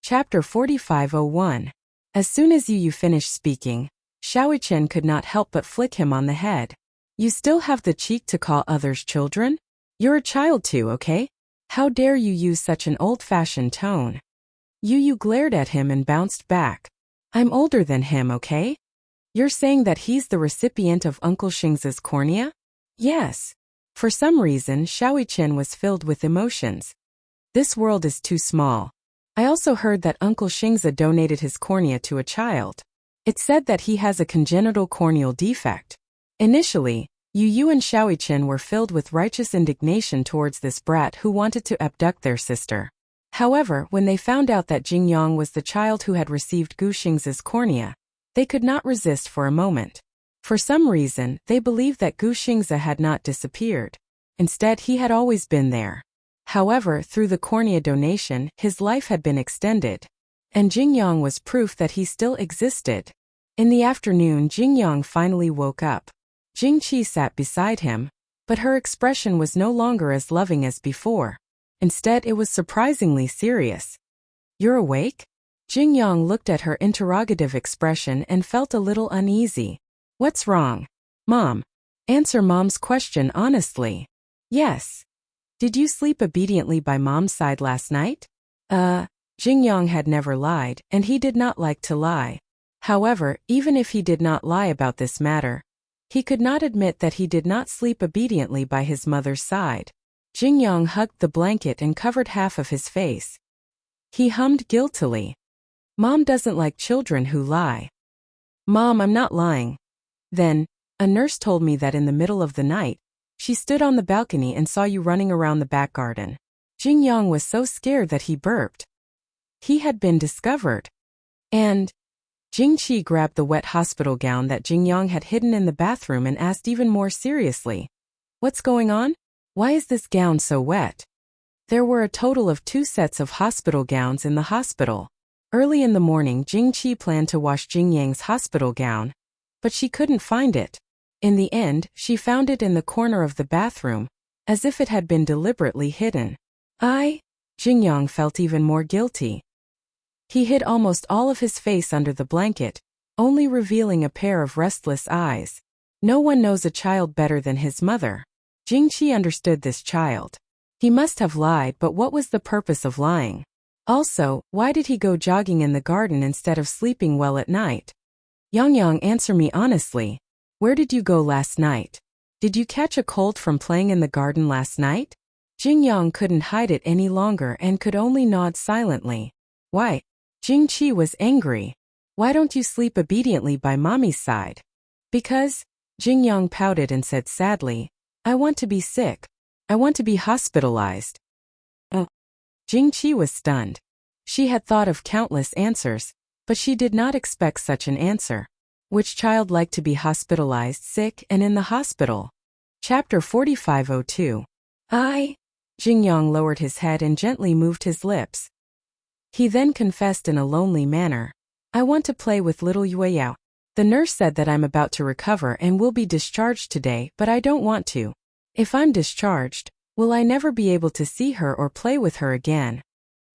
Chapter 4501. As soon as Yu finished speaking, Xiaoqian could not help but flick him on the head. You still have the cheek to call others children? You're a child too, okay? How dare you use such an old-fashioned tone? Yu glared at him and bounced back. I'm older than him, okay? You're saying that he's the recipient of Uncle Xing's cornea? Yes. For some reason, Xiaoqian was filled with emotions. This world is too small. I also heard that Uncle Xingza donated his cornea to a child. It said that he has a congenital corneal defect. Initially, Yu and Xiaoqian were filled with righteous indignation towards this brat who wanted to abduct their sister. However, when they found out that Jingyang was the child who had received Gu Xingza's cornea, they could not resist for a moment. For some reason, they believed that Gu Xingza had not disappeared. Instead, he had always been there. However, through the cornea donation, his life had been extended. And Jingyang was proof that he still existed. In the afternoon, Jingyang finally woke up. Jingqi sat beside him, but her expression was no longer as loving as before. Instead, it was surprisingly serious. You're awake? Jingyang looked at her interrogative expression and felt a little uneasy. What's wrong? Mom. Answer Mom's question honestly. Yes. Did you sleep obediently by Mom's side last night? Jingyang had never lied, and he did not like to lie. However, even if he did not lie about this matter, he could not admit that he did not sleep obediently by his mother's side. Jingyang hugged the blanket and covered half of his face. He hummed guiltily. Mom doesn't like children who lie. Mom, I'm not lying. Then, a nurse told me that in the middle of the night, she stood on the balcony and saw you running around the back garden. Jingyang was so scared that he burped. He had been discovered. And Jingqi grabbed the wet hospital gown that Jingyang had hidden in the bathroom and asked even more seriously. What's going on? Why is this gown so wet? There were a total of 2 sets of hospital gowns in the hospital. Early in the morning, Jingqi planned to wash Jingyang's hospital gown, but she couldn't find it. In the end, she found it in the corner of the bathroom, as if it had been deliberately hidden. Jingyang felt even more guilty. He hid almost all of his face under the blanket, only revealing a pair of restless eyes. No one knows a child better than his mother. Jingqi understood this child. He must have lied, but what was the purpose of lying? Also, why did he go jogging in the garden instead of sleeping well at night? Yang, answer me honestly. Where did you go last night? Did you catch a cold from playing in the garden last night? Jingyang couldn't hide it any longer and could only nod silently. Why? Jingqi was angry. Why don't you sleep obediently by Mommy's side? Because, Jingyang pouted and said sadly, I want to be sick. I want to be hospitalized. Jingqi was stunned. She had thought of countless answers, but she did not expect such an answer. Which child liked to be hospitalized, sick, and in the hospital? Chapter 4502. Jingyang lowered his head and gently moved his lips. He then confessed in a lonely manner. I want to play with little Yueyao. The nurse said that I'm about to recover and will be discharged today, but I don't want to. If I'm discharged, will I never be able to see her or play with her again?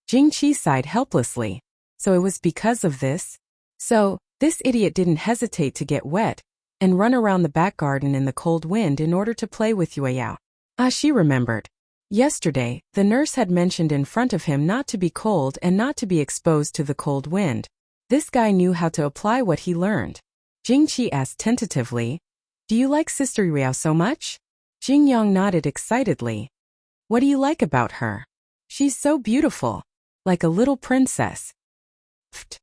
Jingqi sighed helplessly. So it was because of this? So, this idiot didn't hesitate to get wet and run around the back garden in the cold wind in order to play with Yueyao. She remembered. Yesterday, the nurse had mentioned in front of him not to be cold and not to be exposed to the cold wind. This guy knew how to apply what he learned. Jingqi asked tentatively, Do you like Sister Yueyao so much? Jingyang nodded excitedly. What do you like about her? She's so beautiful. Like a little princess. Pfft.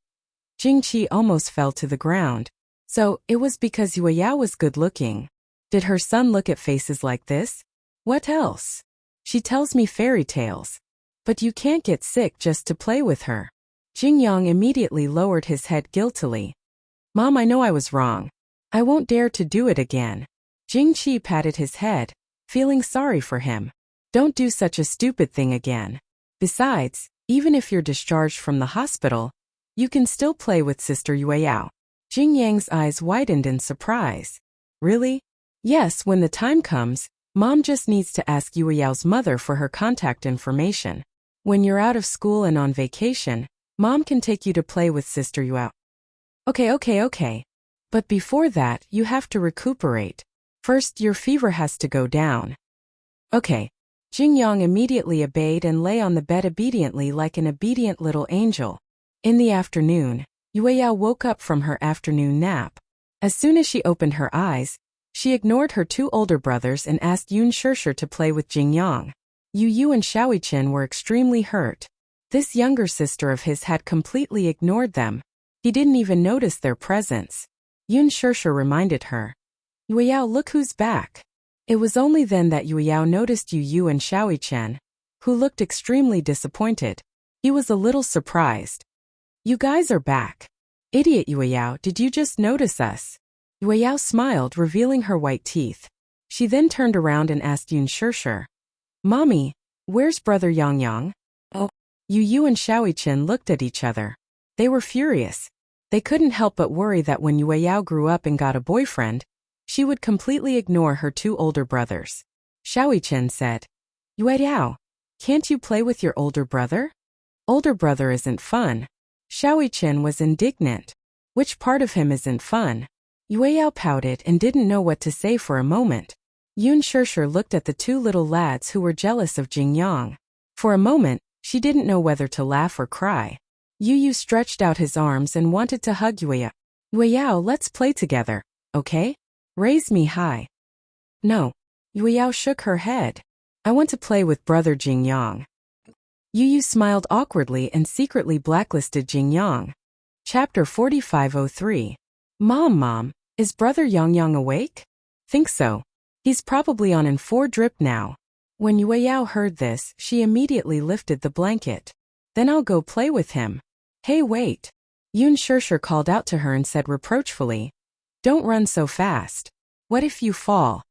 Jingqi almost fell to the ground. So, it was because Yueyao was good-looking. Did her son look at faces like this? What else? She tells me fairy tales. But you can't get sick just to play with her. Jingyang immediately lowered his head guiltily. Mom, I know I was wrong. I won't dare to do it again. Jingqi patted his head, feeling sorry for him. Don't do such a stupid thing again. Besides, even if you're discharged from the hospital, you can still play with Sister Yueyao. Jingyang's eyes widened in surprise. Really? Yes, when the time comes, Mom just needs to ask Yueyao's mother for her contact information. When you're out of school and on vacation, Mom can take you to play with Sister Yuao. Okay. But before that, you have to recuperate. First, your fever has to go down. Okay. Jingyang immediately obeyed and lay on the bed obediently like an obedient little angel. In the afternoon, Yueyao woke up from her afternoon nap. As soon as she opened her eyes, she ignored her two older brothers and asked Yun Shishir to play with Jingyang. Yu and Xiaoyichen were extremely hurt. This younger sister of his had completely ignored them. He didn't even notice their presence. Yun Shishir reminded her. Yueyao, look who's back. It was only then that Yueyao noticed Yu and Xiaoyichen, who looked extremely disappointed. He was a little surprised. You guys are back. Idiot Yueyao, did you just notice us? Yueyao smiled, revealing her white teeth. She then turned around and asked Yun Shishir. Mommy, where's brother Yang? Oh. Yu and Xiaoyichen looked at each other. They were furious. They couldn't help but worry that when Yueyao grew up and got a boyfriend, she would completely ignore her two older brothers. Xiaoyichen said, Yueyao, can't you play with your older brother? Older brother isn't fun. Xiaoyichen was indignant. Which part of him isn't fun? Yueyao pouted and didn't know what to say for a moment. Yun Shishir looked at the two little lads who were jealous of Jingyang. For a moment, she didn't know whether to laugh or cry. Yu stretched out his arms and wanted to hug Yueyao. Yueyao, let's play together, okay? Raise me high. No. Yueyao shook her head. I want to play with brother Jingyang. Yu smiled awkwardly and secretly blacklisted Jingyang. Chapter 4503. Mom, is brother Yang awake? Think so. He's probably on N4 drip now. When Yueyao heard this, she immediately lifted the blanket. Then I'll go play with him. Hey, wait. Yun Shishir called out to her and said reproachfully. Don't run so fast. What if you fall?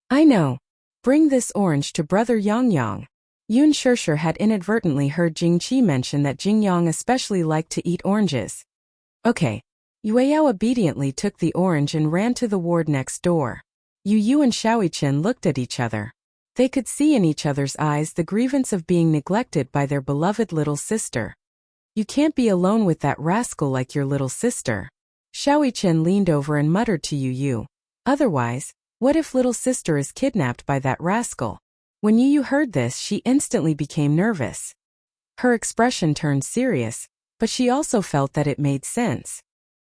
I know. Bring this orange to brother Yang. Yun Shishir had inadvertently heard Jingqi mention that Jingyang especially liked to eat oranges. Okay. Yueyao obediently took the orange and ran to the ward next door. Yu and Xiaoyichen looked at each other. They could see in each other's eyes the grievance of being neglected by their beloved little sister. You can't be alone with that rascal like your little sister. Xiaoyichen leaned over and muttered to Yu. Otherwise, what if little sister is kidnapped by that rascal? When Yu heard this, she instantly became nervous. Her expression turned serious, but she also felt that it made sense.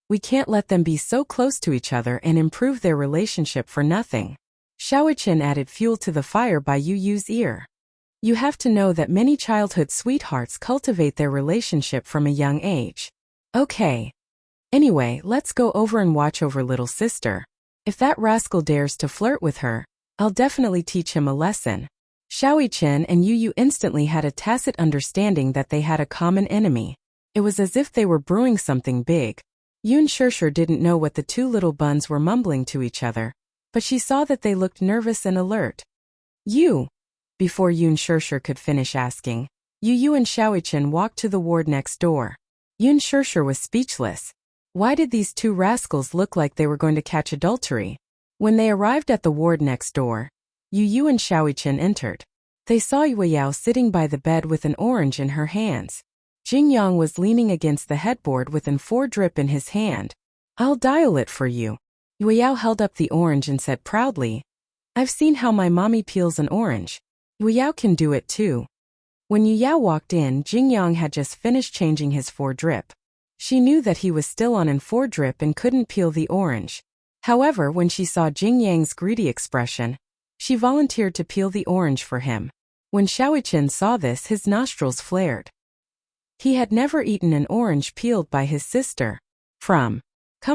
We can't let them be so close to each other and improve their relationship for nothing. Xiaoyichen added fuel to the fire by Yu's ear. You have to know that many childhood sweethearts cultivate their relationship from a young age. Okay. Anyway, let's go over and watch over little sister. If that rascal dares to flirt with her, I'll definitely teach him a lesson. Xiaoyichen and Yu instantly had a tacit understanding that they had a common enemy. It was as if they were brewing something big. Yun Shishir didn't know what the two little buns were mumbling to each other, but she saw that they looked nervous and alert. You! Before Yun Shishir could finish asking, Yu and Xiaoyichen walked to the ward next door. Yun Shishir was speechless. Why did these two rascals look like they were going to catch adultery? When they arrived at the ward next door, Yu and Xiaoyichen entered. They saw Yueyao sitting by the bed with an orange in her hands. Jingyang was leaning against the headboard with N4 drip in his hand. I'll dial it for you. Yueyao held up the orange and said proudly, I've seen how my mommy peels an orange. Yueyao can do it too. When Yueyao walked in, Jingyang had just finished changing his 4 drip. She knew that he was still on N4 drip and couldn't peel the orange. However, when she saw Jingyang's greedy expression, she volunteered to peel the orange for him. When Xiaoyichen saw this, his nostrils flared. He had never eaten an orange peeled by his sister. Come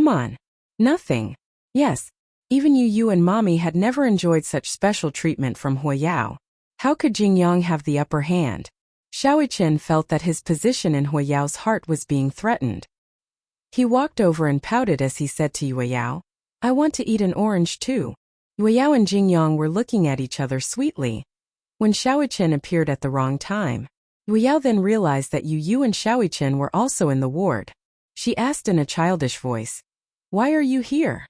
on. Nothing. Yes, even Yu and Mommy had never enjoyed such special treatment from Huayao. How could Jingyang have the upper hand? Xiaoyichen felt that his position in Huayao's heart was being threatened. He walked over and pouted as he said to Yueyao, I want to eat an orange too. Yueyao and Jingyang were looking at each other sweetly. When Xiaoyichen appeared at the wrong time, Yueyao then realized that Yu and Xiaoyichen were also in the ward. She asked in a childish voice, Why are you here?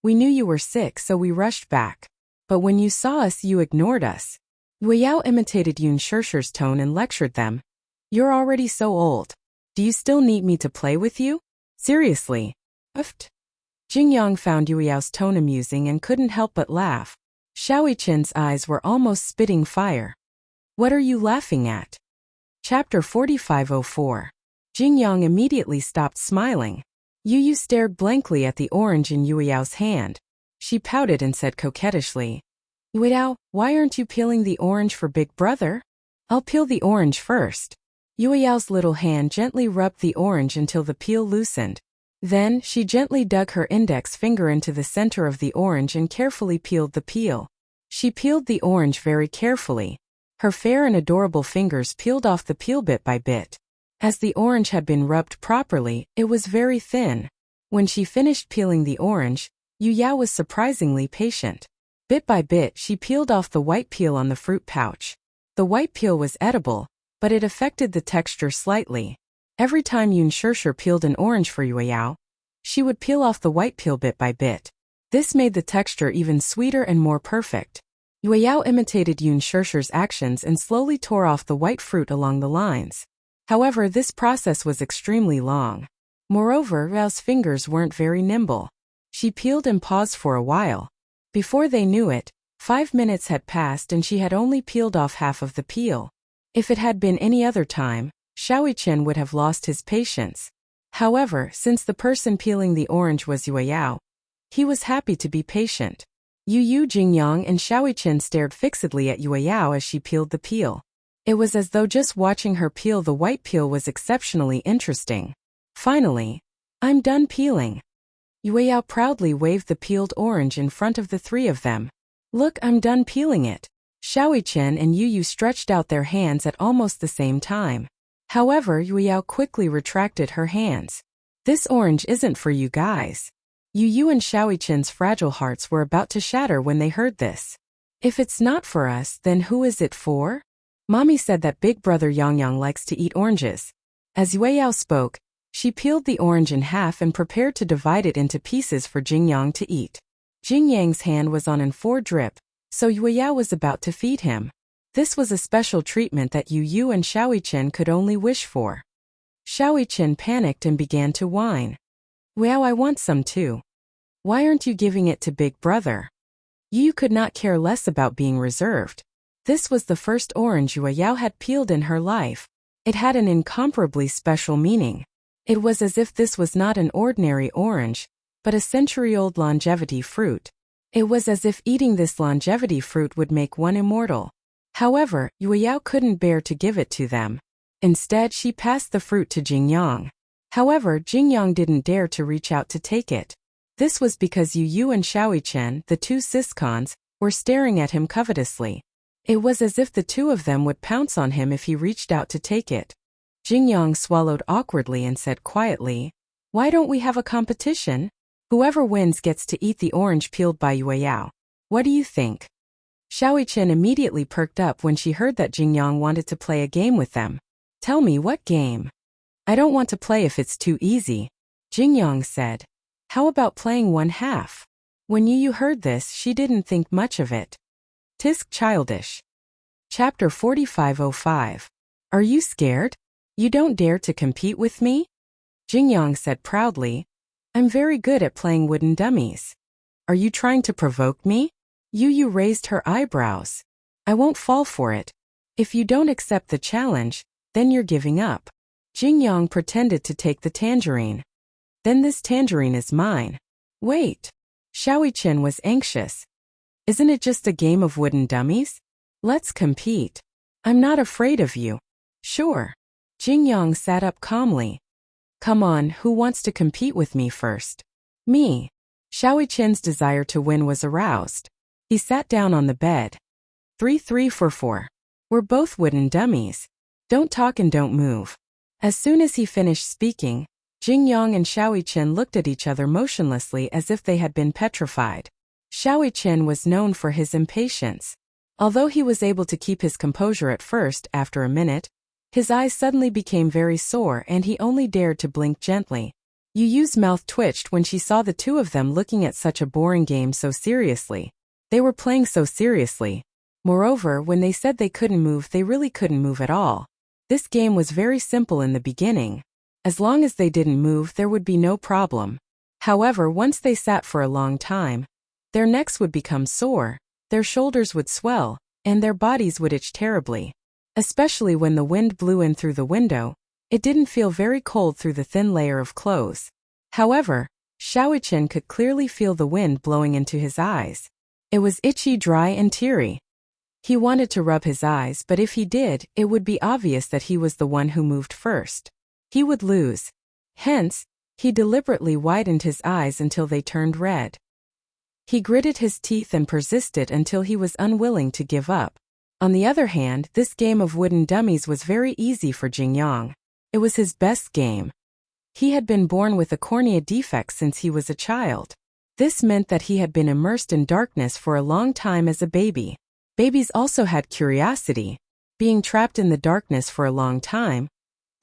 We knew you were sick, so we rushed back. But when you saw us, you ignored us. Yueyao imitated Yun Shishir's tone and lectured them. You're already so old. Do you still need me to play with you? Seriously? Uft. Jingyang found Yuyao's tone amusing and couldn't help but laugh. Xiaoqin's eyes were almost spitting fire. What are you laughing at? Chapter 4504. Jingyang immediately stopped smiling. Yu stared blankly at the orange in Yuyao's hand. She pouted and said coquettishly, Yuyao, why aren't you peeling the orange for Big Brother? I'll peel the orange first. Yuyao's little hand gently rubbed the orange until the peel loosened. Then, she gently dug her index finger into the center of the orange and carefully peeled the peel. She peeled the orange very carefully. Her fair and adorable fingers peeled off the peel bit by bit. As the orange had been rubbed properly, it was very thin. When she finished peeling the orange, Yuyao was surprisingly patient. Bit by bit, she peeled off the white peel on the fruit pouch. The white peel was edible, but it affected the texture slightly. Every time Yun Shirshir peeled an orange for Yuyao, she would peel off the white peel bit by bit. This made the texture even sweeter and more perfect. Yuyao imitated Yun Shirshir's actions and slowly tore off the white fruit along the lines. However, this process was extremely long. Moreover, Yuyao's fingers weren't very nimble. She peeled and paused for a while. Before they knew it, 5 minutes had passed and she had only peeled off half of the peel. If it had been any other time, Xiaoqin would have lost his patience. However, since the person peeling the orange was Yuyao, he was happy to be patient. Jingyang and Xiaoqin stared fixedly at Yuyao as she peeled the peel. It was as though just watching her peel the white peel was exceptionally interesting. Finally, I'm done peeling. Yuyao proudly waved the peeled orange in front of the three of them. Look, I'm done peeling it. Xiaoqin and Yu stretched out their hands at almost the same time. However, Yuyao quickly retracted her hands. This orange isn't for you guys. Yu and Xiaoqin's fragile hearts were about to shatter when they heard this. If it's not for us, then who is it for? Mommy said that Big Brother Yangyang likes to eat oranges. As Yuyao spoke, she peeled the orange in half and prepared to divide it into pieces for Jingyang to eat. Jingyang's hand was on an 4 drip, so Yuyao was about to feed him. This was a special treatment that Yu and Xiaoqin could only wish for. Xiaoqin panicked and began to whine. Wow, I want some too. Why aren't you giving it to Big Brother? Yu could not care less about being reserved. This was the first orange Yuyao had peeled in her life. It had an incomparably special meaning. It was as if this was not an ordinary orange, but a century-old longevity fruit. It was as if eating this longevity fruit would make one immortal. However, Yuyao couldn't bear to give it to them. Instead, she passed the fruit to Jingyang. However, Jingyang didn't dare to reach out to take it. This was because Yu and Xiaoqin, the two siscons, were staring at him covetously. It was as if the two of them would pounce on him if he reached out to take it. Jingyang swallowed awkwardly and said quietly, Why don't we have a competition? Whoever wins gets to eat the orange peeled by Yuyao. What do you think? Xiaoqin immediately perked up when she heard that Jingyang wanted to play a game with them. Tell me, what game? I don't want to play if it's too easy. Jingyang said. How about playing one half? When Yu heard this, she didn't think much of it. Tisk childish. Chapter 4505. Are you scared? You don't dare to compete with me? Jingyang said proudly. I'm very good at playing wooden dummies. Are you trying to provoke me? Yu raised her eyebrows. I won't fall for it. If you don't accept the challenge, then you're giving up. Jingyang pretended to take the tangerine. Then this tangerine is mine. Wait. Xiaoqin was anxious. Isn't it just a game of wooden dummies? Let's compete. I'm not afraid of you. Sure. Jingyang sat up calmly. Come on, who wants to compete with me first? Me. Xiaoqin's desire to win was aroused. He sat down on the bed. 3-3-4-4. We're both wooden dummies. Don't talk and don't move. As soon as he finished speaking, Jingyang and Xiaoqin looked at each other motionlessly as if they had been petrified. Xiaoqin was known for his impatience. Although he was able to keep his composure at first, after a minute, his eyes suddenly became very sore and he only dared to blink gently. Yu's mouth twitched when she saw the two of them looking at such a boring game so seriously. They were playing so seriously. Moreover, when they said they couldn't move, they really couldn't move at all. This game was very simple in the beginning. As long as they didn't move, there would be no problem. However, once they sat for a long time, their necks would become sore, their shoulders would swell, and their bodies would itch terribly. Especially when the wind blew in through the window, it didn't feel very cold through the thin layer of clothes. However, Xiaoqian could clearly feel the wind blowing into his eyes. It was itchy, dry, and teary. He wanted to rub his eyes, but if he did, it would be obvious that he was the one who moved first. He would lose. Hence, he deliberately widened his eyes until they turned red. He gritted his teeth and persisted until he was unwilling to give up. On the other hand, this game of wooden dummies was very easy for Jingyang. It was his best game. He had been born with a cornea defect since he was a child. This meant that he had been immersed in darkness for a long time as a baby. Babies also had curiosity. Being trapped in the darkness for a long time,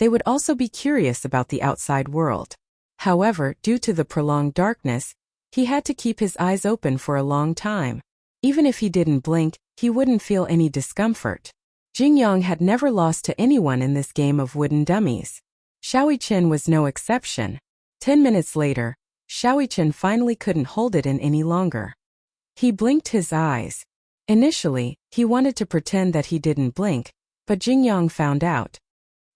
they would also be curious about the outside world. However, due to the prolonged darkness, he had to keep his eyes open for a long time. Even if he didn't blink, he wouldn't feel any discomfort. Jingyang had never lost to anyone in this game of wooden dummies. Xiaoqian was no exception. 10 minutes later, Xiaoqian finally couldn't hold it in any longer. He blinked his eyes. Initially, he wanted to pretend that he didn't blink, but Jingyang found out.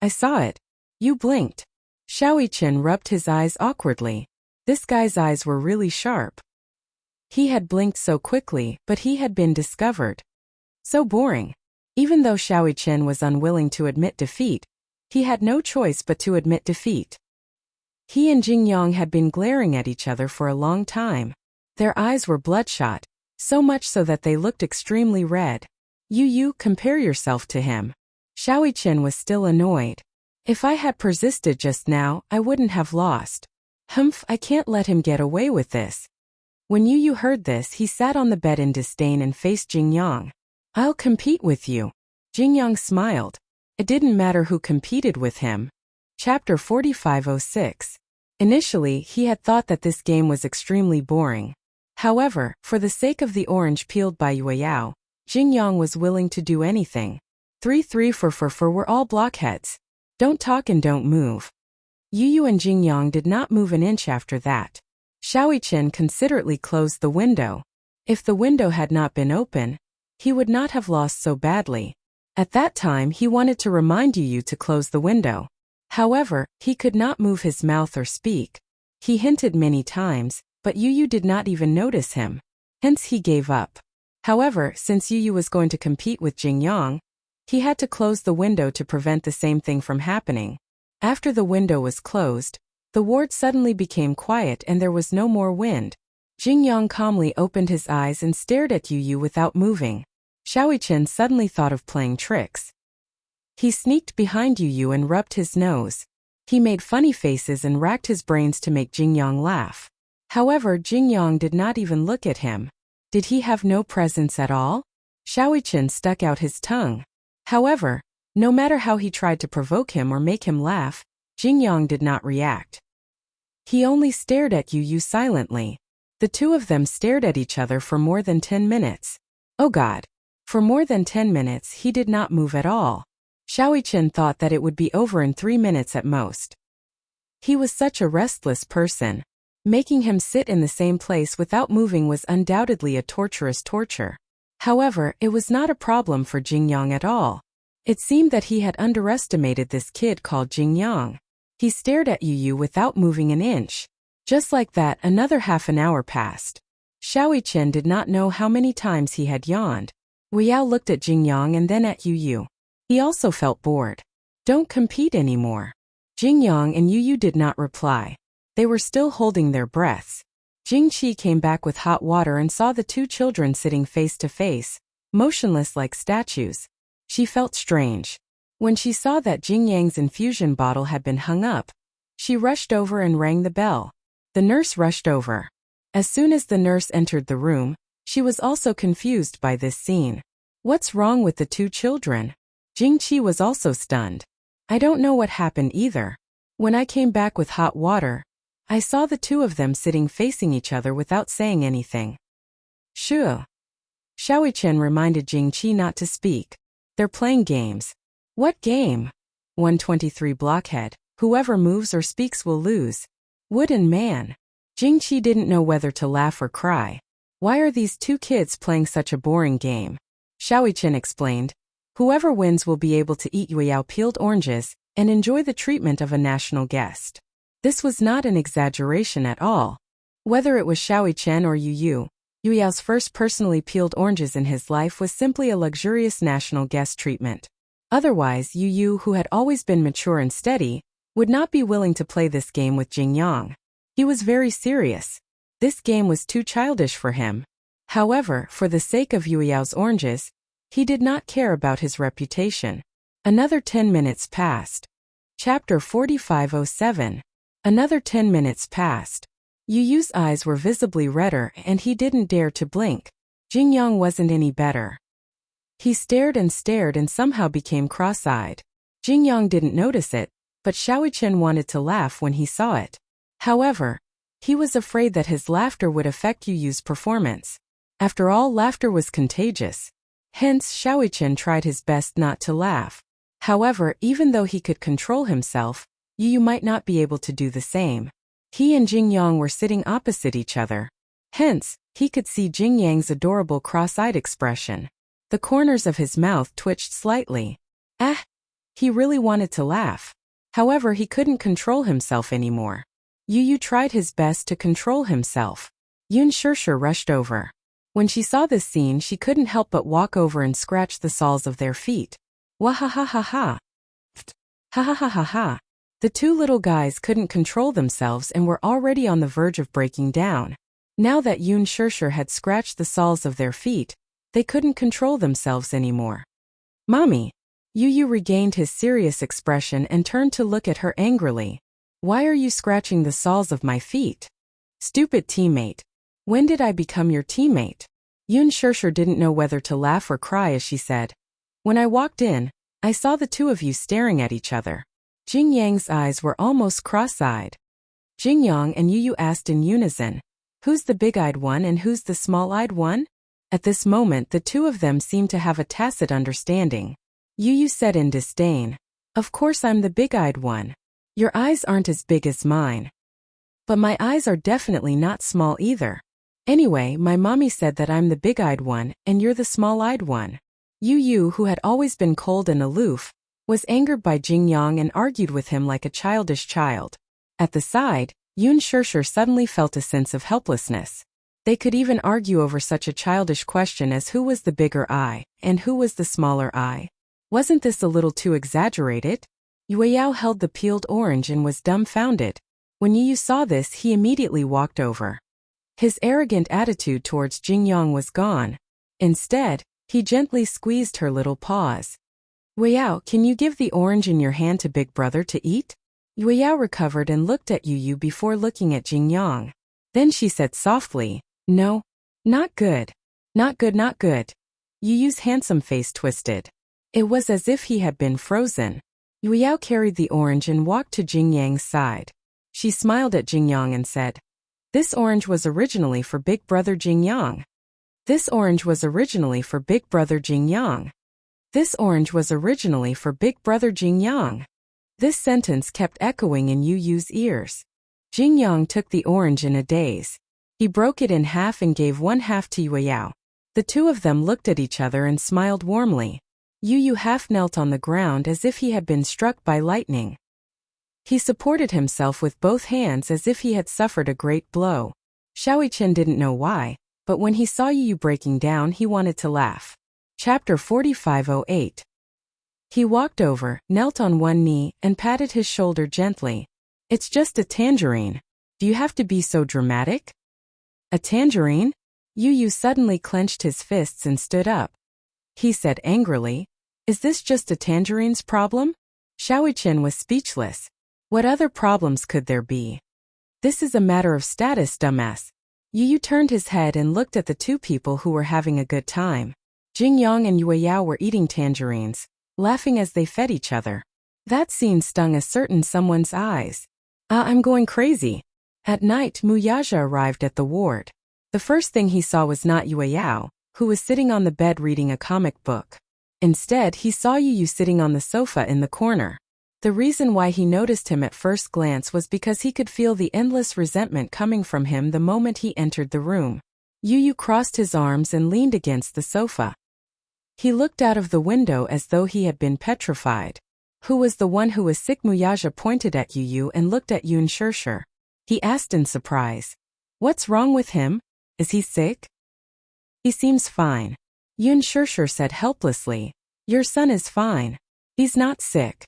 "I saw it. You blinked." Xiaoqian rubbed his eyes awkwardly. This guy's eyes were really sharp. He had blinked so quickly, but he had been discovered. So boring. Even though Xiaoqian was unwilling to admit defeat, he had no choice but to admit defeat. He and Jingyang had been glaring at each other for a long time. Their eyes were bloodshot, so much so that they looked extremely red. You compare yourself to him." Xiaoqian was still annoyed. "If I had persisted just now, I wouldn't have lost. Humph, I can't let him get away with this." When Yu heard this, he sat on the bed in disdain and faced Jingyang. "I'll compete with you." Jingyang smiled. It didn't matter who competed with him. Chapter 4506. Initially, he had thought that this game was extremely boring. However, for the sake of the orange peeled by Yueyao, Jingyang was willing to do anything. 3-3-4-4-4 were all blockheads. Don't talk and don't move. Yu and Jingyang did not move an inch after that. Xiaoqian considerately closed the window. If the window had not been open, he would not have lost so badly. At that time, he wanted to remind Yu to close the window. However, he could not move his mouth or speak. He hinted many times, but Yu did not even notice him. Hence he gave up. However, since Yu was going to compete with Jingyang, he had to close the window to prevent the same thing from happening. After the window was closed, the ward suddenly became quiet and there was no more wind. Jingyang calmly opened his eyes and stared at Yu without moving. Xiaoqian suddenly thought of playing tricks. He sneaked behind Yu and rubbed his nose. He made funny faces and racked his brains to make Jingyang laugh. However, Jingyang did not even look at him. Did he have no presence at all? Xiaoqian stuck out his tongue. However, no matter how he tried to provoke him or make him laugh, Jingyang did not react. He only stared at Yu silently. The two of them stared at each other for more than 10 minutes. Oh God! For more than 10 minutes he did not move at all. Xiaoqian thought that it would be over in 3 minutes at most. He was such a restless person. Making him sit in the same place without moving was undoubtedly a torturous torture. However, it was not a problem for Jingyang at all. It seemed that he had underestimated this kid called Jingyang. He stared at Yu without moving an inch. Just like that, another half an hour passed. Xiaoqian did not know how many times he had yawned. Wuxiao looked at Jingyang and then at Yu. He also felt bored. Don't compete anymore. Jingyang and Yu did not reply. They were still holding their breaths. Jingqi came back with hot water and saw the two children sitting face to face, motionless like statues. She felt strange. When she saw that Jingyang's infusion bottle had been hung up, she rushed over and rang the bell. The nurse rushed over. As soon as the nurse entered the room, she was also confused by this scene. What's wrong with the two children? Jingqi was also stunned. I don't know what happened either. When I came back with hot water, I saw the two of them sitting facing each other without saying anything. Sure. Xiaoqian reminded Jingqi not to speak. They're playing games. What game? 123 Blockhead. Whoever moves or speaks will lose. Wooden man. Jingqi didn't know whether to laugh or cry. Why are these two kids playing such a boring game? Xiaoqian explained. Whoever wins will be able to eat Yueyao peeled oranges and enjoy the treatment of a national guest. This was not an exaggeration at all. Whether it was Xiaoqian or Yueyao's first personally peeled oranges in his life was simply a luxurious national guest treatment. Otherwise, Yu, who had always been mature and steady, would not be willing to play this game with Jingyang. He was very serious. This game was too childish for him. However, for the sake of Yueyao's oranges, he did not care about his reputation. Another 10 minutes passed. Chapter 4507. Another 10 minutes passed. Yu's eyes were visibly redder and he didn't dare to blink. Jingyang wasn't any better. He stared and somehow became cross-eyed. Jingyang didn't notice it, but Xiaoqian wanted to laugh when he saw it. However, he was afraid that his laughter would affect Yu's performance. After all, laughter was contagious. Hence, Xiaoqian tried his best not to laugh. However, even though he could control himself, Yu might not be able to do the same. He and Jingyang were sitting opposite each other. Hence, he could see Jingyang's adorable cross-eyed expression. The corners of his mouth twitched slightly. He really wanted to laugh. However, he couldn't control himself anymore. Yu tried his best to control himself. Yun Shirshir rushed over. When she saw this scene, she couldn't help but walk over and scratch the soles of their feet. Wahahaha. Ha ha ha ha ha. The two little guys couldn't control themselves and were already on the verge of breaking down. Now that Yun Shirshir had scratched the soles of their feet, they couldn't control themselves anymore. Mommy. Yu regained his serious expression and turned to look at her angrily. Why are you scratching the soles of my feet? Stupid teammate. When did I become your teammate? Yun Shirshir didn't know whether to laugh or cry as she said. When I walked in, I saw the two of you staring at each other. Jingyang's eyes were almost cross-eyed. Jingyang and Yu asked in unison, who's the big-eyed one and who's the small-eyed one? At this moment the two of them seemed to have a tacit understanding. Yu said in disdain, of course I'm the big-eyed one. Your eyes aren't as big as mine. But my eyes are definitely not small either. Anyway, my mommy said that I'm the big-eyed one and you're the small-eyed one. Yu, who had always been cold and aloof, was angered by Jingyang and argued with him like a childish child. At the side, Yun Shirshir suddenly felt a sense of helplessness. They could even argue over such a childish question as who was the bigger eye and who was the smaller eye. Wasn't this a little too exaggerated? Yueyao held the peeled orange and was dumbfounded. When Yu saw this, he immediately walked over. His arrogant attitude towards Jingyang was gone. Instead, he gently squeezed her little paws. Yueyao, can you give the orange in your hand to Big Brother to eat? Yueyao recovered and looked at Yu before looking at Jingyang. Then she said softly, no. Not good. Not good, not good. Yu's handsome face twisted. It was as if he had been frozen. Yueyao carried the orange and walked to Jingyang's side. She smiled at Jingyang and said, this orange was originally for Big Brother Jingyang. This orange was originally for Big Brother Jingyang. This orange was originally for Big Brother Jingyang. This sentence kept echoing in Yu's ears. Jingyang took the orange in a daze. He broke it in half and gave one half to Yueyao. The two of them looked at each other and smiled warmly. Yu half knelt on the ground as if he had been struck by lightning. He supported himself with both hands as if he had suffered a great blow. Xiaoqian didn't know why, but when he saw Yu breaking down he wanted to laugh. Chapter 4508. He walked over, knelt on one knee, and patted his shoulder gently. It's just a tangerine. Do you have to be so dramatic? A tangerine? Yu suddenly clenched his fists and stood up. He said angrily, is this just a tangerine's problem? Xiaoqian was speechless. What other problems could there be? This is a matter of status, dumbass. Yu turned his head and looked at the two people who were having a good time. Jingyang and Yueyao were eating tangerines, laughing as they fed each other. That scene stung a certain someone's eyes. I'm going crazy. At night, Muyaja arrived at the ward. The first thing he saw was not Yueyao, who was sitting on the bed reading a comic book. Instead, he saw Yu sitting on the sofa in the corner. The reason why he noticed him at first glance was because he could feel the endless resentment coming from him the moment he entered the room. Yu Yu crossed his arms and leaned against the sofa. He looked out of the window as though he had been petrified. Who was the one who was sick? Muyaja pointed at Yu Yu and looked at Yun Shirshir. He asked in surprise. What's wrong with him? Is he sick? He seems fine. Yun Shirshir said helplessly. Your son is fine. He's not sick.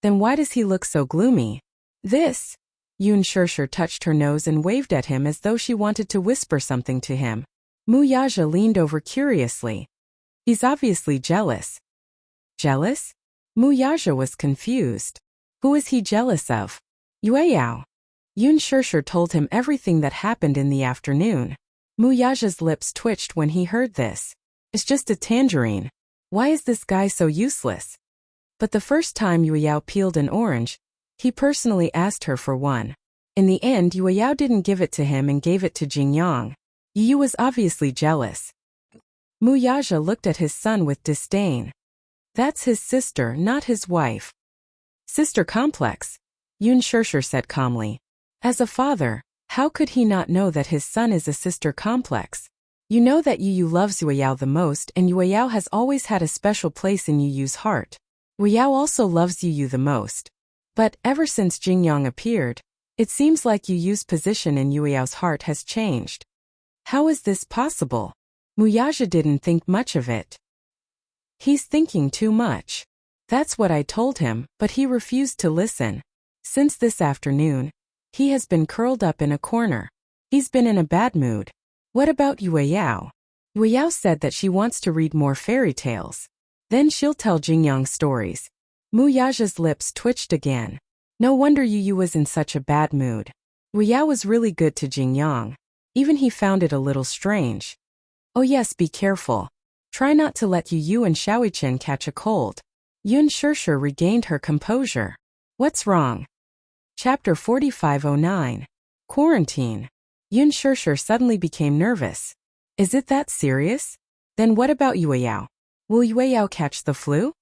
Then why does he look so gloomy? This? Yun Shirshir touched her nose and waved at him as though she wanted to whisper something to him. Muyaja leaned over curiously. He's obviously jealous. Jealous? Muyaja was confused. Who is he jealous of? Yueyao. Yun Shirshir told him everything that happened in the afternoon. Muyaja's lips twitched when he heard this. It's just a tangerine. Why is this guy so useless? But the first time Yueyao peeled an orange, he personally asked her for one. In the end, Yueyao didn't give it to him and gave it to Jingyang. Yu was obviously jealous. Muyaja looked at his son with disdain. That's his sister, not his wife. Sister complex, Yun Shirshir said calmly. As a father, how could he not know that his son is a sister complex? You know that Yu loves Yueyao the most, and Yueyao has always had a special place in Yu's heart. Yueyao also loves Yu the most. But ever since Jingyang appeared, it seems like Yu's position in Yueyao's heart has changed. How is this possible? Muyaja didn't think much of it. He's thinking too much. That's what I told him, but he refused to listen. Since this afternoon, he has been curled up in a corner. He's been in a bad mood. What about Yueyao? Yueyao said that she wants to read more fairy tales. Then she'll tell Jingyang stories. Muyaja's lips twitched again. No wonder Yu was in such a bad mood. Yueyao was really good to Jingyang. Even he found it a little strange. Oh yes, be careful. Try not to let Yu and Shaoichen catch a cold. Yun Shirshir regained her composure. What's wrong? Chapter 4509. Quarantine. Yun Shirshir suddenly became nervous. Is it that serious? Then what about Yueyao? Will Yueyao catch the flu?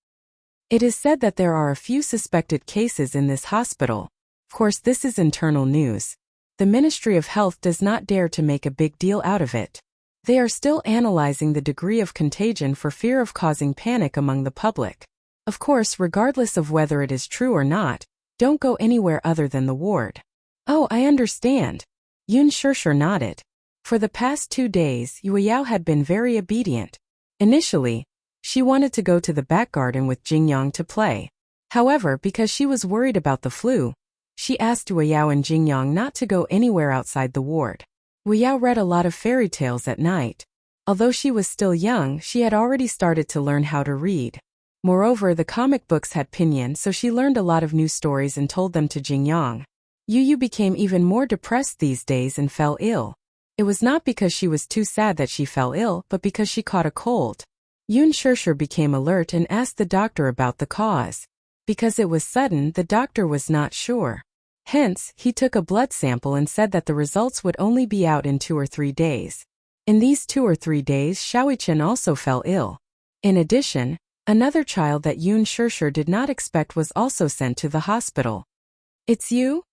It is said that there are a few suspected cases in this hospital. Of course, this is internal news. The Ministry of Health does not dare to make a big deal out of it. They are still analyzing the degree of contagion for fear of causing panic among the public. Of course, regardless of whether it is true or not, don't go anywhere other than the ward. Oh, I understand. Yun Shirshir nodded. For the past 2 days, Yueyao had been very obedient. Initially, she wanted to go to the back garden with Jingyang to play. However, because she was worried about the flu, she asked Yueyao and Jingyang not to go anywhere outside the ward. Yueyao read a lot of fairy tales at night. Although she was still young, she had already started to learn how to read. Moreover, the comic books had pinyin, so she learned a lot of new stories and told them to Jingyang. Yu became even more depressed these days and fell ill. It was not because she was too sad that she fell ill, but because she caught a cold. Yun Shirshir became alert and asked the doctor about the cause. Because it was sudden, the doctor was not sure. Hence, he took a blood sample and said that the results would only be out in 2 or 3 days. In these 2 or 3 days, Shaoichen also fell ill. In addition, another child that Yun Shirshir did not expect was also sent to the hospital. It's you?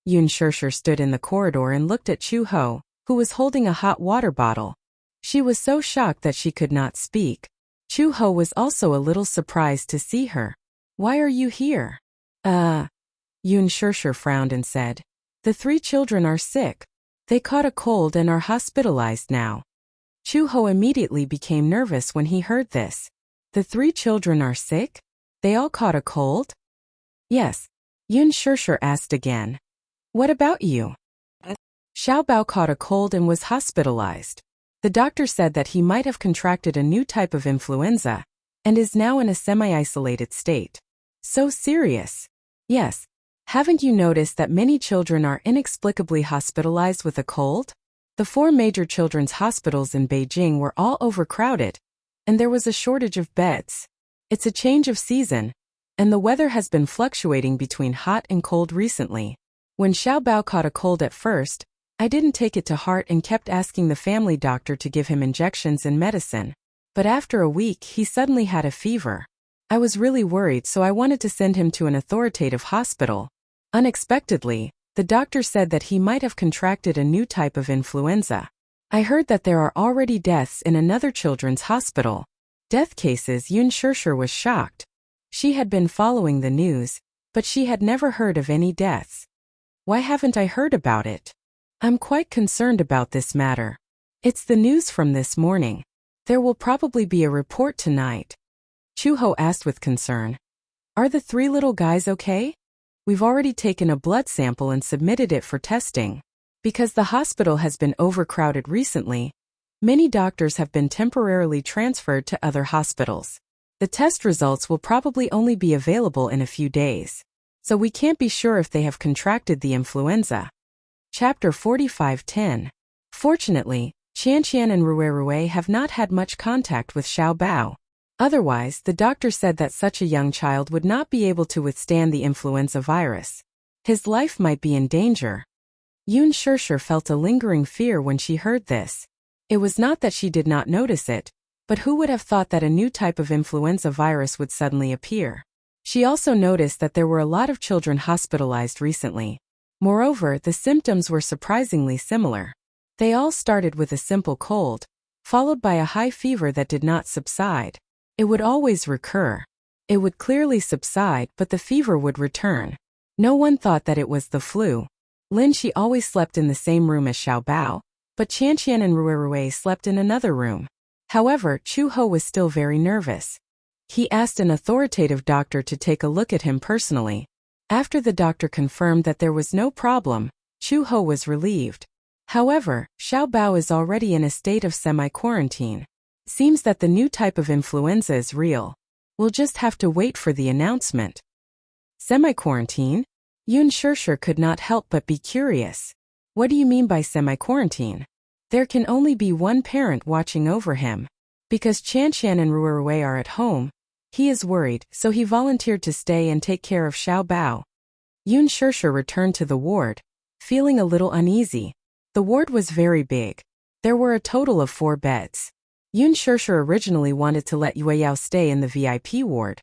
Yun Shirshir stood in the corridor and looked at Chu Ho, who was holding a hot water bottle. She was so shocked that she could not speak. Chu Ho was also a little surprised to see her. Why are you here? Yun Shirshir frowned and said, the 3 children are sick. They caught a cold and are hospitalized now. Chu Ho immediately became nervous when he heard this. The 3 children are sick? They all caught a cold? Yes. Yun Shirshir asked again. What about you? Xiao Bao caught a cold and was hospitalized. The doctor said that he might have contracted a new type of influenza, and is now in a semi-isolated state. So serious. Yes. Haven't you noticed that many children are inexplicably hospitalized with a cold? The 4 major children's hospitals in Beijing were all overcrowded, and there was a shortage of beds. It's a change of season, and the weather has been fluctuating between hot and cold recently. When Xiao Bao caught a cold at first, I didn't take it to heart and kept asking the family doctor to give him injections and medicine. But after a week, he suddenly had a fever. I was really worried, so I wanted to send him to an authoritative hospital. Unexpectedly, the doctor said that he might have contracted a new type of influenza. I heard that there are already deaths in another children's hospital. Death cases. Yun Shirshir was shocked. She had been following the news, but she had never heard of any deaths. Why haven't I heard about it? I'm quite concerned about this matter. It's the news from this morning. There will probably be a report tonight. Chuho asked with concern. Are the 3 little guys okay? We've already taken a blood sample and submitted it for testing. Because the hospital has been overcrowded recently, many doctors have been temporarily transferred to other hospitals. The test results will probably only be available in a few days, so we can't be sure if they have contracted the influenza. Chapter 45:10. Fortunately, Qianqian and Rue have not had much contact with Xiao Bao. Otherwise, the doctor said that such a young child would not be able to withstand the influenza virus. His life might be in danger. Yun Shirshir felt a lingering fear when she heard this. It was not that she did not notice it, but who would have thought that a new type of influenza virus would suddenly appear? She also noticed that there were a lot of children hospitalized recently. Moreover, the symptoms were surprisingly similar. They all started with a simple cold, followed by a high fever that did not subside. It would always recur. It would clearly subside, but the fever would return. No one thought that it was the flu. Lin Shi always slept in the same room as Xiao Bao, but Qianqian and Rue slept in another room. However, Chu Ho was still very nervous. He asked an authoritative doctor to take a look at him personally. After the doctor confirmed that there was no problem, Chu Ho was relieved. However, Xiao Bao is already in a state of semi-quarantine. Seems that the new type of influenza is real. We'll just have to wait for the announcement. Semi-quarantine? Yun Shirshir could not help but be curious. What do you mean by semi-quarantine? There can only be one parent watching over him. Because Qianqian and Rue are at home, he is worried, so he volunteered to stay and take care of Xiao Bao. Yun Shirshir returned to the ward, feeling a little uneasy. The ward was very big. There were a total of 4 beds. Yun Shirshir originally wanted to let Yue Yao stay in the VIP ward,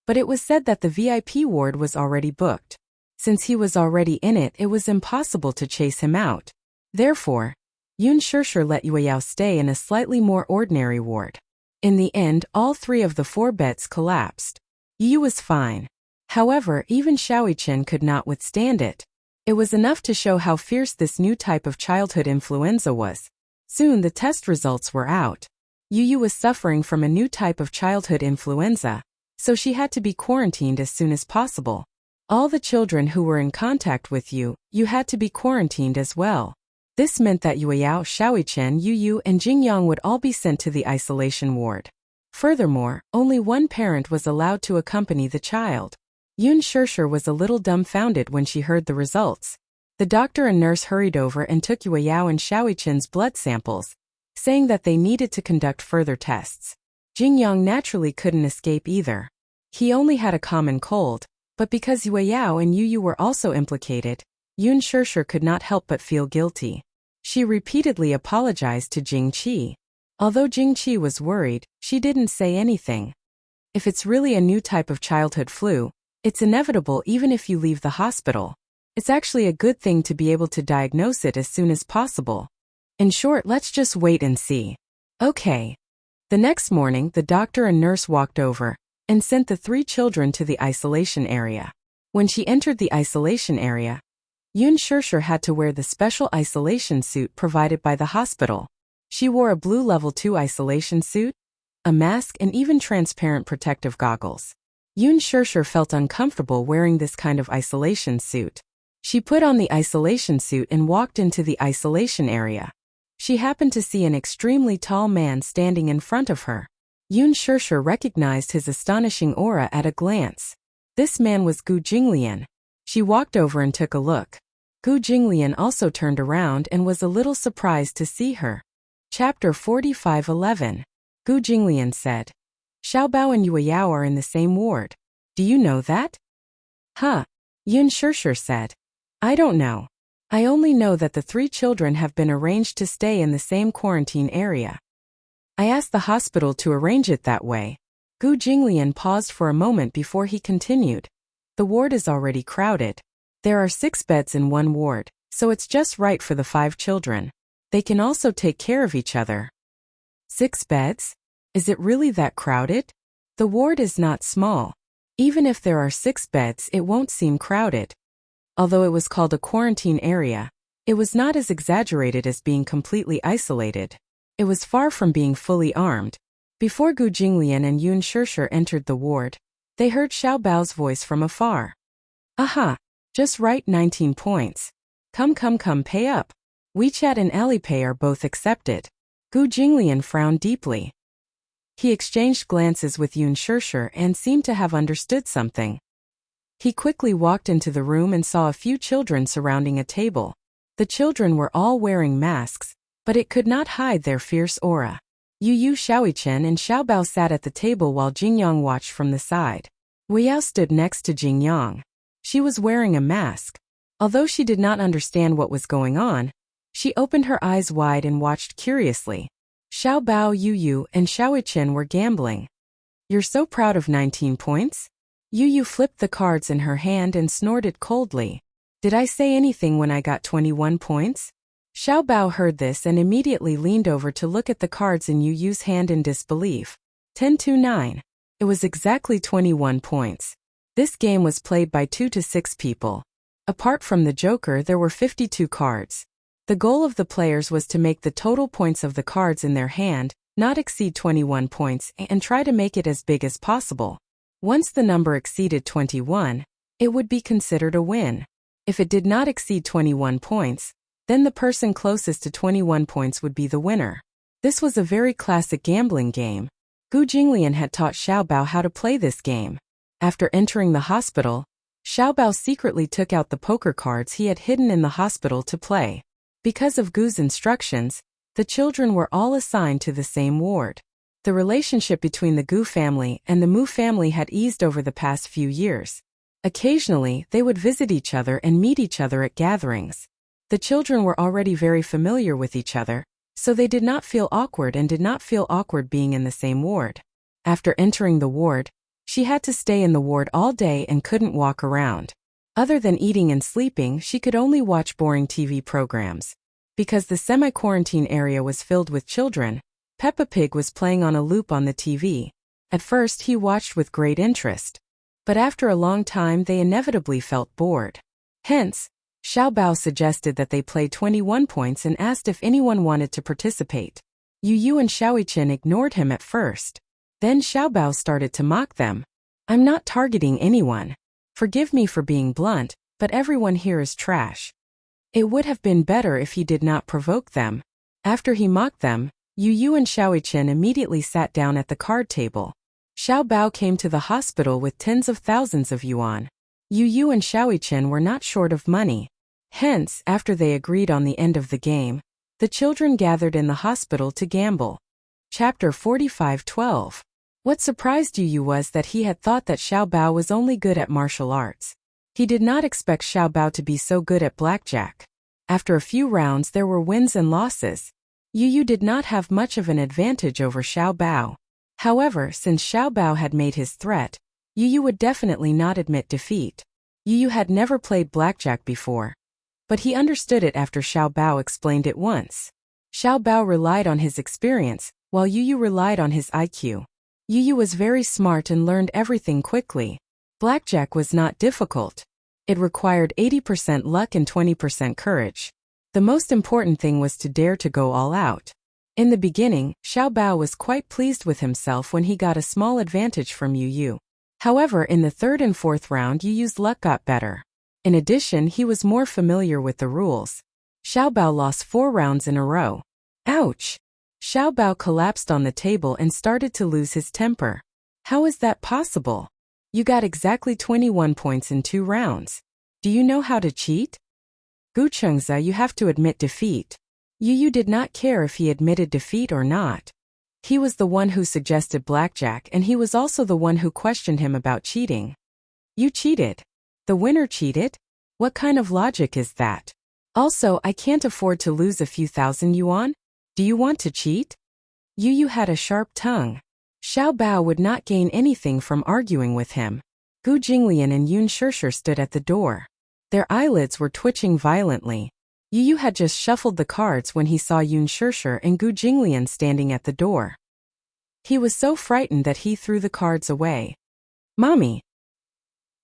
but it was said that the VIP ward was already booked. Since he was already in it, it was impossible to chase him out. Therefore, Yun Shirshir let Yue Yao stay in a slightly more ordinary ward. In the end, all 3 of the 4 beds collapsed. Yu was fine. However, even Xiaoichen could not withstand it. It was enough to show how fierce this new type of childhood influenza was. Soon the test results were out. Yu was suffering from a new type of childhood influenza, so she had to be quarantined as soon as possible. All the children who were in contact with you had to be quarantined as well. This meant that Yue Yao, Xiaoichen, Yu, and Jingyang would all be sent to the isolation ward. Furthermore, only one parent was allowed to accompany the child. Yun Shirshir was a little dumbfounded when she heard the results. The doctor and nurse hurried over and took Yue Yao and Xiaoichen's blood samples, saying that they needed to conduct further tests. Jingyang naturally couldn't escape either. He only had a common cold, but because Yue Yao and Yu were also implicated, Yun Shirshir could not help but feel guilty. She repeatedly apologized to Jingqi. Although Jingqi was worried, she didn't say anything. If it's really a new type of childhood flu, it's inevitable even if you leave the hospital. It's actually a good thing to be able to diagnose it as soon as possible. In short, let's just wait and see. Okay. The next morning, the doctor and nurse walked over and sent the 3 children to the isolation area. When she entered the isolation area, Yun Shirshir had to wear the special isolation suit provided by the hospital. She wore a blue level 2 isolation suit, a mask, and even transparent protective goggles. Yun Shirshir felt uncomfortable wearing this kind of isolation suit. She put on the isolation suit and walked into the isolation area. She happened to see an extremely tall man standing in front of her. Yun Shirshir recognized his astonishing aura at a glance. This man was Gu Jinglian. She walked over and took a look. Gu Jinglian also turned around and was a little surprised to see her. Chapter 45:11. Gu Jinglian said, Xiao Bao and Yue Yao are in the same ward. Do you know that? Huh? Yun Shirshir said. I don't know. I only know that the 3 children have been arranged to stay in the same quarantine area. I asked the hospital to arrange it that way. Gu Jinglian paused for a moment before he continued. The ward is already crowded. There are 6 beds in one ward, so it's just right for the 5 children. They can also take care of each other. 6 beds? Is it really that crowded? The ward is not small. Even if there are 6 beds, it won't seem crowded. Although it was called a quarantine area, it was not as exaggerated as being completely isolated. It was far from being fully armed. Before Gu Jinglian and Yun Shishir entered the ward, they heard Xiao Bao's voice from afar. Aha! Just right, 19 points. Come, pay up. WeChat and Alipay are both accepted. Gu Jinglian frowned deeply. He exchanged glances with Yun Shishir and seemed to have understood something. He quickly walked into the room and saw a few children surrounding a table. The children were all wearing masks, but it could not hide their fierce aura. Yu Xiaoichen and Xiao Bao sat at the table while Jingyang watched from the side. Weiyao stood next to Jingyang. She was wearing a mask. Although she did not understand what was going on, she opened her eyes wide and watched curiously. Xiao Bao, Yu, and Xiaoichen were gambling. You're so proud of 19 points? Yu flipped the cards in her hand and snorted coldly. Did I say anything when I got 21 points? Xiao Bao heard this and immediately leaned over to look at the cards in Yu's hand in disbelief. 10-9. It was exactly 21 points. This game was played by 2 to 6 people. Apart from the Joker, there were 52 cards. The goal of the players was to make the total points of the cards in their hand not exceed 21 points and try to make it as big as possible. Once the number exceeded 21, it would be considered a win. If it did not exceed 21 points, then the person closest to 21 points would be the winner. This was a very classic gambling game. Gu Jinglian had taught Xiao Bao how to play this game. After entering the hospital, Xiao Bao secretly took out the poker cards he had hidden in the hospital to play. Because of Gu's instructions, the children were all assigned to the same ward. The relationship between the Gu family and the Mu family had eased over the past few years. Occasionally, they would visit each other and meet each other at gatherings. The children were already very familiar with each other, so they did not feel awkward and did not feel awkward being in the same ward. After entering the ward, she had to stay in the ward all day and couldn't walk around. Other than eating and sleeping, she could only watch boring TV programs. Because the semi-quarantine area was filled with children, Peppa Pig was playing on a loop on the TV. At first he watched with great interest. But after a long time they inevitably felt bored. Hence, Xiao Bao suggested that they play 21 points and asked if anyone wanted to participate. Yu and Xiaoichen ignored him at first. Then Xiao Bao started to mock them. I'm not targeting anyone. Forgive me for being blunt, but everyone here is trash. It would have been better if he did not provoke them. After he mocked them, Yu and Xiaoichen immediately sat down at the card table. Xiao Bao came to the hospital with tens of thousands of yuan. Yu and Xiaoichen were not short of money. Hence, after they agreed on the end of the game, the children gathered in the hospital to gamble. Chapter 45:12. What surprised Yu was that he had thought that Xiao Bao was only good at martial arts. He did not expect Xiao Bao to be so good at blackjack. After a few rounds there were wins and losses. Yu did not have much of an advantage over Xiao Bao. However, since Xiao Bao had made his threat, Yu would definitely not admit defeat. Yu had never played blackjack before, but he understood it after Xiao Bao explained it once. Xiao Bao relied on his experience, while Yu relied on his IQ. Yu was very smart and learned everything quickly. Blackjack was not difficult. It required 80% luck and 20% courage. The most important thing was to dare to go all out. In the beginning, Xiao Bao was quite pleased with himself when he got a small advantage from Yu. However, in the third and fourth round Yu's luck got better. In addition, he was more familiar with the rules. Xiao Bao lost 4 rounds in a row. Ouch! Xiao Bao collapsed on the table and started to lose his temper. How is that possible? You got exactly 21 points in 2 rounds. Do you know how to cheat? Gu Chengza, you have to admit defeat. Yu did not care if he admitted defeat or not. He was the one who suggested blackjack and he was also the one who questioned him about cheating. You cheated. The winner cheated? What kind of logic is that? Also, I can't afford to lose a few thousand yuan. Do you want to cheat? Yu had a sharp tongue. Xiao Bao would not gain anything from arguing with him. Gu Jinglian and Yun Shishir stood at the door. Their eyelids were twitching violently. Yu Yu had just shuffled the cards when he saw Yun Shishir and Gu Jinglian standing at the door. He was so frightened that he threw the cards away. "Mommy!"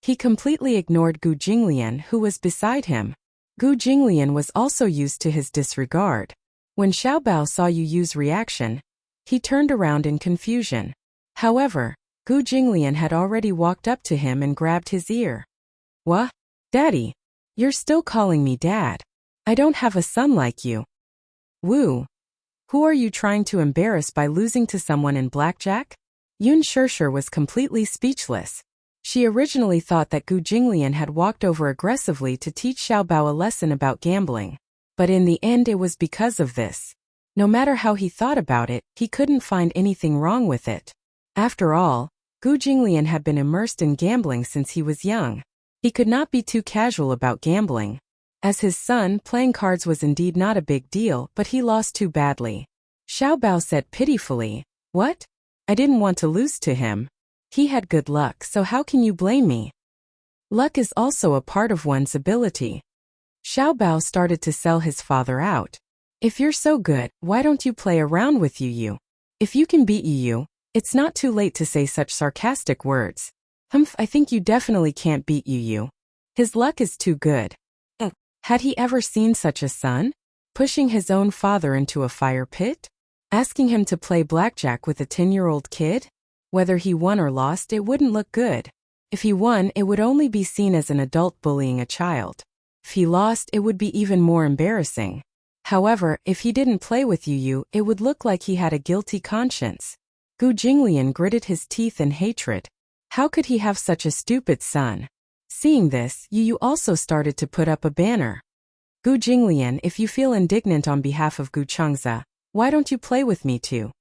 He completely ignored Gu Jinglian, who was beside him. Gu Jinglian was also used to his disregard. When Xiao Bao saw Yu Yu's reaction, he turned around in confusion. However, Gu Jinglian had already walked up to him and grabbed his ear. "What? Daddy? You're still calling me Dad. I don't have a son like you." "Wu. Who are you trying to embarrass by losing to someone in blackjack?" Yun Shishir was completely speechless. She originally thought that Gu Jinglian had walked over aggressively to teach Xiao Bao a lesson about gambling. But in the end it was because of this. No matter how he thought about it, he couldn't find anything wrong with it. After all, Gu Jinglian had been immersed in gambling since he was young. He could not be too casual about gambling. As his son, playing cards was indeed not a big deal, but he lost too badly. Xiao Bao said pitifully, "What? I didn't want to lose to him. He had good luck, so how can you blame me?" Luck is also a part of one's ability. Xiao Bao started to sell his father out. "If you're so good, why don't you play around with Yu Yu? If you can beat Yu Yu, it's not too late to say such sarcastic words. Humph, I think you definitely can't beat Yu Yu. His luck is too good." Had he ever seen such a son? Pushing his own father into a fire pit? Asking him to play blackjack with a 10-year-old kid? Whether he won or lost, it wouldn't look good. If he won, it would only be seen as an adult bullying a child. If he lost, it would be even more embarrassing. However, if he didn't play with Yu Yu, it would look like he had a guilty conscience. Gu Jinglian gritted his teeth in hatred. How could he have such a stupid son? Seeing this, Yu Yu also started to put up a banner. "Gu Jinglian, if you feel indignant on behalf of Gu Changza, why don't you play with me too?"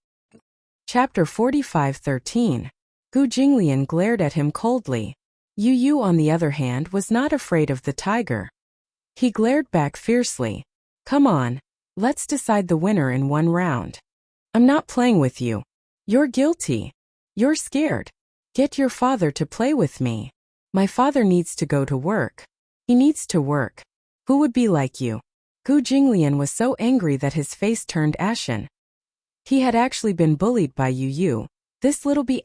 Chapter 45:13. Gu Jinglian glared at him coldly. Yu Yu, on the other hand, was not afraid of the tiger. He glared back fiercely. "Come on, let's decide the winner in one round. I'm not playing with you. You're guilty. You're scared. Get your father to play with me. My father needs to go to work. He needs to work. Who would be like you?" Gu Jinglian was so angry that his face turned ashen. He had actually been bullied by Yu Yu. This little b**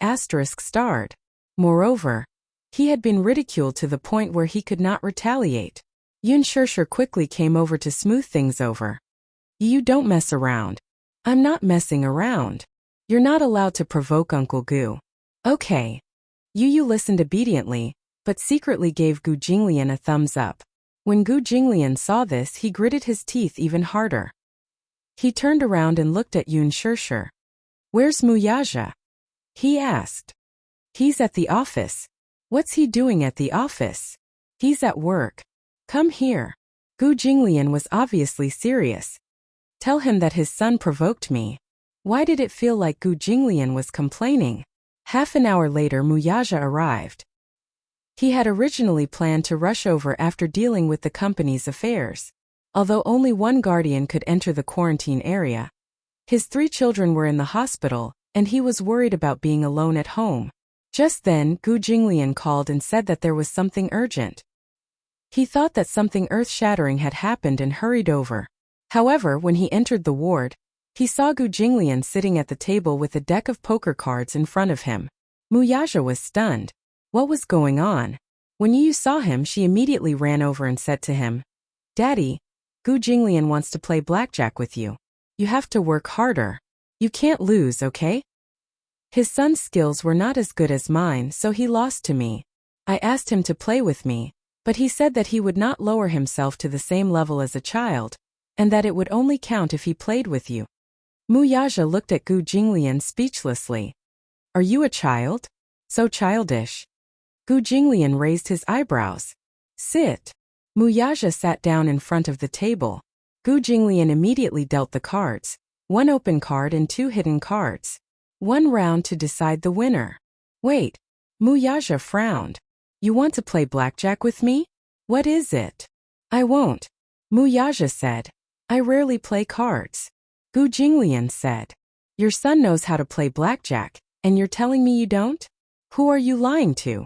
starred. Moreover, he had been ridiculed to the point where he could not retaliate. Yun Shishir quickly came over to smooth things over. "You don't mess around." "I'm not messing around. You're not allowed to provoke Uncle Gu." "Okay." Yu Yu listened obediently, but secretly gave Gu Jinglian a thumbs up. When Gu Jinglian saw this, he gritted his teeth even harder. He turned around and looked at Yun Shishir. "Where's Muyaja?" he asked. "He's at the office." "What's he doing at the office?" "He's at work." "Come here." Gu Jinglian was obviously serious. "Tell him that his son provoked me." Why did it feel like Gu Jinglian was complaining? Half an hour later, Muyaja arrived. He had originally planned to rush over after dealing with the company's affairs. Although only one guardian could enter the quarantine area, his 3 children were in the hospital, and he was worried about being alone at home. Just then, Gu Jinglian called and said that there was something urgent. He thought that something earth-shattering had happened and hurried over. However, when he entered the ward, he saw Gu Jinglian sitting at the table with a deck of poker cards in front of him. Muyaja was stunned. What was going on? When Yu saw him, she immediately ran over and said to him, "Daddy, Gu Jinglian wants to play blackjack with you. You have to work harder. You can't lose, okay? His son's skills were not as good as mine, so he lost to me. I asked him to play with me, but he said that he would not lower himself to the same level as a child, and that it would only count if he played with you." Muyaja looked at Gu Jinglian speechlessly. "Are you a child? So childish." Gu Jinglian raised his eyebrows. "Sit." Muyaja sat down in front of the table. Gu Jinglian immediately dealt the cards, 1 open card and 2 hidden cards. 1 round to decide the winner. "Wait." Muyaja frowned. "You want to play blackjack with me? What is it?" "I won't." Muyaja said. "I rarely play cards." Gu Jinglian said. "Your son knows how to play blackjack. And you're telling me you don't? Who are you lying to?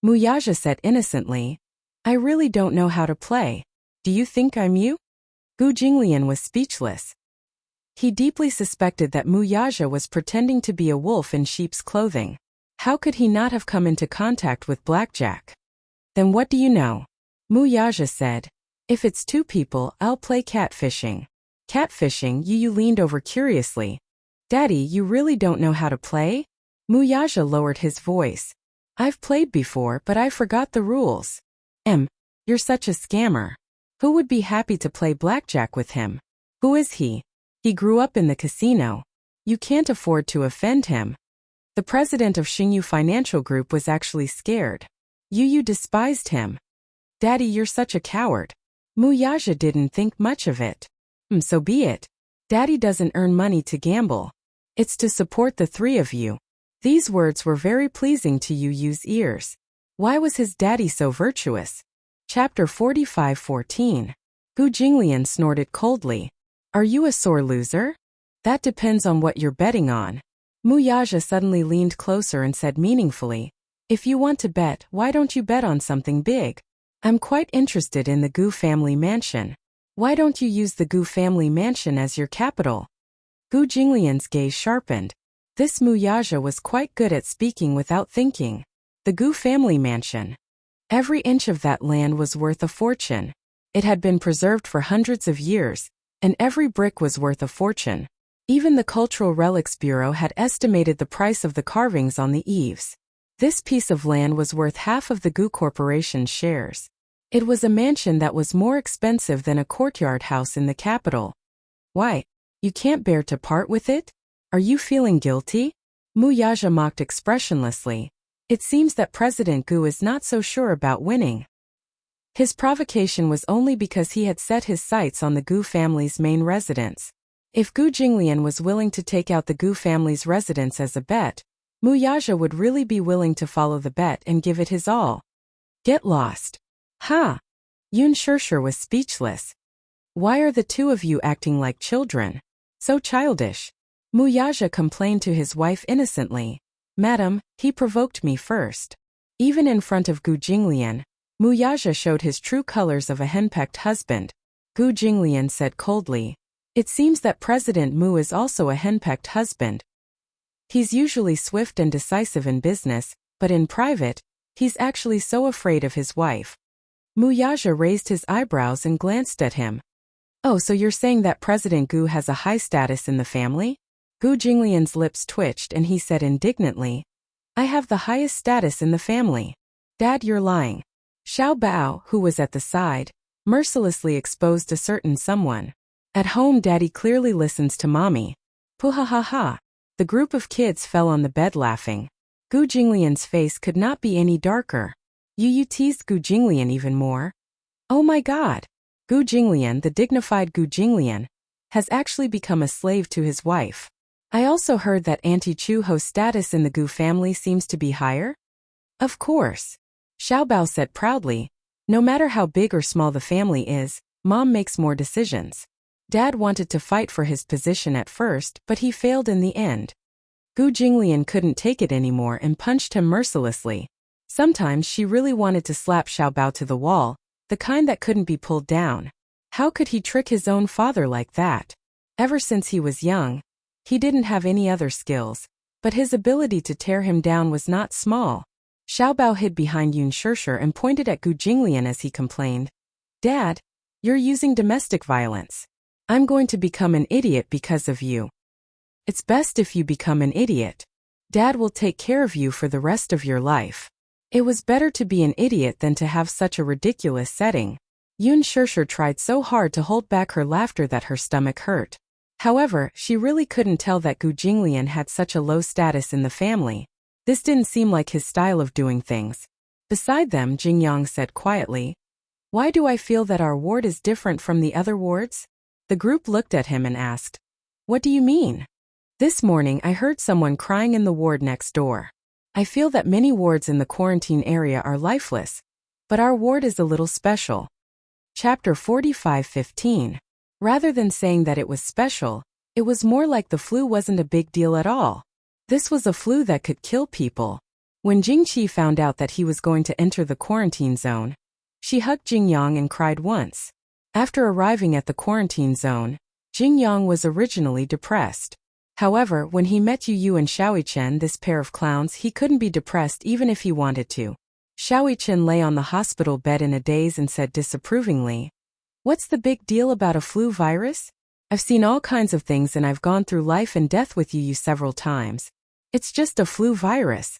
Muyaja said innocently. I really don't know how to play. Do you think I'm you? Gu Jinglian was speechless. He deeply suspected that Muyaja was pretending to be a wolf in sheep's clothing. How could he not have come into contact with Blackjack? Then what do you know? Muyaja said. If it's two people, I'll play catfishing. Catfishing? Yu leaned over curiously. Daddy, you really don't know how to play? Muyaja lowered his voice. I've played before, but I forgot the rules. You're such a scammer. Who would be happy to play blackjack with him? Who is he? He grew up in the casino. You can't afford to offend him. The president of Xingyu Financial Group was actually scared. Yu despised him. Daddy, you're such a coward. Muyaja didn't think much of it. So be it. Daddy doesn't earn money to gamble. It's to support the three of you. These words were very pleasing to Yu's ears. Why was his daddy so virtuous? Chapter 45:14. Gu Jinglian snorted coldly. Are you a sore loser? That depends on what you're betting on. Muyaja suddenly leaned closer and said meaningfully, if you want to bet, why don't you bet on something big? I'm quite interested in the Gu family mansion. Why don't you use the Gu family mansion as your capital? Gu Jinglian's gaze sharpened. This Muyaja was quite good at speaking without thinking. The Gu family mansion. Every inch of that land was worth a fortune. It had been preserved for hundreds of years, and every brick was worth a fortune. Even the Cultural Relics Bureau had estimated the price of the carvings on the eaves. This piece of land was worth half of the Gu Corporation's shares. It was a mansion that was more expensive than a courtyard house in the capital. Why? You can't bear to part with it? Are you feeling guilty? Muyaja mocked expressionlessly. It seems that President Gu is not so sure about winning. His provocation was only because he had set his sights on the Gu family's main residence. If Gu Jinglian was willing to take out the Gu family's residence as a bet, Muyaja would really be willing to follow the bet and give it his all. Get lost. Ha! Yun Shirshir was speechless. Why are the two of you acting like children? So childish. Muyaja complained to his wife innocently. Madam, he provoked me first. Even in front of Gu Jinglian, Muyaja showed his true colors of a henpecked husband. Gu Jinglian said coldly. It seems that President Mu is also a henpecked husband. He's usually swift and decisive in business, but in private, he's actually so afraid of his wife. Muyaja raised his eyebrows and glanced at him. Oh, so you're saying that President Gu has a high status in the family? Gu Jinglian's lips twitched and he said indignantly, I have the highest status in the family. Dad, you're lying. Xiao Bao, who was at the side, mercilessly exposed a certain someone. At home, Daddy clearly listens to Mommy. Puhahaha. The group of kids fell on the bed laughing. Gu Jinglian's face could not be any darker. Yu teased Gu Jinglian even more. Oh my god. Gu Jinglian, the dignified Gu Jinglian, has actually become a slave to his wife. I also heard that Auntie Chuho's status in the Gu family seems to be higher? Of course. Xiao Bao said proudly. No matter how big or small the family is, Mom makes more decisions. Dad wanted to fight for his position at first, but he failed in the end. Gu Jinglian couldn't take it anymore and punched him mercilessly. Sometimes she really wanted to slap Xiao Bao to the wall, the kind that couldn't be pulled down. How could he trick his own father like that? Ever since he was young, he didn't have any other skills, but his ability to tear him down was not small. Xiao Bao hid behind Yun Shirshir and pointed at Gu Jinglian as he complained. Dad, you're using domestic violence. I'm going to become an idiot because of you. It's best if you become an idiot. Dad will take care of you for the rest of your life. It was better to be an idiot than to have such a ridiculous setting. Yun Shirshir tried so hard to hold back her laughter that her stomach hurt. However, she really couldn't tell that Gu Jinglian had such a low status in the family. This didn't seem like his style of doing things. Beside them, Jingyang said quietly, Why do I feel that our ward is different from the other wards? The group looked at him and asked, What do you mean? This morning I heard someone crying in the ward next door. I feel that many wards in the quarantine area are lifeless, but our ward is a little special. Chapter 45:15. Rather than saying that it was special, it was more like the flu wasn't a big deal at all. This was a flu that could kill people. When Jingqi found out that he was going to enter the quarantine zone, she hugged Jingyang and cried once. After arriving at the quarantine zone, Jingyang was originally depressed. However, when he met Yu and Xiaoyichen, this pair of clowns, he couldn't be depressed even if he wanted to. Xiaoyichen lay on the hospital bed in a daze and said disapprovingly, "What's the big deal about a flu virus? I've seen all kinds of things and I've gone through life and death with Yu several times. It's just a flu virus."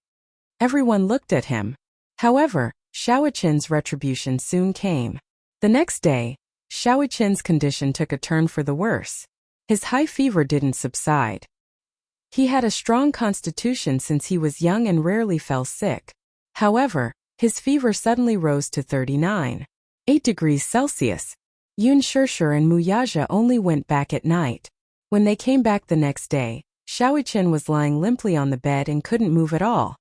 Everyone looked at him. However, Xiaoyichen's retribution soon came. The next day, Xiaoyichen's condition took a turn for the worse. His high fever didn't subside. He had a strong constitution since he was young and rarely fell sick. However, his fever suddenly rose to 39.8 degrees Celsius. Yun Shishir and Muyaja only went back at night. When they came back the next day, Xiaoyichen was lying limply on the bed and couldn't move at all.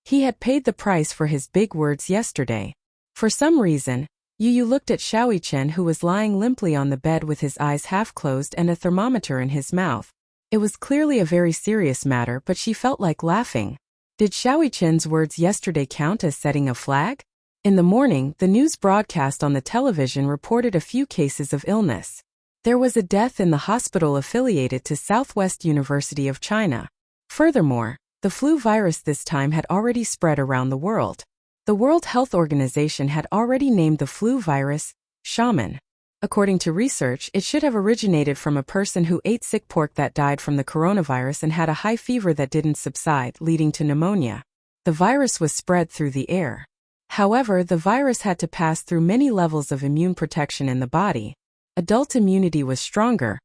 He had paid the price for his big words yesterday. For some reason, Yu looked at Xiaoyichen, who was lying limply on the bed with his eyes half closed and a thermometer in his mouth. It was clearly a very serious matter, but she felt like laughing. Did Xiaoyichen's words yesterday count as setting a flag? In the morning, the news broadcast on the television reported a few cases of illness. There was a death in the hospital affiliated to Southwest University of China. Furthermore, the flu virus this time had already spread around the world. The World Health Organization had already named the flu virus shaman. According to research, it should have originated from a person who ate sick pork that died from the coronavirus and had a high fever that didn't subside, leading to pneumonia. The virus was spread through the air. However, the virus had to pass through many levels of immune protection in the body. Adult immunity was stronger,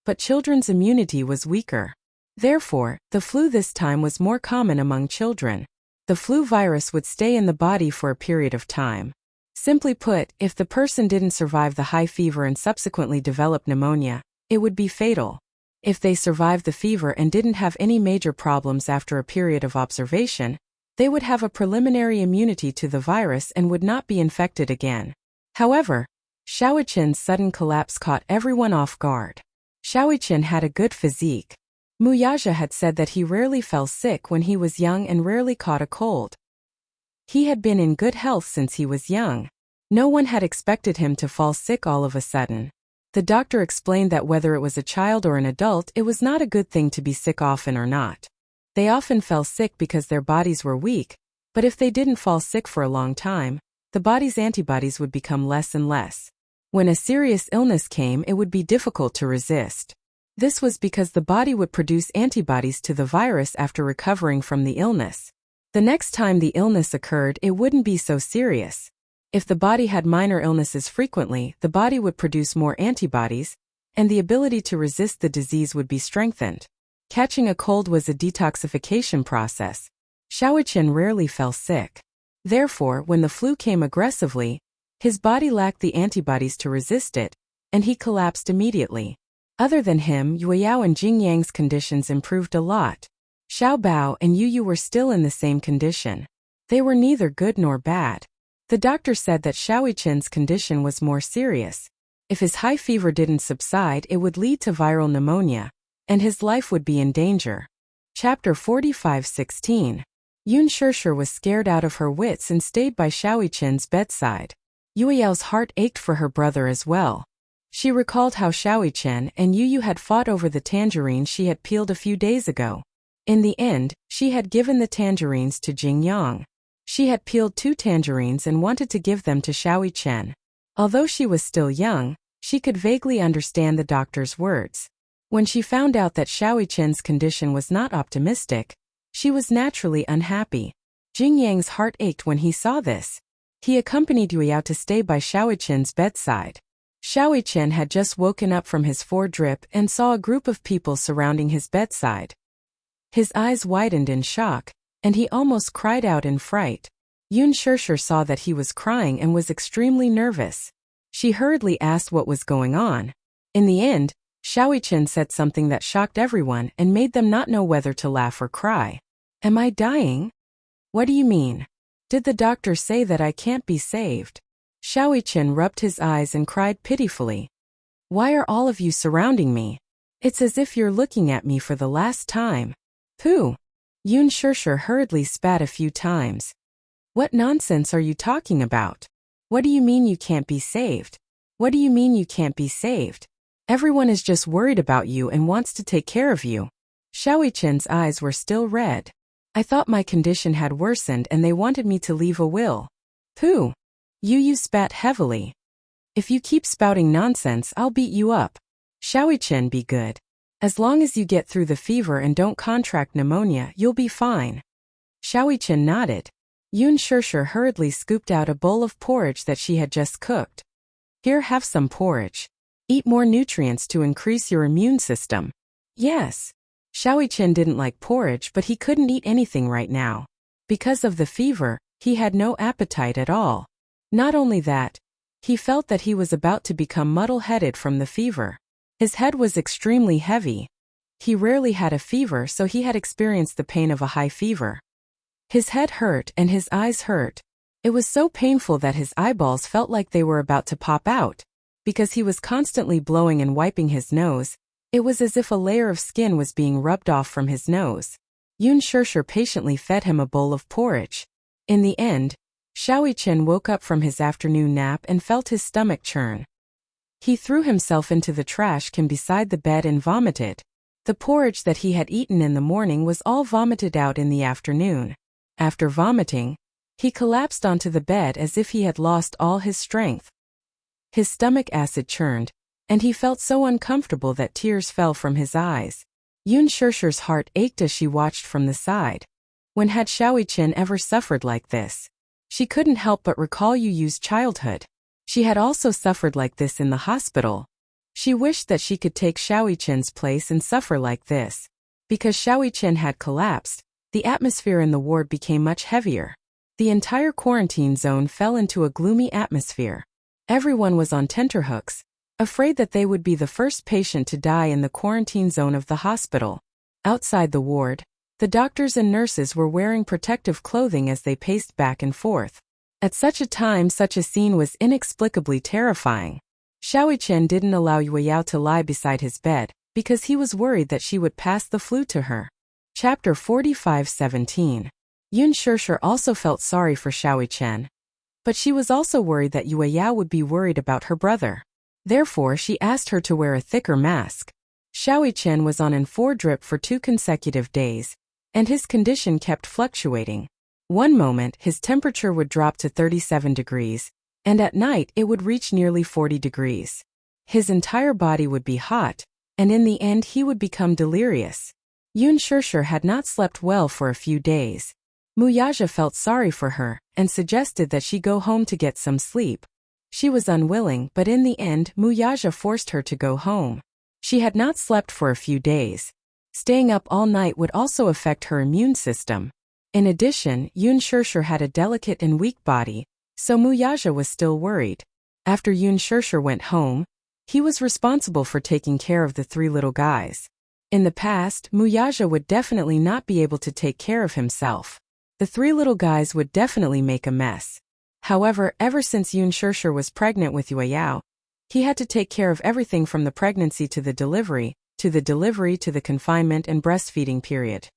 but children's immunity was weaker. Therefore, the flu this time was more common among children. The flu virus would stay in the body for a period of time. Simply put, if the person didn't survive the high fever and subsequently develop pneumonia, it would be fatal. If they survived the fever and didn't have any major problems after a period of observation, they would have a preliminary immunity to the virus and would not be infected again. However, Xiaoyichen's sudden collapse caught everyone off guard. Xiaoyichen had a good physique. Muyaja had said that he rarely fell sick when he was young and rarely caught a cold. He had been in good health since he was young. No one had expected him to fall sick all of a sudden. The doctor explained that whether it was a child or an adult, it was not a good thing to be sick often or not. They often fell sick because their bodies were weak, but if they didn't fall sick for a long time, the body's antibodies would become less and less. When a serious illness came, it would be difficult to resist. This was because the body would produce antibodies to the virus after recovering from the illness. The next time the illness occurred, it wouldn't be so serious. If the body had minor illnesses frequently, the body would produce more antibodies, and the ability to resist the disease would be strengthened. Catching a cold was a detoxification process. Xiaoyichen rarely fell sick. Therefore, when the flu came aggressively, his body lacked the antibodies to resist it, and he collapsed immediately. Other than him, Yueyao and Jingyang's conditions improved a lot. Xiao Bao and Yu were still in the same condition. They were neither good nor bad. The doctor said that Xiaoyichen's condition was more serious. If his high fever didn't subside, it would lead to viral pneumonia, and his life would be in danger. Chapter 45:16. Yun Shishir was scared out of her wits and stayed by Xiaoyichen's bedside. Yueyao's heart ached for her brother as well. She recalled how Xiaoyichen and Yu had fought over the tangerines she had peeled a few days ago. In the end, she had given the tangerines to Jingyang. She had peeled 2 tangerines and wanted to give them to Xiaoyichen. Although she was still young, she could vaguely understand the doctor's words. When she found out that Xiaoyichen's condition was not optimistic, she was naturally unhappy. Jingyang's heart ached when he saw this. He accompanied Yueyao to stay by Xiaoyichen's bedside. Xiaoyichen had just woken up from his drip and saw a group of people surrounding his bedside. His eyes widened in shock, and he almost cried out in fright. Yun Shishir saw that he was crying and was extremely nervous. She hurriedly asked what was going on. In the end, Xiaoyichen said something that shocked everyone and made them not know whether to laugh or cry. "Am I dying?" "What do you mean? Did the doctor say that I can't be saved?" Xiaoyichen rubbed his eyes and cried pitifully. "Why are all of you surrounding me? It's as if you're looking at me for the last time." Pooh! Yun Shirshir hurriedly spat a few times. What nonsense are you talking about? What do you mean you can't be saved? What do you mean you can't be saved? Everyone is just worried about you and wants to take care of you. Xiaoichen's eyes were still red. I thought my condition had worsened and they wanted me to leave a will. Pooh! Yu spat heavily. If you keep spouting nonsense, I'll beat you up. Xiaoichen, be good. As long as you get through the fever and don't contract pneumonia, you'll be fine. Xiaoichen nodded. Yun Shirshir hurriedly scooped out a bowl of porridge that she had just cooked. Here, have some porridge. Eat more nutrients to increase your immune system. Yes. Xiaoichen didn't like porridge, but he couldn't eat anything right now. Because of the fever, he had no appetite at all. Not only that, he felt that he was about to become muddle-headed from the fever. His head was extremely heavy. He rarely had a fever, so he had experienced the pain of a high fever. His head hurt and his eyes hurt. It was so painful that his eyeballs felt like they were about to pop out. Because he was constantly blowing and wiping his nose, it was as if a layer of skin was being rubbed off from his nose. Yun Shirshir patiently fed him a bowl of porridge. In the end, Xiaoichen woke up from his afternoon nap and felt his stomach churn. He threw himself into the trash can beside the bed and vomited. The porridge that he had eaten in the morning was all vomited out in the afternoon. After vomiting, he collapsed onto the bed as if he had lost all his strength. His stomach acid churned, and he felt so uncomfortable that tears fell from his eyes. Yun Shirshir's heart ached as she watched from the side. When had Xiaoichen ever suffered like this? She couldn't help but recall Yu's childhood. She had also suffered like this in the hospital. She wished that she could take Xiaoichen's place and suffer like this. Because Xiaoichen had collapsed, the atmosphere in the ward became much heavier. The entire quarantine zone fell into a gloomy atmosphere. Everyone was on tenterhooks, afraid that they would be the first patient to die in the quarantine zone of the hospital. Outside the ward, the doctors and nurses were wearing protective clothing as they paced back and forth. At such a time, such a scene was inexplicably terrifying. Xiaoichen didn't allow Yueyao to lie beside his bed, because he was worried that she would pass the flu to her. Chapter 45:17. Yun Shirshir also felt sorry for Xiaoichen. But she was also worried that Yueyao would be worried about her brother. Therefore, she asked her to wear a thicker mask. Xiaoichen was on an 4 drip for 2 consecutive days, and his condition kept fluctuating. One moment, his temperature would drop to 37 degrees, and at night it would reach nearly 40 degrees. His entire body would be hot, and in the end he would become delirious. Yun Shirshir had not slept well for a few days. Muyaja felt sorry for her, and suggested that she go home to get some sleep. She was unwilling, but in the end Muyaja forced her to go home. She had not slept for a few days. Staying up all night would also affect her immune system. In addition, Yun Shirshir had a delicate and weak body, so Muyaja was still worried. After Yun Shirshir went home, he was responsible for taking care of the 3 little guys. In the past, Muyaja would definitely not be able to take care of himself. The 3 little guys would definitely make a mess. However, ever since Yun Shirshir was pregnant with Yueyao, he had to take care of everything from the pregnancy to the delivery, to the confinement and breastfeeding period.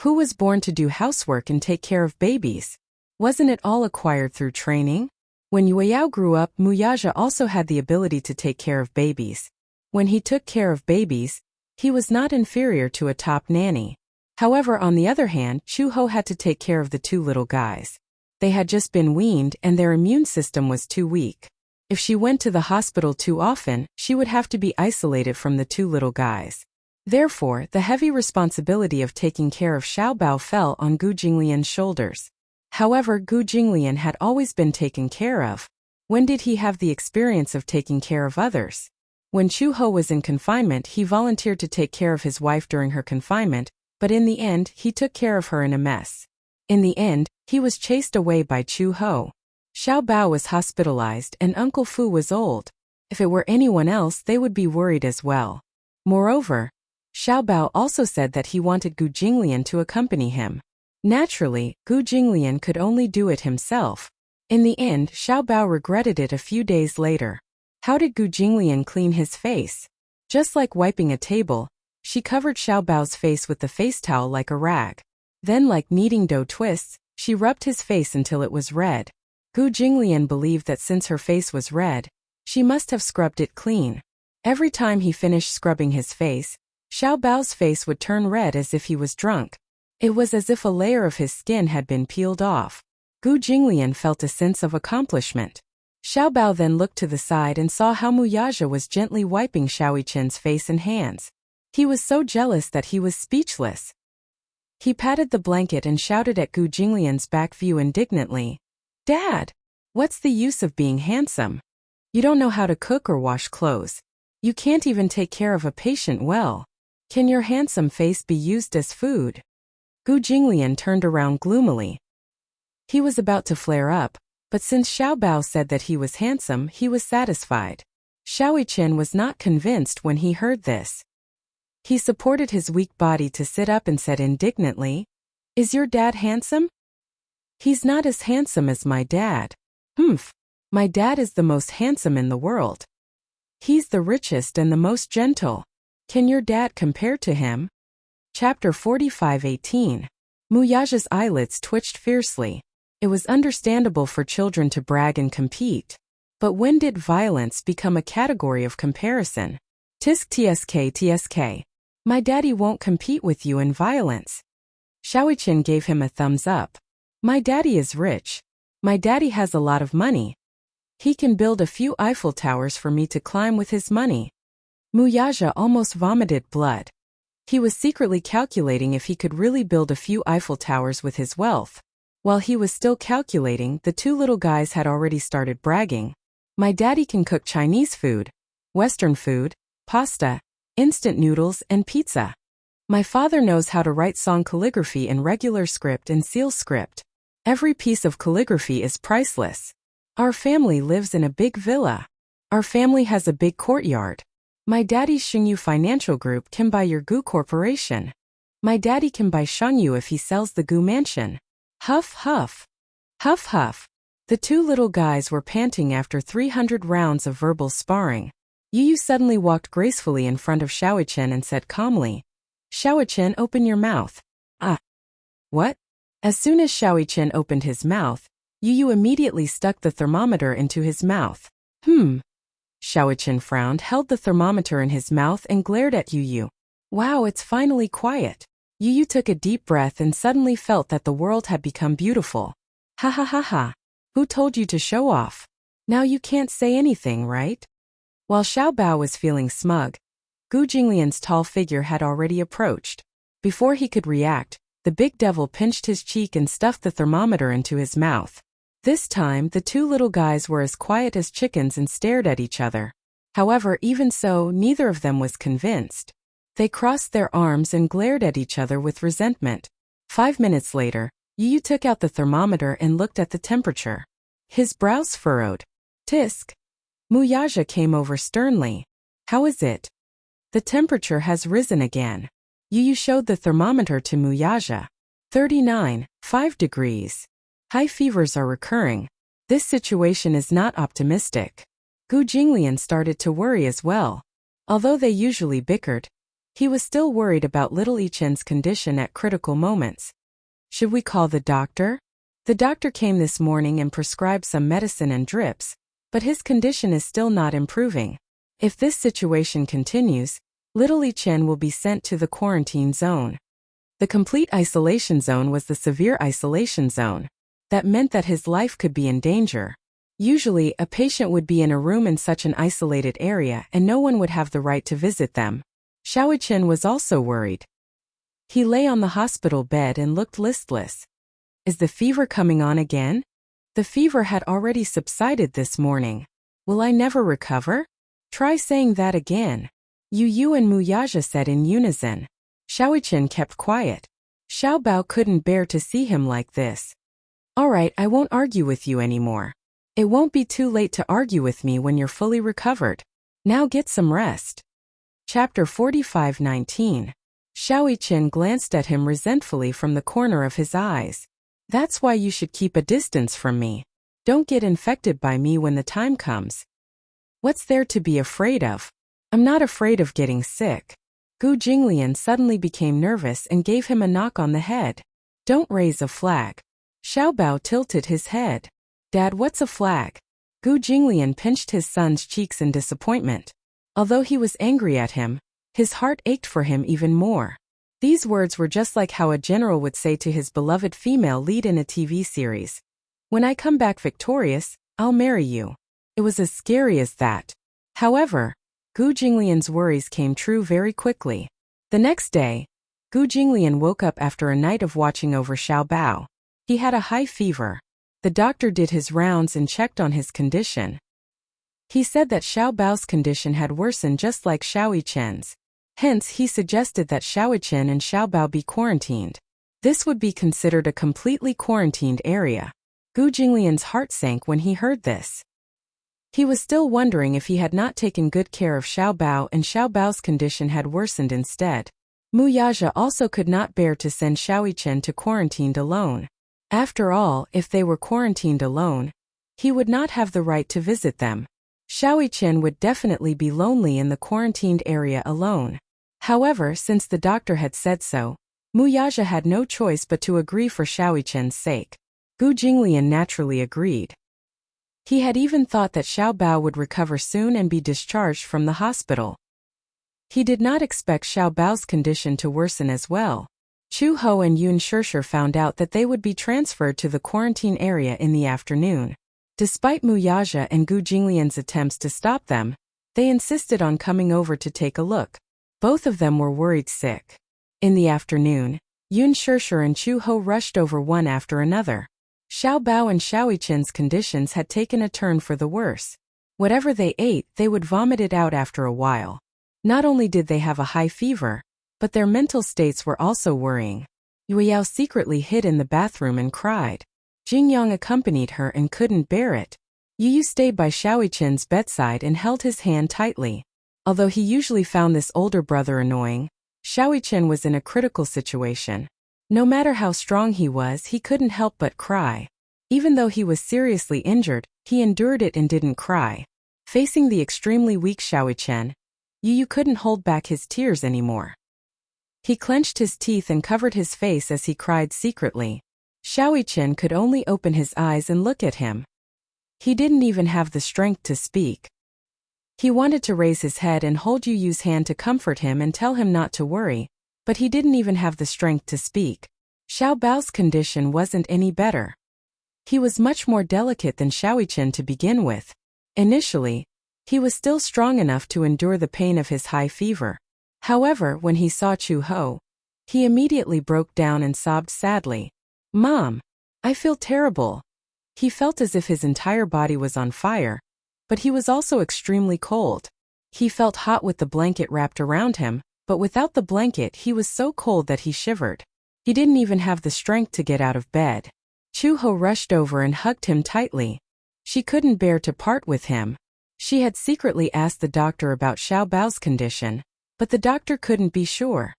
Who was born to do housework and take care of babies? Wasn't it all acquired through training? When Yueyao grew up, Muyaja also had the ability to take care of babies. When he took care of babies, he was not inferior to a top nanny. However, on the other hand, Chuho had to take care of the 2 little guys. They had just been weaned and their immune system was too weak. If she went to the hospital too often, she would have to be isolated from the 2 little guys. Therefore, the heavy responsibility of taking care of Xiaobao fell on Gu Jinglian's shoulders. However, Gu Jinglian had always been taken care of. When did he have the experience of taking care of others? When Chuho was in confinement, he volunteered to take care of his wife during her confinement, but in the end, he took care of her in a mess. In the end, he was chased away by Chuho. Xiaobao was hospitalized and Uncle Fu was old. If it were anyone else, they would be worried as well. Moreover, Xiaobao also said that he wanted Gu Jinglian to accompany him. Naturally, Gu Jinglian could only do it himself. In the end, Xiaobao regretted it a few days later. How did Gu Jinglian clean his face? Just like wiping a table, She covered Xiao Bao's face with the face towel like a rag. Then, like kneading dough twists, she rubbed his face until it was red. Gu Jinglian believed that since her face was red, she must have scrubbed it clean. Every time he finished scrubbing his face, Xiao Bao's face would turn red as if he was drunk. It was as if a layer of his skin had been peeled off. Gu Jinglian felt a sense of accomplishment. Xiao Bao then looked to the side and saw how Muyaja was gently wiping Xiaoichen's face and hands. He was so jealous that he was speechless. He patted the blanket and shouted at Gu Jinglian's back view indignantly. "Dad! What's the use of being handsome? You don't know how to cook or wash clothes. You can't even take care of a patient well. Can your handsome face be used as food?" Gu Jinglian turned around gloomily. He was about to flare up, but since Xiao Bao said that he was handsome, he was satisfied. Xiaoichen was not convinced when he heard this. He supported his weak body to sit up and said indignantly, "Is your dad handsome?" "He's not as handsome as my dad." "Humph. My dad is the most handsome in the world. He's the richest and the most gentle. Can your dad compare to him?" Chapter 45:18. Muyaja's eyelids twitched fiercely. It was understandable for children to brag and compete. But when did violence become a category of comparison? Tisk tsk tsk. My daddy won't compete with you in violence. Xiaoichin gave him a thumbs up. My daddy is rich. My daddy has a lot of money. He can build a few Eiffel Towers for me to climb with his money. Muyaja almost vomited blood. He was secretly calculating if he could really build a few Eiffel Towers with his wealth. While he was still calculating, the two little guys had already started bragging. My daddy can cook Chinese food, Western food, pasta, instant noodles, and pizza. My father knows how to write song calligraphy in regular script and seal script. Every piece of calligraphy is priceless. Our family lives in a big villa. Our family has a big courtyard. My daddy's Xingyu Financial Group can buy your Gu Corporation. My daddy can buy Shangyu if he sells the Gu Mansion. Huff huff. Huff huff. The two little guys were panting after 300 rounds of verbal sparring. Yu suddenly walked gracefully in front of Xiaoichen and said calmly, "Xiaoichen, open your mouth." "Ah." "What?" As soon as Xiaoichen opened his mouth, Yu immediately stuck the thermometer into his mouth. Xiaoichen frowned, held the thermometer in his mouth and glared at Yu. "Wow, it's finally quiet." Yu took a deep breath and suddenly felt that the world had become beautiful. "Ha ha ha ha. Who told you to show off? Now you can't say anything, right?" While Xiao Bao was feeling smug, Gu Jinglian's tall figure had already approached. Before he could react, the big devil pinched his cheek and stuffed the thermometer into his mouth. This time, the two little guys were as quiet as chickens and stared at each other. However, even so, neither of them was convinced. They crossed their arms and glared at each other with resentment. 5 minutes later, Yu took out the thermometer and looked at the temperature. His brows furrowed. "Tisk." Muyaja came over sternly. "How is it?" "The temperature has risen again." Yu showed the thermometer to Muyaja. 39.5 degrees. High fevers are recurring. This situation is not optimistic. Gu Jinglian started to worry as well. Although they usually bickered, he was still worried about little Ichen's condition at critical moments. Should we call the doctor? The doctor came this morning and prescribed some medicine and drips, but his condition is still not improving. If this situation continues, little Ichen will be sent to the quarantine zone. The complete isolation zone was the severe isolation zone. That meant that his life could be in danger. Usually, a patient would be in a room in such an isolated area and no one would have the right to visit them. Xiaoichen was also worried. He lay on the hospital bed and looked listless. Is the fever coming on again? The fever had already subsided this morning. Will I never recover? Try saying that again. Yu and Muyaja said in unison. Xiaoichen kept quiet. Xiao Bao couldn't bear to see him like this. All right, I won't argue with you anymore. It won't be too late to argue with me when you're fully recovered. Now get some rest. Chapter 45:19. Xiaoichen glanced at him resentfully from the corner of his eyes. That's why you should keep a distance from me. Don't get infected by me when the time comes. What's there to be afraid of? I'm not afraid of getting sick. Gu Jinglian suddenly became nervous and gave him a knock on the head. Don't raise a flag. Xiao Bao tilted his head. Dad, what's a flag? Gu Jinglian pinched his son's cheeks in disappointment. Although he was angry at him, his heart ached for him even more. These words were just like how a general would say to his beloved female lead in a TV series. When I come back victorious, I'll marry you. It was as scary as that. However, Gu Jinglian's worries came true very quickly. The next day, Gu Jinglian woke up after a night of watching over Xiao Bao. He had a high fever. The doctor did his rounds and checked on his condition. He said that Xiao Bao's condition had worsened just like Xiao Yichen's. Hence, he suggested that Xiao Yichen and Xiao Bao be quarantined. This would be considered a completely quarantined area. Gu Jinglian's heart sank when he heard this. He was still wondering if he had not taken good care of Xiao Bao and Xiao Bao's condition had worsened instead. Mu Yaja also could not bear to send Xiao Yichen to quarantined alone. After all, if they were quarantined alone, he would not have the right to visit them. Xiao Yichen would definitely be lonely in the quarantined area alone. However, since the doctor had said so, Mu Yaja had no choice but to agree for Xiao Yichen's sake. Gu Jinglian naturally agreed. He had even thought that Xiao Bao would recover soon and be discharged from the hospital. He did not expect Xiao Bao's condition to worsen as well. Chu Ho and Yun Shishir found out that they would be transferred to the quarantine area in the afternoon. Despite Mu Yaja and Gu Jinglian's attempts to stop them, they insisted on coming over to take a look. Both of them were worried sick. In the afternoon, Yun Shishir and Chu Ho rushed over one after another. Xiao Bao and Xiao Yichen's conditions had taken a turn for the worse. Whatever they ate, they would vomit it out after a while. Not only did they have a high fever, but their mental states were also worrying. Yue Yao secretly hid in the bathroom and cried. Jingyang accompanied her and couldn't bear it. Yu stayed by Xiao Yichen's bedside and held his hand tightly. Although he usually found this older brother annoying, Xiao Yichen was in a critical situation. No matter how strong he was, he couldn't help but cry. Even though he was seriously injured, he endured it and didn't cry. Facing the extremely weak Xiao Yichen, Yu couldn't hold back his tears anymore. He clenched his teeth and covered his face as he cried secretly. Xiao Yichen could only open his eyes and look at him. He didn't even have the strength to speak. He wanted to raise his head and hold Yu's hand to comfort him and tell him not to worry, but he didn't even have the strength to speak. Xiao Bao's condition wasn't any better. He was much more delicate than Xiao Yichen to begin with. Initially, he was still strong enough to endure the pain of his high fever. However, when he saw Chu Ho, he immediately broke down and sobbed sadly. Mom, I feel terrible. He felt as if his entire body was on fire, but he was also extremely cold. He felt hot with the blanket wrapped around him, but without the blanket he was so cold that he shivered. He didn't even have the strength to get out of bed. Chu Ho rushed over and hugged him tightly. She couldn't bear to part with him. She had secretly asked the doctor about Xiao Bao's condition, but the doctor couldn't be sure.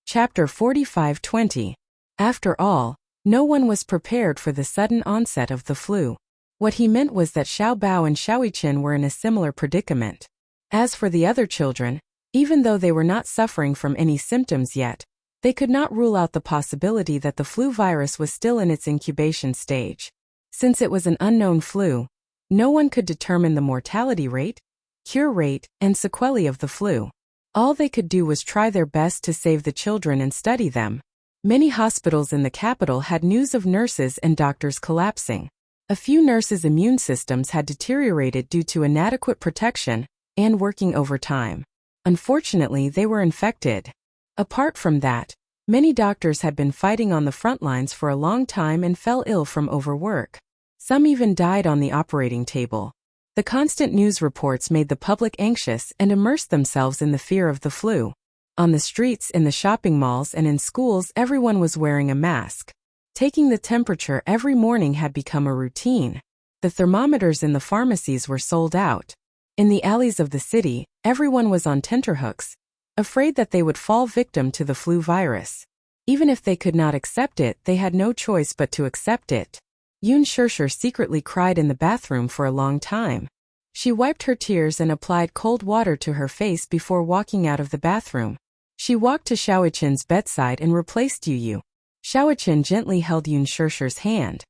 Chapter 45:20. After all, no one was prepared for the sudden onset of the flu. What he meant was that Xiao Bao and Xiao Yichen were in a similar predicament. As for the other children, even though they were not suffering from any symptoms yet, they could not rule out the possibility that the flu virus was still in its incubation stage. Since it was an unknown flu, no one could determine the mortality rate, cure rate, and sequelae of the flu. All they could do was try their best to save the children and study them. Many hospitals in the capital had news of nurses and doctors collapsing. A few nurses' immune systems had deteriorated due to inadequate protection and working overtime. Unfortunately, they were infected. Apart from that, many doctors had been fighting on the front lines for a long time and fell ill from overwork. Some even died on the operating table. The constant news reports made the public anxious and immersed themselves in the fear of the flu. On the streets, in the shopping malls, and in schools, everyone was wearing a mask. Taking the temperature every morning had become a routine. The thermometers in the pharmacies were sold out. In the alleys of the city, everyone was on tenterhooks, afraid that they would fall victim to the flu virus. Even if they could not accept it, they had no choice but to accept it. Yun Shishir secretly cried in the bathroom for a long time. She wiped her tears and applied cold water to her face before walking out of the bathroom. She walked to Xiaoqin's bedside and replaced Yu. Xiaoqin gently held Yun Shishir's hand.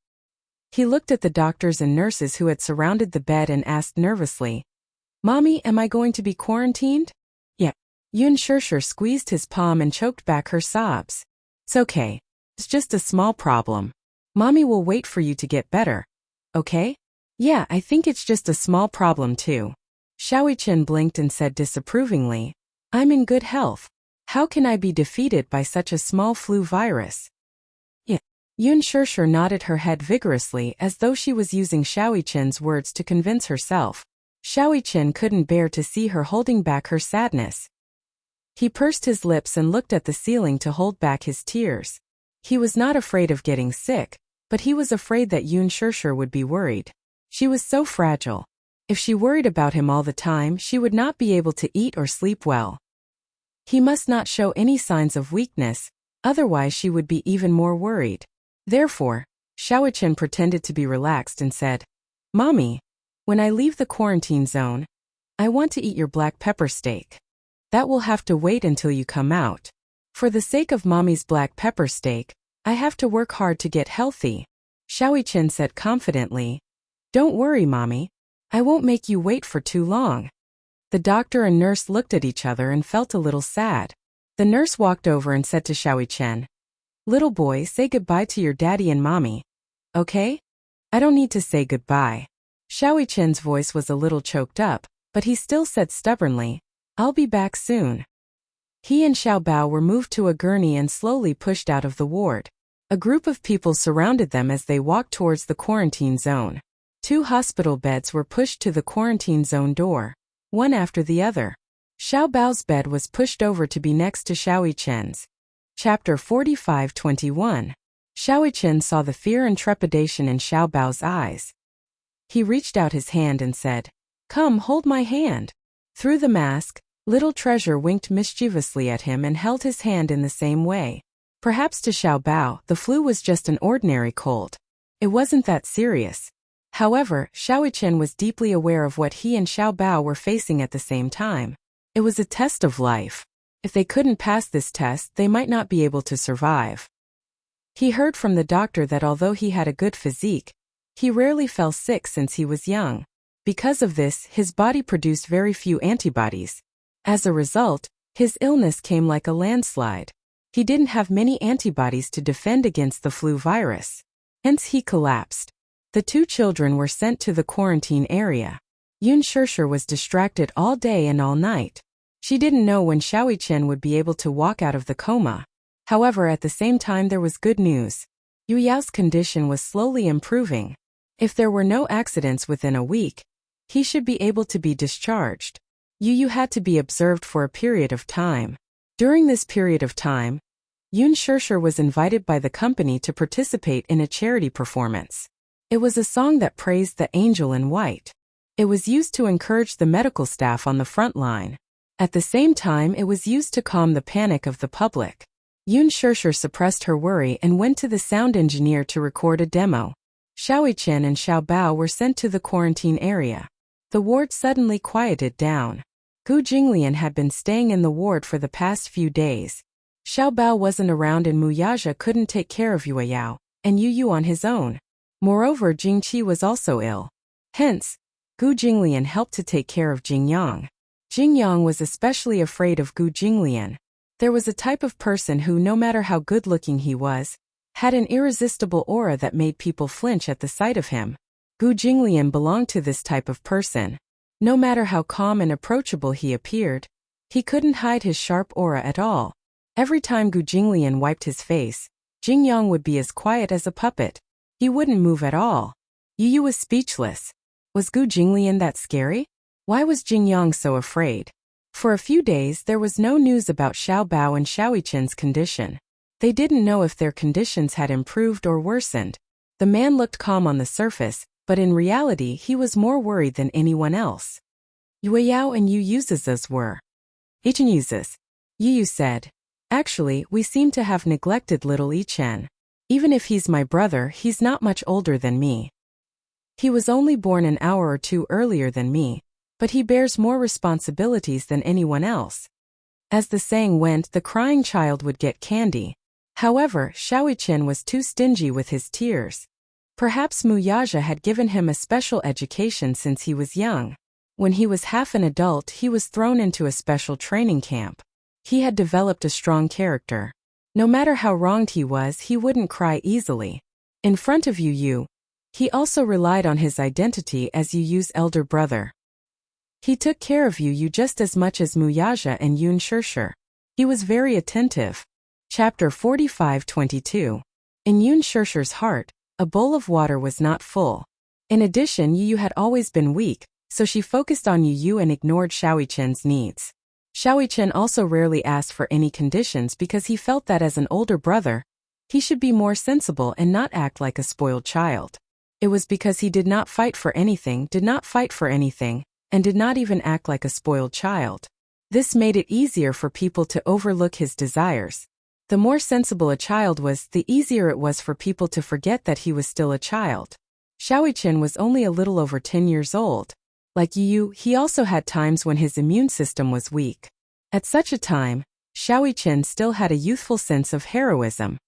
He looked at the doctors and nurses who had surrounded the bed and asked nervously, "Mommy, am I going to be quarantined?" "Yeah." Yun Shishir squeezed his palm and choked back her sobs. "It's okay. It's just a small problem. Mommy will wait for you to get better. Okay?" "Yeah, I think it's just a small problem too." Xiaoqin blinked and said disapprovingly, "I'm in good health. How can I be defeated by such a small flu virus?" "Yeah." Yun Shishir nodded her head vigorously as though she was using Xiaoqin's words to convince herself. Xiaoqin couldn't bear to see her holding back her sadness. He pursed his lips and looked at the ceiling to hold back his tears. He was not afraid of getting sick, but he was afraid that Yun Shishir would be worried. She was so fragile. If she worried about him all the time, she would not be able to eat or sleep well. He must not show any signs of weakness, otherwise she would be even more worried. Therefore, Xiaoqin pretended to be relaxed and said, "Mommy, when I leave the quarantine zone, I want to eat your black pepper steak. That will have to wait until you come out. For the sake of Mommy's black pepper steak, I have to work hard to get healthy." Xiaoqin said confidently, "Don't worry, Mommy. I won't make you wait for too long." The doctor and nurse looked at each other and felt a little sad. The nurse walked over and said to Xiaoqin, "Little boy, say goodbye to your daddy and mommy. Okay?" "I don't need to say goodbye." Xiaoqin's voice was a little choked up, but he still said stubbornly, "I'll be back soon." He and Xiao Bao were moved to a gurney and slowly pushed out of the ward. A group of people surrounded them as they walked towards the quarantine zone. 2 hospital beds were pushed to the quarantine zone door, one after the other. Xiao Bao's bed was pushed over to be next to Xiaoqin's. Chapter 45-21. Xiaoqin saw the fear and trepidation in Xiao Bao's eyes. He reached out his hand and said, "Come, hold my hand." Through the mask, Little Treasure winked mischievously at him and held his hand in the same way. Perhaps to Xiao Bao, the flu was just an ordinary cold. It wasn't that serious. However, Xiaoqin was deeply aware of what he and Xiao Bao were facing at the same time. It was a test of life. If they couldn't pass this test, they might not be able to survive. He heard from the doctor that although he had a good physique, he rarely fell sick since he was young. Because of this, his body produced very few antibodies. As a result, his illness came like a landslide. He didn't have many antibodies to defend against the flu virus. Hence he collapsed. The 2 children were sent to the quarantine area. Yun Shishir was distracted all day and all night. She didn't know when Xiaoqin would be able to walk out of the coma. However, at the same time there was good news. Yu Yao's condition was slowly improving. If there were no accidents within a week, he should be able to be discharged. Yu had to be observed for a period of time. During this period of time, Yun Shishir was invited by the company to participate in a charity performance. It was a song that praised the angel in white. It was used to encourage the medical staff on the front line. At the same time, it was used to calm the panic of the public. Yun Shishir suppressed her worry and went to the sound engineer to record a demo. Xiaoqin and Xiao Bao were sent to the quarantine area. The ward suddenly quieted down. Gu Jinglian had been staying in the ward for the past few days. Xiao Bao wasn't around and Muyaja couldn't take care of Yao and Yu on his own. Moreover, Jingqi was also ill. Hence, Gu Jinglian helped to take care of Jingyang. Jingyang was especially afraid of Gu Jinglian. There was a type of person who, no matter how good-looking he was, had an irresistible aura that made people flinch at the sight of him. Gu Jinglian belonged to this type of person. No matter how calm and approachable he appeared, he couldn't hide his sharp aura at all. Every time Gu Jinglian wiped his face, Jingyang would be as quiet as a puppet. He wouldn't move at all. Yu was speechless. Was Gu Jinglian that scary? Why was Jingyang so afraid? For a few days there was no news about Xiao Bao and Xiaoqin's condition. They didn't know if their conditions had improved or worsened. The man looked calm on the surface, but in reality he was more worried than anyone else. Yao and Yu's were. Ichenu's. Yu said. Actually, we seem to have neglected little Ichen. Even if he's my brother, he's not much older than me. He was only born an hour or 2 earlier than me, but he bears more responsibilities than anyone else. As the saying went, the crying child would get candy. However, Xiaoqian was too stingy with his tears. Perhaps Muyaja had given him a special education since he was young. When he was half an adult, he was thrown into a special training camp. He had developed a strong character. No matter how wronged he was, he wouldn't cry easily. In front of Yu, he also relied on his identity as Yu's elder brother. He took care of Yu just as much as Muyaja and Yun Shirshir. He was very attentive. Chapter 45-22. In Yun Shirshir's heart, a bowl of water was not full. In addition, Yu had always been weak, so she focused on Yu and ignored Xiaoqian's needs. Xiaoqian also rarely asked for any conditions because he felt that as an older brother, he should be more sensible and not act like a spoiled child. It was because he did not fight for anything, and did not even act like a spoiled child. This made it easier for people to overlook his desires. The more sensible a child was, the easier it was for people to forget that he was still a child. Xiaoqian was only a little over 10 years old. Like Yu, he also had times when his immune system was weak. At such a time, Xiaoqian still had a youthful sense of heroism.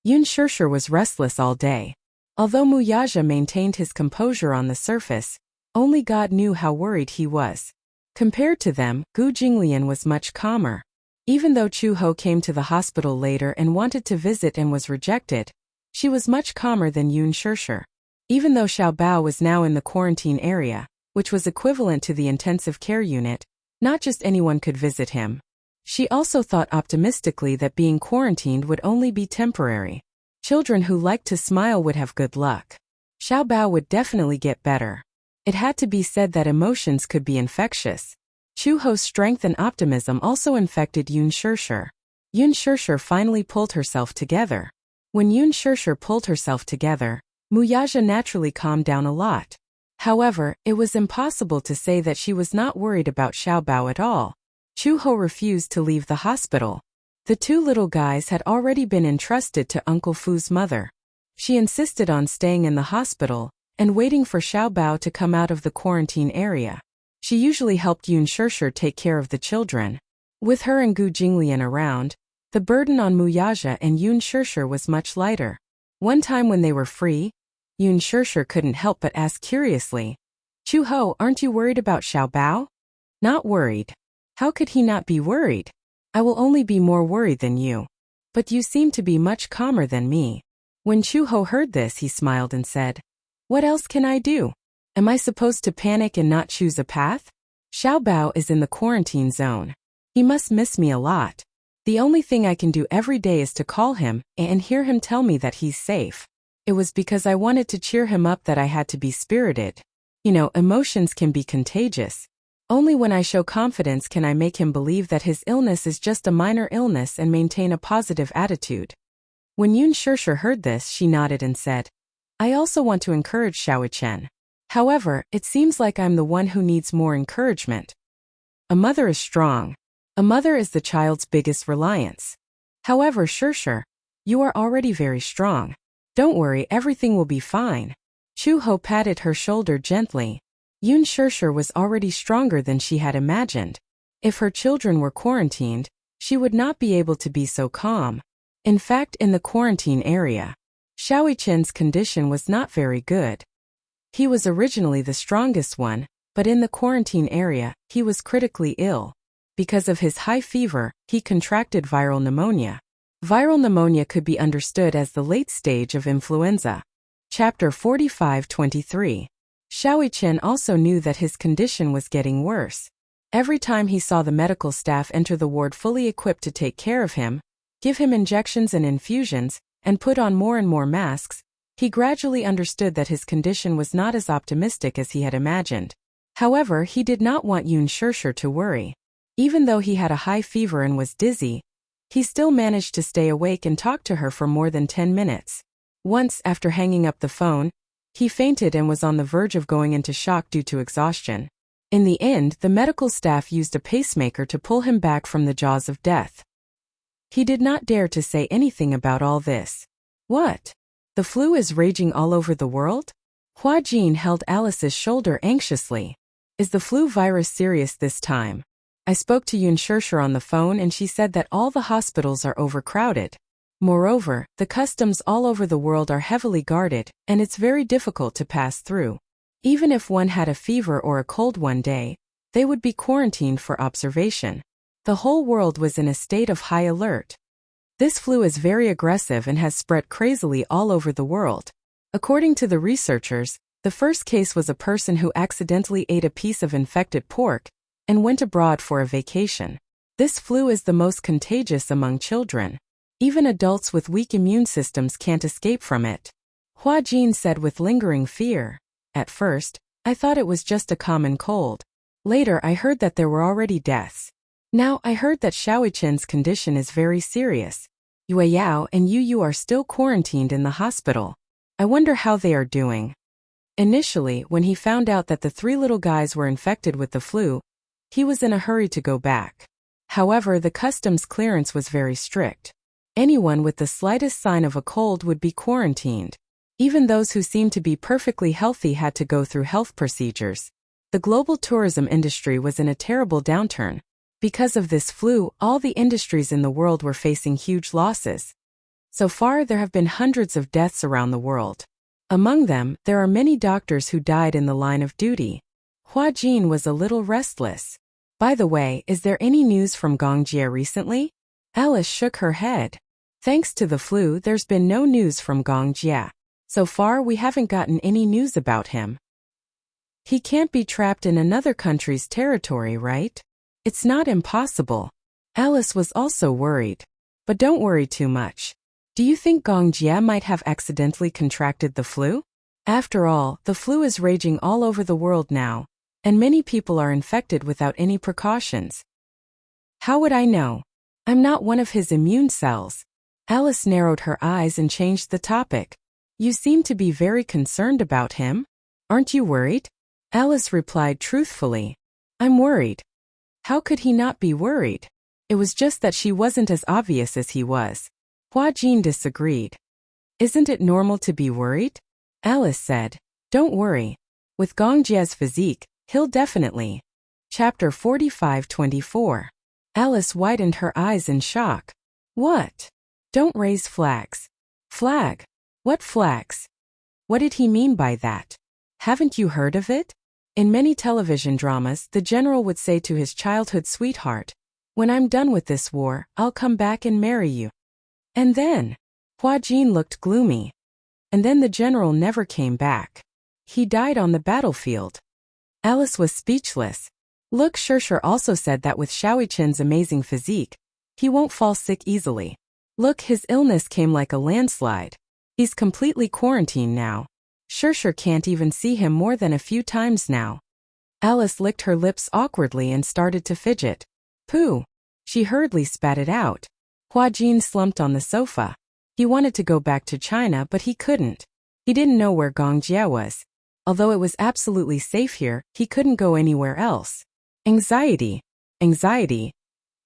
Yun Shirshir was restless all day. Although Muyaja maintained his composure on the surface, only God knew how worried he was. Compared to them, Gu Jinglian was much calmer. Even though Chu Ho came to the hospital later and wanted to visit and was rejected, she was much calmer than Yun Shirshir. Even though Xiao Bao was now in the quarantine area, which was equivalent to the intensive care unit, not just anyone could visit him. She also thought optimistically that being quarantined would only be temporary. Children who liked to smile would have good luck. Xiao Bao would definitely get better. It had to be said that emotions could be infectious. Chu Ho's strength and optimism also infected Yun Shirshir. Yun Shirshir finally pulled herself together. When Yun Shirshir pulled herself together, Muyaja naturally calmed down a lot. However, it was impossible to say that she was not worried about Xiao Bao at all. Chu Ho refused to leave the hospital. The two little guys had already been entrusted to Uncle Fu's mother. She insisted on staying in the hospital and waiting for Xiao Bao to come out of the quarantine area. She usually helped Yun Shirshir take care of the children. With her and Gu Jinglian around, the burden on Muyaja and Yun Shirshir was much lighter. One time when they were free, Yun Shirshir couldn't help but ask curiously, "Chu Ho, aren't you worried about Xiao Bao?" "Not worried. How could he not be worried? I will only be more worried than you. But you seem to be much calmer than me." When Chu Ho heard this, he smiled and said, "What else can I do? Am I supposed to panic and not choose a path? Xiao Bao is in the quarantine zone. He must miss me a lot. The only thing I can do every day is to call him and hear him tell me that he's safe. It was because I wanted to cheer him up that I had to be spirited. Emotions can be contagious. Only when I show confidence can I make him believe that his illness is just a minor illness and maintain a positive attitude." When Yun Shirshir heard this, she nodded and said, "I also want to encourage Xiaoqian. However, it seems like I'm the one who needs more encouragement. A mother is strong. A mother is the child's biggest reliance. However, Shirshir, you are already very strong. Don't worry, everything will be fine." Chu Ho patted her shoulder gently. Yun Shirshir was already stronger than she had imagined. If her children were quarantined, she would not be able to be so calm. In fact, in the quarantine area, Xiaoqian's condition was not very good. He was originally the strongest one, but in the quarantine area, he was critically ill. Because of his high fever, he contracted viral pneumonia. Viral pneumonia could be understood as the late stage of influenza. Chapter 45-23. Xiaoqian also knew that his condition was getting worse. Every time he saw the medical staff enter the ward fully equipped to take care of him, give him injections and infusions, and put on more and more masks, he gradually understood that his condition was not as optimistic as he had imagined. However, he did not want Yun Shirshir to worry. Even though he had a high fever and was dizzy, he still managed to stay awake and talk to her for more than 10 minutes. Once, after hanging up the phone, he fainted and was on the verge of going into shock due to exhaustion. In the end, the medical staff used a pacemaker to pull him back from the jaws of death. He did not dare to say anything about all this. "What? The flu is raging all over the world?" Hua Jin held Alice's shoulder anxiously. "Is the flu virus serious this time?" I spoke to Yun Shirshir on the phone and she said that all the hospitals are overcrowded. Moreover, the customs all over the world are heavily guarded, and it's very difficult to pass through. Even if one had a fever or a cold one day, they would be quarantined for observation. The whole world was in a state of high alert. This flu is very aggressive and has spread crazily all over the world. According to the researchers, the first case was a person who accidentally ate a piece of infected pork and went abroad for a vacation. This flu is the most contagious among children. Even adults with weak immune systems can't escape from it. Hua Jin said with lingering fear. At first, I thought it was just a common cold. Later I heard that there were already deaths. Now I heard that Xiaoichen's condition is very serious. Yue Yao and Yu are still quarantined in the hospital. I wonder how they are doing. Initially, when he found out that the 3 little guys were infected with the flu, he was in a hurry to go back. However, the customs clearance was very strict. Anyone with the slightest sign of a cold would be quarantined. Even those who seemed to be perfectly healthy had to go through health procedures. The global tourism industry was in a terrible downturn. Because of this flu, all the industries in the world were facing huge losses. So far, there have been hundreds of deaths around the world. Among them, there are many doctors who died in the line of duty. Hua Jin was a little restless. By the way, is there any news from Gongjie recently? Alice shook her head. Thanks to the flu, there's been no news from Gongjie. So far, we haven't gotten any news about him. He can't be trapped in another country's territory, right? It's not impossible. Alice was also worried. But don't worry too much. Do you think Gongjie might have accidentally contracted the flu? After all, the flu is raging all over the world now, and many people are infected without any precautions. How would I know? I'm not one of his immune cells. Alice narrowed her eyes and changed the topic. You seem to be very concerned about him. Aren't you worried? Alice replied truthfully. I'm worried. How could he not be worried? It was just that she wasn't as obvious as he was. Hua Jin disagreed. Isn't it normal to be worried? Alice said. Don't worry. With Gongjie's physique, he'll definitely. Chapter 45-24. Alice widened her eyes in shock. What? Don't raise flags. Flag? What flags? What did he mean by that? Haven't you heard of it? In many television dramas, the general would say to his childhood sweetheart, when I'm done with this war, I'll come back and marry you. And then? Hua Jin looked gloomy. And then the general never came back. He died on the battlefield. Alice was speechless. Look, Shirshir also said that with Xiaoichen's amazing physique, he won't fall sick easily. Look, his illness came like a landslide. He's completely quarantined now. Shirshir can't even see him more than a few times now. Alice licked her lips awkwardly and started to fidget. Pooh. She hurriedly spat it out. Hua Jin slumped on the sofa. He wanted to go back to China, but he couldn't. He didn't know where Gongjie was. Although it was absolutely safe here, he couldn't go anywhere else. Anxiety. Anxiety.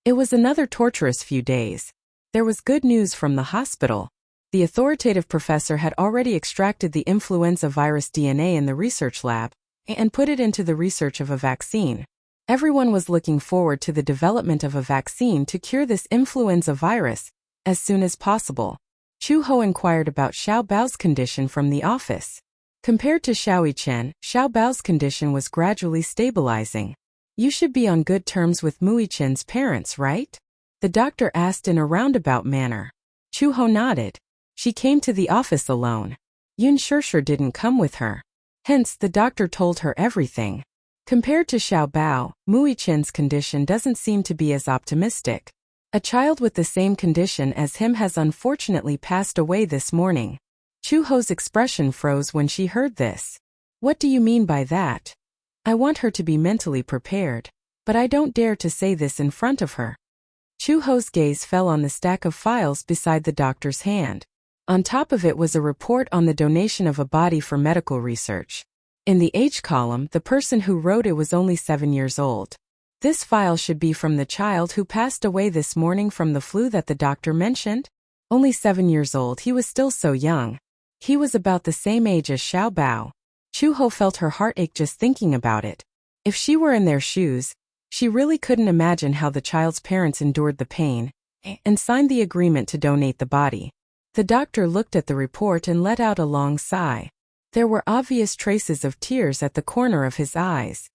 It was another torturous few days. There was good news from the hospital. The authoritative professor had already extracted the influenza virus DNA in the research lab and put it into the research of a vaccine. Everyone was looking forward to the development of a vaccine to cure this influenza virus as soon as possible. Chu Ho inquired about Xiao Bao's condition from the office. Compared to Xiaoichen, Xiao Bao's condition was gradually stabilizing. You should be on good terms with Muichen's parents, right? The doctor asked in a roundabout manner. Chu Ho nodded. She came to the office alone. Yun Shirshir didn't come with her. Hence, the doctor told her everything. Compared to Xiao Bao, Muichen's condition doesn't seem to be as optimistic. A child with the same condition as him has unfortunately passed away this morning. Chu Ho's expression froze when she heard this. What do you mean by that? I want her to be mentally prepared, but I don't dare to say this in front of her. Chu Ho's gaze fell on the stack of files beside the doctor's hand. On top of it was a report on the donation of a body for medical research. In the H column, the person who wrote it was only 7 years old. This file should be from the child who passed away this morning from the flu that the doctor mentioned. Only 7 years old, he was still so young. He was about the same age as Xiao Bao. Chu Ho felt her heart ache just thinking about it. If she were in their shoes, She really couldn't imagine how the child's parents endured the pain and signed the agreement to donate the body. The doctor looked at the report and let out a long sigh. There were obvious traces of tears at the corner of his eyes.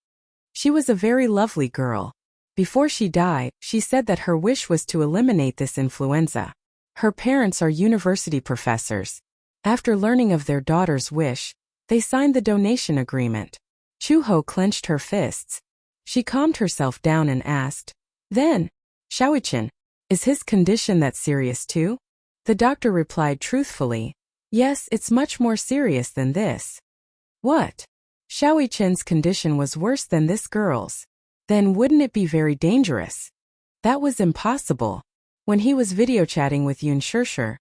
She was a very lovely girl. Before she died, she said that her wish was to eliminate this influenza. Her parents are university professors. After learning of their daughter's wish, they signed the donation agreement. Chu-ho clenched her fists. She calmed herself down and asked, "Then, Xiaoyi-chan, is his condition that serious too?" The doctor replied truthfully, "Yes, it's much more serious than this." What? Xiaoyi-chan's condition was worse than this girl's. Then wouldn't it be very dangerous? That was impossible. When he was video chatting with Yun Shishir,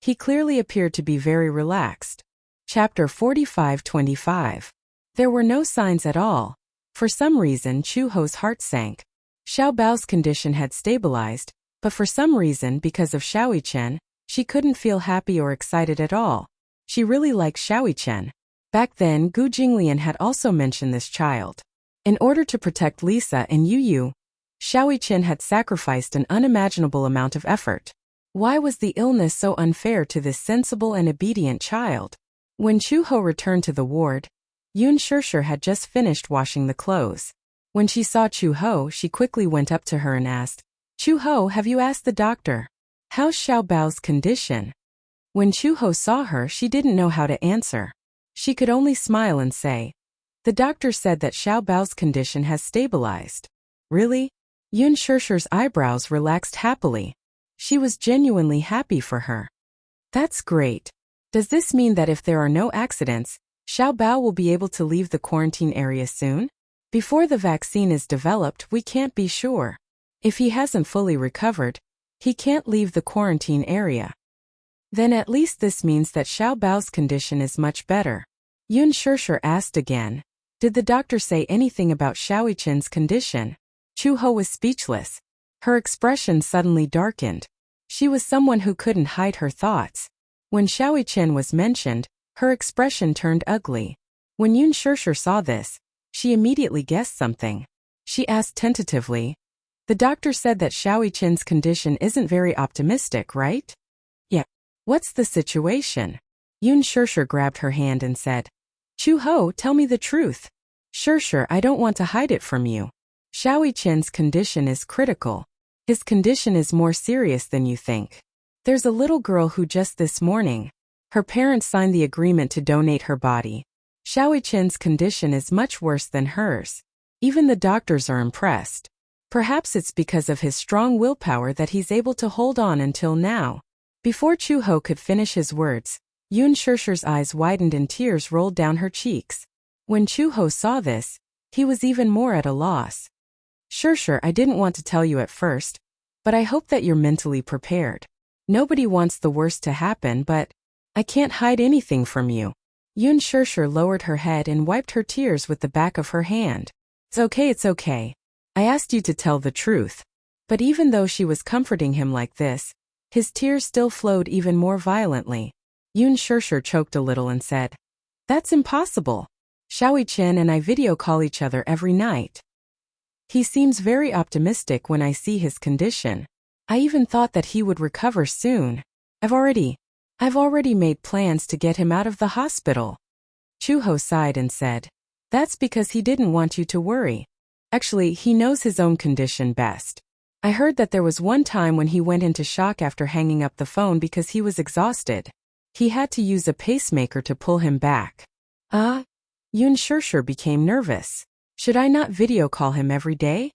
he clearly appeared to be very relaxed. Chapter 45-25. There were no signs at all. For some reason, Chu-ho's heart sank. Xiao Bao's condition had stabilized, but for some reason, because of Xiaoyi-chen, she couldn't feel happy or excited at all. She really liked Xiaoyi-chen. Back then, Gu Jinglian had also mentioned this child. In order to protect Lisa and Yu, Xiaoyi-chen had sacrificed an unimaginable amount of effort. Why was the illness so unfair to this sensible and obedient child? When Chu-ho returned to the ward, Yun Shishir had just finished washing the clothes. When she saw Chu-ho, she quickly went up to her and asked, "Chu-ho, have you asked the doctor? How's Xiao Bao's condition?" When Chu-ho saw her, she didn't know how to answer. She could only smile and say, "The doctor said that Xiao Bao's condition has stabilized." Really? Yun Shishir's eyebrows relaxed happily. She was genuinely happy for her. That's great. Does this mean that if there are no accidents, Xiao Bao will be able to leave the quarantine area soon? Before the vaccine is developed, we can't be sure. If he hasn't fully recovered, he can't leave the quarantine area. Then at least this means that Xiao Bao's condition is much better. Yun Shishir asked again, "Did the doctor say anything about Xiaoyi-chan's condition?" Chu-ho was speechless. Her expression suddenly darkened. She was someone who couldn't hide her thoughts. When Xiaoyi-chen was mentioned, her expression turned ugly. When Yun Shishir saw this, she immediately guessed something. She asked tentatively, "The doctor said that Xiaoyi-chan's condition isn't very optimistic, right?" "Yeah. What's the situation?" Yun Shishir grabbed her hand and said, "Chu-ho, tell me the truth." "Shishir, I don't want to hide it from you. Xiaoyi-chan's condition is critical. His condition is more serious than you think. There's a little girl who just this morning, her parents signed the agreement to donate her body. Xiaoyi-chan's condition is much worse than hers. Even the doctors are impressed. Perhaps it's because of his strong willpower that he's able to hold on until now." Before Chu-ho could finish his words, Yun Shishir's eyes widened and tears rolled down her cheeks. When Chu-ho saw this, he was even more at a loss. "Shishir, I didn't want to tell you at first, but I hope that you're mentally prepared. Nobody wants the worst to happen, but I can't hide anything from you." Yun Shishir lowered her head and wiped her tears with the back of her hand. It's okay. I asked you to tell the truth." But even though she was comforting him like this, his tears still flowed even more violently. Yun Shishir choked a little and said, "That's impossible. Xiaoyi-chen and I video call each other every night. He seems very optimistic when I see his condition. I even thought that he would recover soon. I've already made plans to get him out of the hospital." Chu-ho sighed and said, "That's because he didn't want you to worry. Actually, he knows his own condition best. I heard that there was one time when he went into shock after hanging up the phone because he was exhausted. He had to use a pacemaker to pull him back." Yun Shishir became nervous. "Should I not video call him every day?"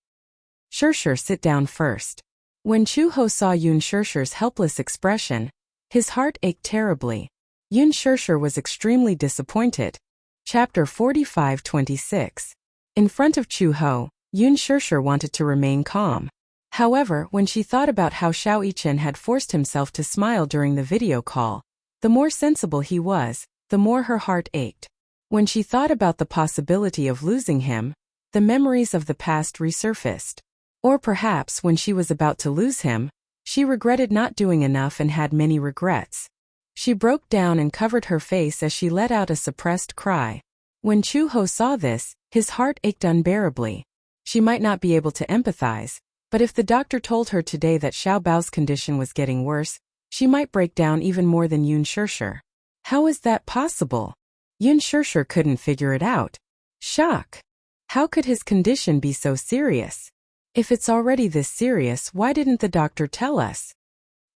"Shishir, sit down first." When Chu-ho saw Yun Shishir's helpless expression, his heart ached terribly. Yun Shishir was extremely disappointed. Chapter 45-26. In front of Chu-ho, Yun Shishir wanted to remain calm. However, when she thought about how Xiaoyi-chen had forced himself to smile during the video call, the more sensible he was, the more her heart ached. When she thought about the possibility of losing him, the memories of the past resurfaced. Or perhaps when she was about to lose him, she regretted not doing enough and had many regrets. She broke down and covered her face as she let out a suppressed cry. When Chu-ho saw this, his heart ached unbearably. She might not be able to empathize, but if the doctor told her today that Xiao Bao's condition was getting worse, she might break down even more than Yun Shirshir. How is that possible? Yun Shirshir couldn't figure it out. Shock. How could his condition be so serious? If it's already this serious, why didn't the doctor tell us?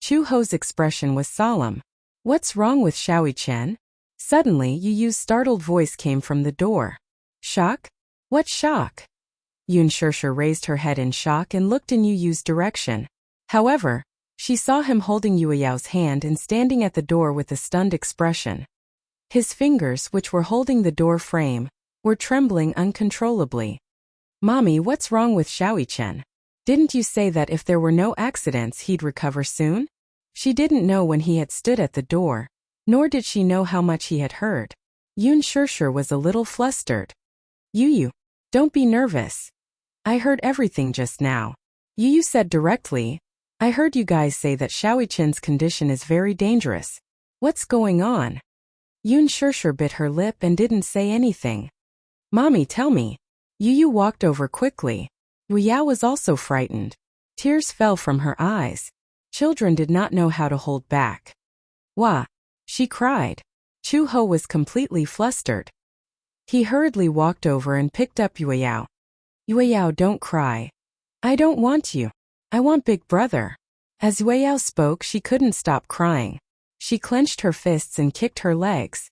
Chu Ho's expression was solemn. What's wrong with Xiao Chen? Suddenly, Yu Yu's startled voice came from the door. Shock? What shock? Yun Shirshir raised her head in shock and looked in Yu Yu's direction. However, she saw him holding Yue Yao's hand and standing at the door with a stunned expression. His fingers, which were holding the door frame, were trembling uncontrollably. Mommy, what's wrong with Xiao Chen? Didn't you say that if there were no accidents he'd recover soon? She didn't know when he had stood at the door, nor did she know how much he had heard. Yun Shirshir was a little flustered. Yu, don't be nervous. I heard everything just now. Yu said directly, I heard you guys say that Xiao Chen's condition is very dangerous. What's going on? Yun Shirshir bit her lip and didn't say anything. Mommy, tell me. Yu walked over quickly. Wu Yao was also frightened. Tears fell from her eyes. Children did not know how to hold back. Wah! She cried. Chu Ho was completely flustered. He hurriedly walked over and picked up Yue Yao. Yue Yao, don't cry. I don't want you. I want Big Brother. As Yue Yao spoke, she couldn't stop crying. She clenched her fists and kicked her legs.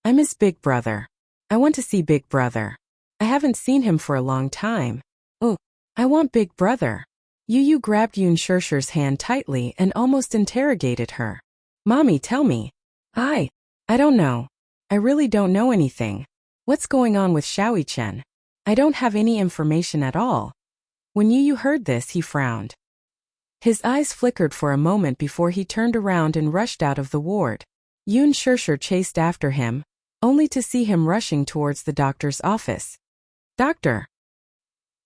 I miss Big Brother. I want to see Big Brother. I haven't seen him for a long time. Oh, I want Big Brother. Yu grabbed Yun Shirshir's hand tightly and almost interrogated her. Mommy, tell me. I don't know. I really don't know anything. What's going on with Xiao Chen? I don't have any information at all. When Yu heard this, he frowned. His eyes flickered for a moment before he turned around and rushed out of the ward. Yun Shirshir chased after him, only to see him rushing towards the doctor's office. Doctor!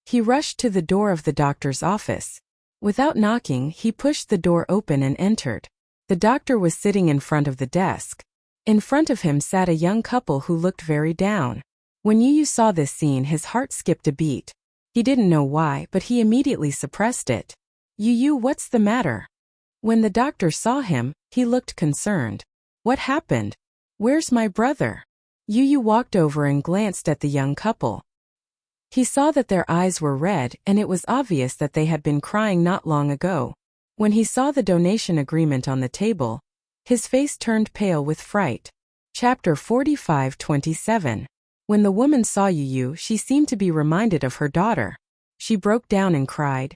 He rushed to the door of the doctor's office. Without knocking, he pushed the door open and entered. The doctor was sitting in front of the desk. In front of him sat a young couple who looked very down. When Yu saw this scene, his heart skipped a beat. He didn't know why, but he immediately suppressed it. Yu, what's the matter? When the doctor saw him, he looked concerned. What happened? Where's my brother? Yu walked over and glanced at the young couple. He saw that their eyes were red, and it was obvious that they had been crying not long ago. When he saw the donation agreement on the table, his face turned pale with fright. Chapter 45:27. When the woman saw Yu, she seemed to be reminded of her daughter. She broke down and cried,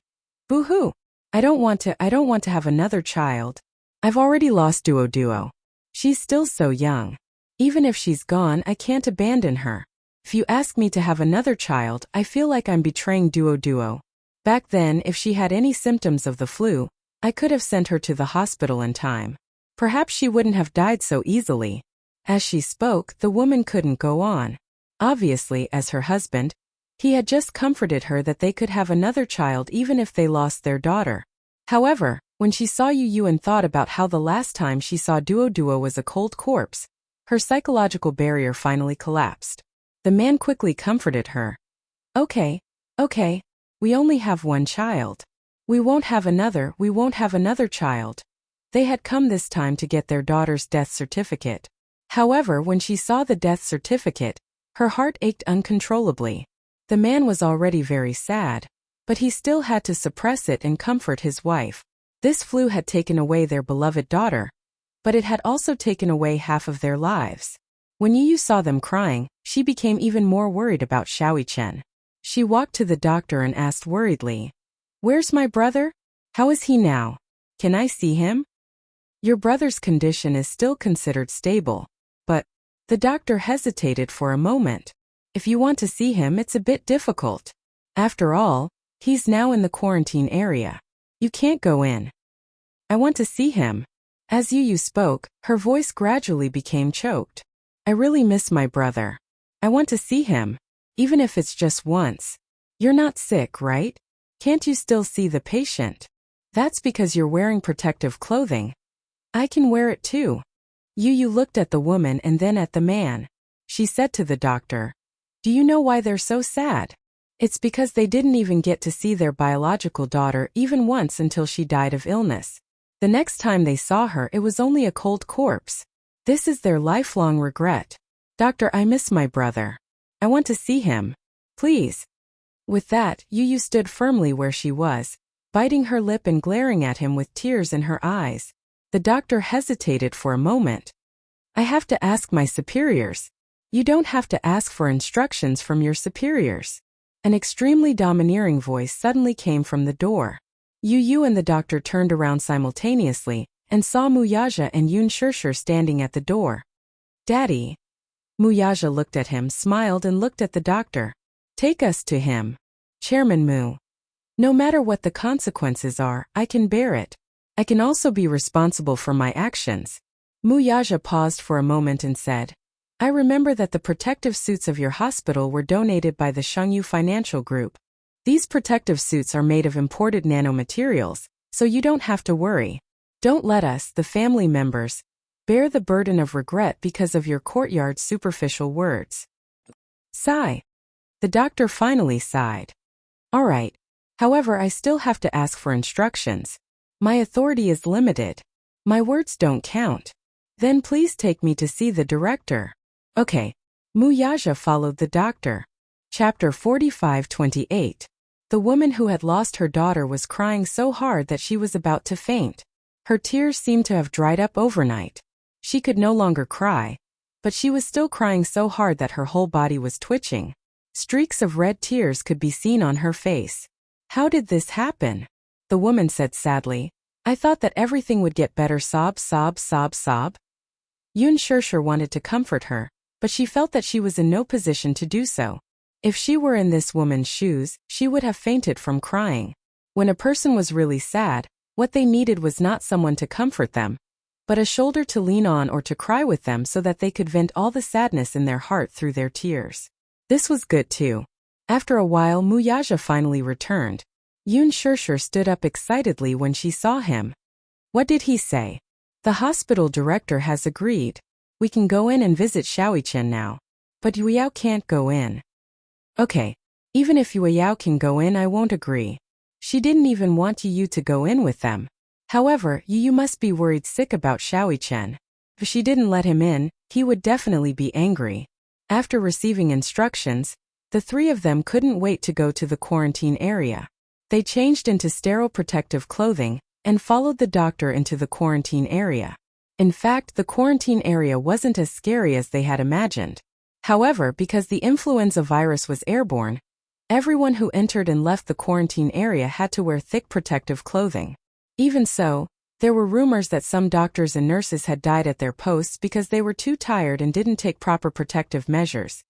Boo-hoo! I don't want to have another child. I've already lost Duo. She's still so young. Even if she's gone, I can't abandon her. If you ask me to have another child, I feel like I'm betraying Duo. Back then, if she had any symptoms of the flu, I could have sent her to the hospital in time. Perhaps she wouldn't have died so easily. As she spoke, the woman couldn't go on. Obviously, as her husband, he had just comforted her that they could have another child even if they lost their daughter. However, when she saw Yu and thought about how the last time she saw Duo was a cold corpse, her psychological barrier finally collapsed. The man quickly comforted her. Okay. We only have one child. We won't have another child. They had come this time to get their daughter's death certificate. However, when she saw the death certificate, her heart ached uncontrollably. The man was already very sad, but he still had to suppress it and comfort his wife. This flu had taken away their beloved daughter, but it had also taken away half of their lives. When Yu saw them crying, she became even more worried about Xiao Chen. She walked to the doctor and asked worriedly, Where's my brother? How is he now? Can I see him? Your brother's condition is still considered stable, but the doctor hesitated for a moment. If you want to see him, it's a bit difficult. After all, he's now in the quarantine area. You can't go in. I want to see him. As Yu spoke, her voice gradually became choked. I really miss my brother. I want to see him, even if it's just once. You're not sick, right? Can't you still see the patient? That's because you're wearing protective clothing. I can wear it too. Yu looked at the woman and then at the man. She said to the doctor, Do you know why they're so sad? It's because they didn't even get to see their biological daughter even once until she died of illness. The next time they saw her, it was only a cold corpse. This is their lifelong regret. Doctor, I miss my brother. I want to see him. Please. With that, Yu stood firmly where she was, biting her lip and glaring at him with tears in her eyes. The doctor hesitated for a moment. I have to ask my superiors. You don't have to ask for instructions from your superiors. An extremely domineering voice suddenly came from the door. Yu and the doctor turned around simultaneously and saw Wuxia and Yun Shishir standing at the door. Daddy. Wuxia looked at him, smiled and looked at the doctor. Take us to him. Chairman Mu. No matter what the consequences are, I can bear it. I can also be responsible for my actions. Wuxia paused for a moment and said, I remember that the protective suits of your hospital were donated by the Shangyu Financial Group. These protective suits are made of imported nanomaterials, so you don't have to worry. Don't let us, the family members, bear the burden of regret because of your courtyard's superficial words. Sigh. The doctor finally sighed. All right. However, I still have to ask for instructions. My authority is limited. My words don't count. Then please take me to see the director. Okay. Wuxia followed the doctor. Chapter 45:28. The woman who had lost her daughter was crying so hard that she was about to faint. Her tears seemed to have dried up overnight. She could no longer cry, but she was still crying so hard that her whole body was twitching. Streaks of red tears could be seen on her face. How did this happen? The woman said sadly. I thought that everything would get better. Sob, sob, sob, sob. Yun Shishir wanted to comfort her, but she felt that she was in no position to do so. If she were in this woman's shoes, she would have fainted from crying. When a person was really sad, what they needed was not someone to comfort them, but a shoulder to lean on or to cry with them so that they could vent all the sadness in their heart through their tears. This was good too. After a while, Wuxia finally returned. Yun Shishir stood up excitedly when she saw him. What did he say? The hospital director has agreed. We can go in and visit Shaoqian now. But Yuyao can't go in. Okay. Even if Yuyao can go in, I won't agree. She didn't even want Yu to go in with them. However, Yu must be worried sick about Shaoqian. If she didn't let him in, he would definitely be angry. After receiving instructions, the three of them couldn't wait to go to the quarantine area. They changed into sterile protective clothing and followed the doctor into the quarantine area. In fact, the quarantine area wasn't as scary as they had imagined. However, because the influenza virus was airborne, everyone who entered and left the quarantine area had to wear thick protective clothing. Even so, there were rumors that some doctors and nurses had died at their posts because they were too tired and didn't take proper protective measures.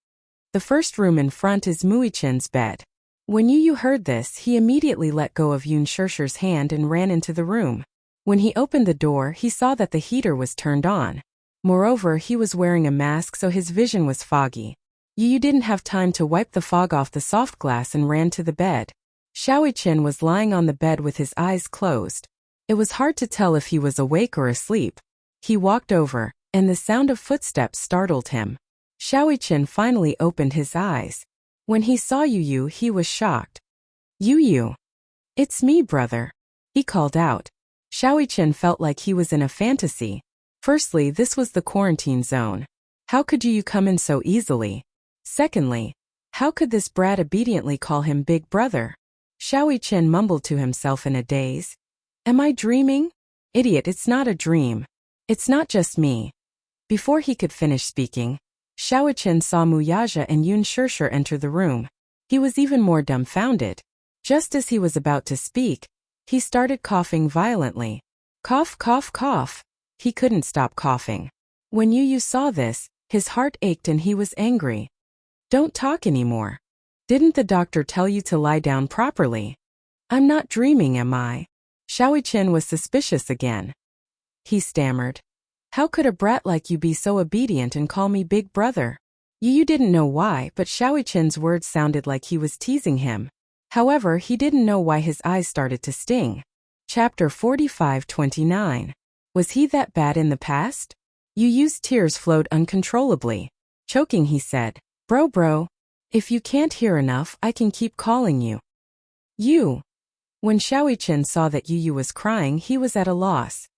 The first room in front is Muichin's bed. When Yu heard this, he immediately let go of Yun Shishir's hand and ran into the room. When he opened the door, he saw that the heater was turned on. Moreover, he was wearing a mask, so his vision was foggy. Yu didn't have time to wipe the fog off the soft glass and ran to the bed. Shaoqian was lying on the bed with his eyes closed. It was hard to tell if he was awake or asleep. He walked over, and the sound of footsteps startled him. Shaoqian finally opened his eyes. When he saw Yu, he was shocked. Yu. It's me, brother. He called out. Shaoqian felt like he was in a fantasy. Firstly, this was the quarantine zone. How could Yu come in so easily? Secondly, how could this brat obediently call him big brother? Shaoqian mumbled to himself in a daze. Am I dreaming? Idiot, it's not a dream. It's not just me. Before he could finish speaking, Shaoqian saw Wuxia and Yun Shishir enter the room. He was even more dumbfounded. Just as he was about to speak, he started coughing violently. Cough, cough, cough. He couldn't stop coughing. When Yu saw this, his heart ached and he was angry. Don't talk anymore. Didn't the doctor tell you to lie down properly? I'm not dreaming, am I? Shaoqian was suspicious again. He stammered. How could a brat like you be so obedient and call me big brother? Yu didn't know why, but Shaoqian's words sounded like he was teasing him. However, he didn't know why his eyes started to sting. Chapter 45:29. Was he that bad in the past? Yu's tears flowed uncontrollably. Choking, he said, Bro, If you can't hear enough, I can keep calling you. You. When Xiaoqian saw that Yu was crying, he was at a loss.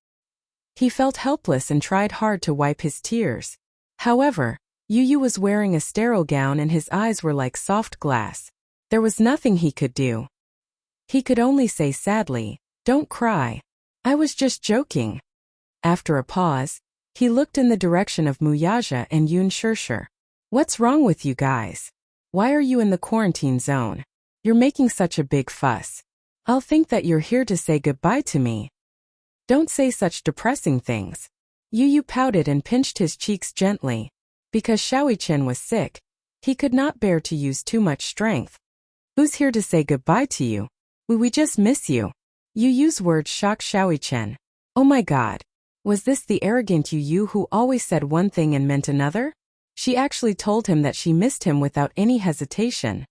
He felt helpless and tried hard to wipe his tears. However, Yu was wearing a sterile gown and his eyes were like soft glass. There was nothing he could do. He could only say sadly, "Don't cry. I was just joking." After a pause, he looked in the direction of Muyaja and Yun Shirshir. "What's wrong with you guys? Why are you in the quarantine zone? You're making such a big fuss. I'll think that you're here to say goodbye to me. Don't say such depressing things." Yu pouted and pinched his cheeks gently. Because Xiaoqian was sick, he could not bear to use too much strength. "Who's here to say goodbye to you? We just miss you." Yu's words shocked Xiaoqian. Oh my god. Was this the arrogant Yu who always said one thing and meant another? She actually told him that she missed him without any hesitation.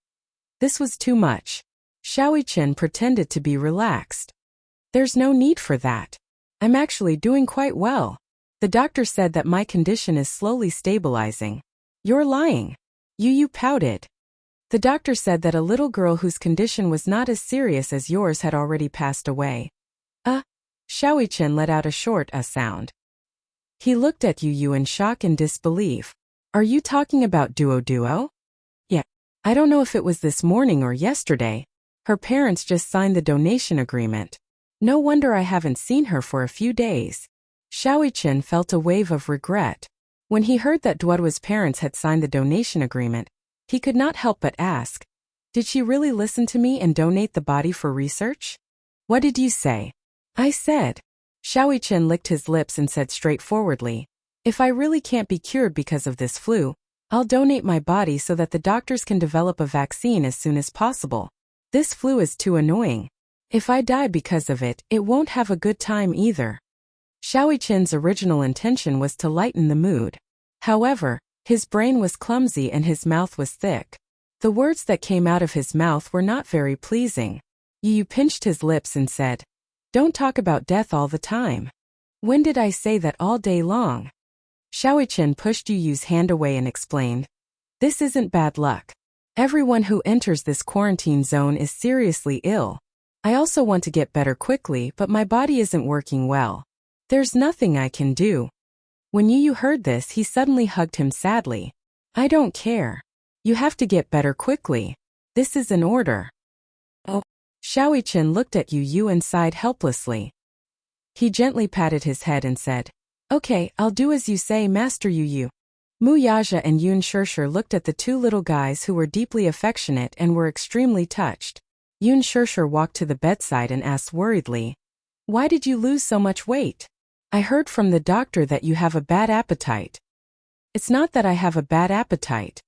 This was too much. Xiaoqian pretended to be relaxed. "There's no need for that. I'm actually doing quite well. The doctor said that my condition is slowly stabilizing." "You're lying." Yu pouted. "The doctor said that a little girl whose condition was not as serious as yours had already passed away." Xiaoqian let out a short sound. He looked at Yu in shock and disbelief. "Are you talking about Duo? Yeah. I don't know if it was this morning or yesterday. Her parents just signed the donation agreement. No wonder I haven't seen her for a few days." Xiaoqian felt a wave of regret. When he heard that Duo's parents had signed the donation agreement, he could not help but ask, "Did she really listen to me and donate the body for research?" "What did you say?" "I said." Xiaoqian licked his lips and said straightforwardly, "If I really can't be cured because of this flu, I'll donate my body so that the doctors can develop a vaccine as soon as possible. This flu is too annoying. If I die because of it, it won't have a good time either." Xiaoqian's original intention was to lighten the mood. However, his brain was clumsy and his mouth was thick. The words that came out of his mouth were not very pleasing. Yu pinched his lips and said, "Don't talk about death all the time. When did I say that all day long?" Xiaoqian pushed Yu's hand away and explained, "This isn't bad luck. Everyone who enters this quarantine zone is seriously ill. I also want to get better quickly, but my body isn't working well. There's nothing I can do." When Yu heard this, he suddenly hugged him sadly. "I don't care. You have to get better quickly. This is an order." "Oh." Xiaoqian looked at Yu and sighed helplessly. He gently patted his head and said, "Okay, I'll do as you say, Master Yu." Muyaja and Yun Shirshir looked at the two little guys who were deeply affectionate and were extremely touched. Yun Shirshir walked to the bedside and asked worriedly, "Why did you lose so much weight? I heard from the doctor that you have a bad appetite." "It's not that I have a bad appetite."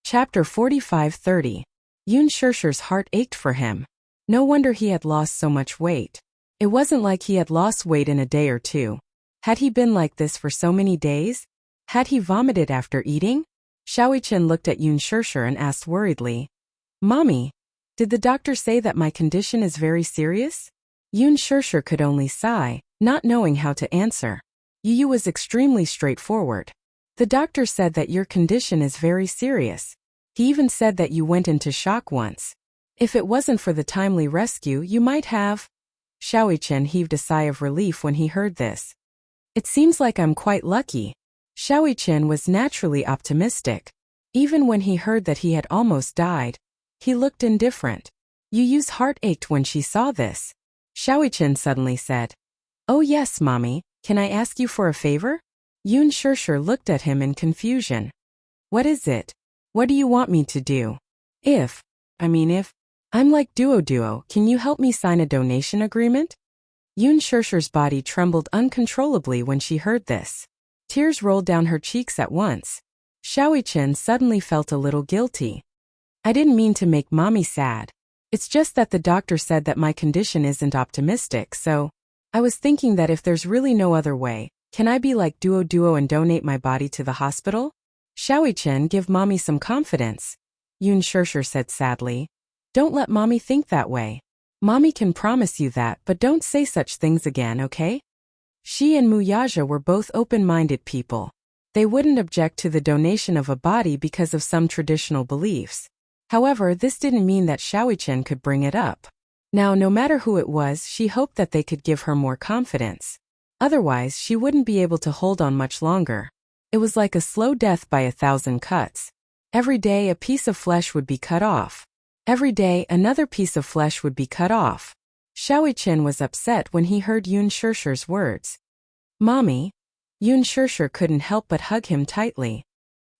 Chapter 45-30. Yun Shirshir's heart ached for him. No wonder he had lost so much weight. It wasn't like he had lost weight in a day or two. Had he been like this for so many days? Had he vomited after eating? Xiaoqian looked at Yun Shirshir and asked worriedly, "Mommy, did the doctor say that my condition is very serious?" Yun Shirshir could only sigh, not knowing how to answer. Yu was extremely straightforward. "The doctor said that your condition is very serious. He even said that you went into shock once. If it wasn't for the timely rescue, you might have." Xiaoqian heaved a sigh of relief when he heard this. "It seems like I'm quite lucky." Xiaoqian was naturally optimistic. Even when he heard that he had almost died, he looked indifferent. Yu's heart ached when she saw this. Xiaoqian suddenly said, "Oh yes, Mommy, can I ask you for a favor?" Yun Shirshir looked at him in confusion. "What is it? What do you want me to do? If I'm like Duo, can you help me sign a donation agreement?" Yun Shirshir's body trembled uncontrollably when she heard this. Tears rolled down her cheeks at once. Xiaoqian suddenly felt a little guilty. "I didn't mean to make Mommy sad. It's just that the doctor said that my condition isn't optimistic, so I was thinking that if there's really no other way, can I be like Duo and donate my body to the hospital?" "Xiaoqian, give Mommy some confidence," Yun Shirshir said sadly. "Don't let Mommy think that way. Mommy can promise you that, but don't say such things again, okay?" She and Muyaja were both open-minded people. They wouldn't object to the donation of a body because of some traditional beliefs. However, this didn't mean that Xiaoqian could bring it up. Now, no matter who it was, she hoped that they could give her more confidence. Otherwise, she wouldn't be able to hold on much longer. It was like a slow death by 1,000 cuts. Every day a piece of flesh would be cut off. Every day another piece of flesh would be cut off. Xiaoqian was upset when he heard Yun Shishir's words. Mommy? Yun Shishir couldn't help but hug him tightly.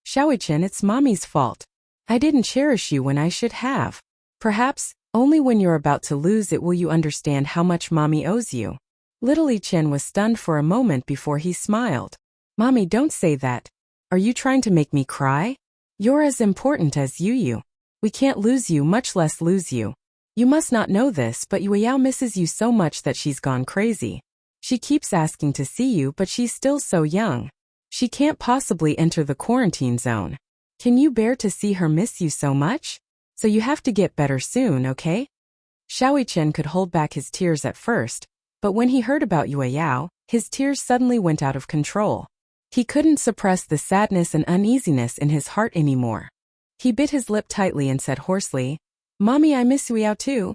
Xiaoqian, it's Mommy's fault. I didn't cherish you when I should have. Perhaps, only when you're about to lose it will you understand how much Mommy owes you. Little Chen was stunned for a moment before he smiled. Mommy, don't say that. Are you trying to make me cry? You're as important as Yu. We can't lose you, much less lose you. You must not know this, but Yu Yao misses you so much that she's gone crazy. She keeps asking to see you, but she's still so young. She can't possibly enter the quarantine zone. Can you bear to see her miss you so much? So you have to get better soon, okay? Xiaoqian could hold back his tears at first, but when he heard about Yu Yao, his tears suddenly went out of control. He couldn't suppress the sadness and uneasiness in his heart anymore. He bit his lip tightly and said hoarsely, Mommy, I miss Yu Yao too.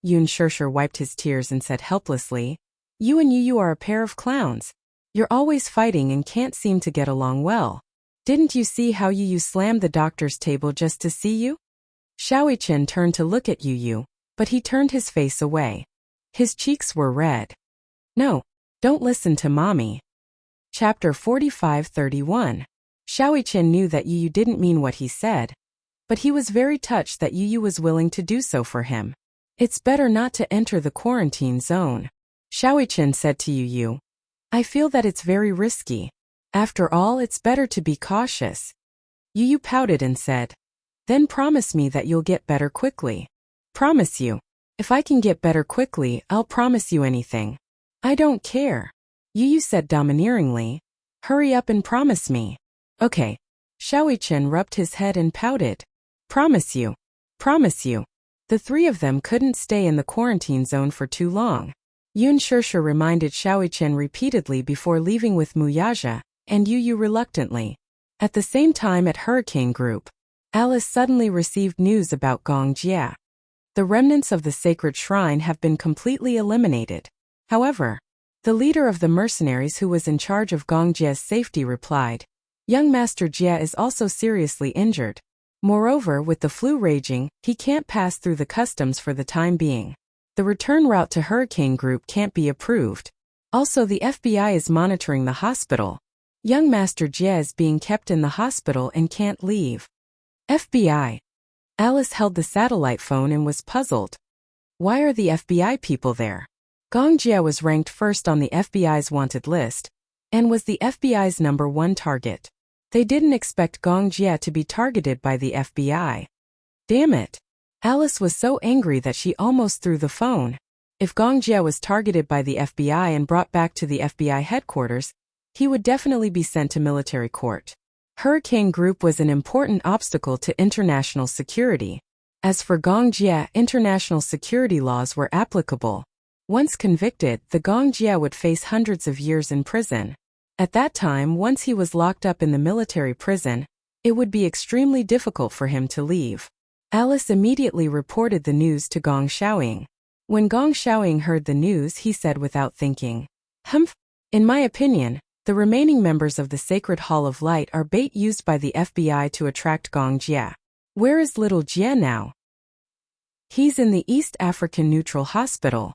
Yun Shishir wiped his tears and said helplessly, You and Yu are a pair of clowns. You're always fighting and can't seem to get along well. Didn't you see how Yu slammed the doctor's table just to see you? Xiaoqian turned to look at Yu, but he turned his face away. His cheeks were red. No, don't listen to Mommy. Chapter 45-31. Xiaoqian knew that Yu didn't mean what he said, but he was very touched that Yu was willing to do so for him. It's better not to enter the quarantine zone. Xiaoqian said to Yu, I feel that it's very risky. After all, it's better to be cautious. Yu pouted and said, Then promise me that you'll get better quickly. Promise you. If I can get better quickly, I'll promise you anything. I don't care. Yu said domineeringly, Hurry up and promise me. Okay. Xiaoqian rubbed his head and pouted. Promise you. Promise you. The three of them couldn't stay in the quarantine zone for too long. Yun Shishir reminded Xiaoqian repeatedly before leaving with Muyaja, and Yu reluctantly. At the same time at Hurricane Group, Alice suddenly received news about Gongjie. The remnants of the sacred shrine have been completely eliminated. However, the leader of the mercenaries who was in charge of Gongjie's safety replied, Young Master Jie is also seriously injured. Moreover, with the flu raging, he can't pass through the customs for the time being. The return route to Hurricane Group can't be approved. Also, the FBI is monitoring the hospital. Young Master Jie is being kept in the hospital and can't leave. FBI. Alice held the satellite phone and was puzzled. Why are the FBI people there? Gongjie was ranked first on the FBI's wanted list, and was the FBI's #1 target. They didn't expect Gongjie to be targeted by the FBI. Damn it. Alice was so angry that she almost threw the phone. If Gongjie was targeted by the FBI and brought back to the FBI headquarters, he would definitely be sent to military court. Hurricane Group was an important obstacle to international security. As for Gongjie, international security laws were applicable. Once convicted, the Gongjie would face hundreds of years in prison. At that time, once he was locked up in the military prison, it would be extremely difficult for him to leave. Alice immediately reported the news to Gong Xiaoying. When Gong Xiaoying heard the news, he said without thinking, Humph! In my opinion, the remaining members of the Sacred Hall of Light are bait used by the FBI to attract Gongjie. Where is little Jie now? He's in the East African Neutral Hospital.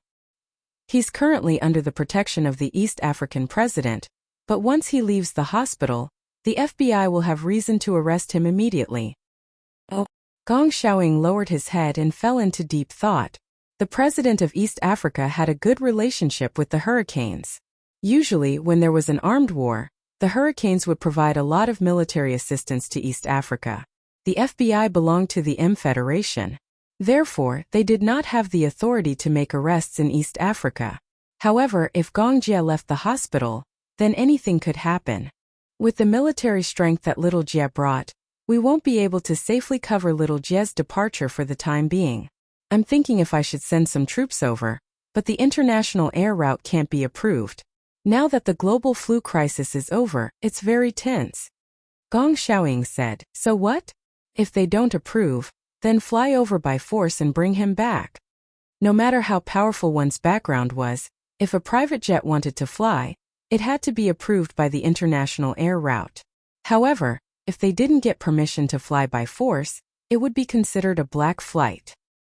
He's currently under the protection of the East African president, but once he leaves the hospital, the FBI will have reason to arrest him immediately. Oh. Gong Xiaoying lowered his head and fell into deep thought. The president of East Africa had a good relationship with the Hurricanes. Usually, when there was an armed war, the Hurricanes would provide a lot of military assistance to East Africa. The FBI belonged to the M Federation. Therefore, they did not have the authority to make arrests in East Africa. However, if Gongjie left the hospital, then anything could happen. With the military strength that little Jie brought, we won't be able to safely cover little Jie's departure for the time being. I'm thinking if I should send some troops over, but the international air route can't be approved. Now that the global flu crisis is over, it's very tense. Gong Xiaoying said, so what? If they don't approve, then fly over by force and bring him back. No matter how powerful one's background was, if a private jet wanted to fly, it had to be approved by the international air route. However, if they didn't get permission to fly by force, it would be considered a black flight.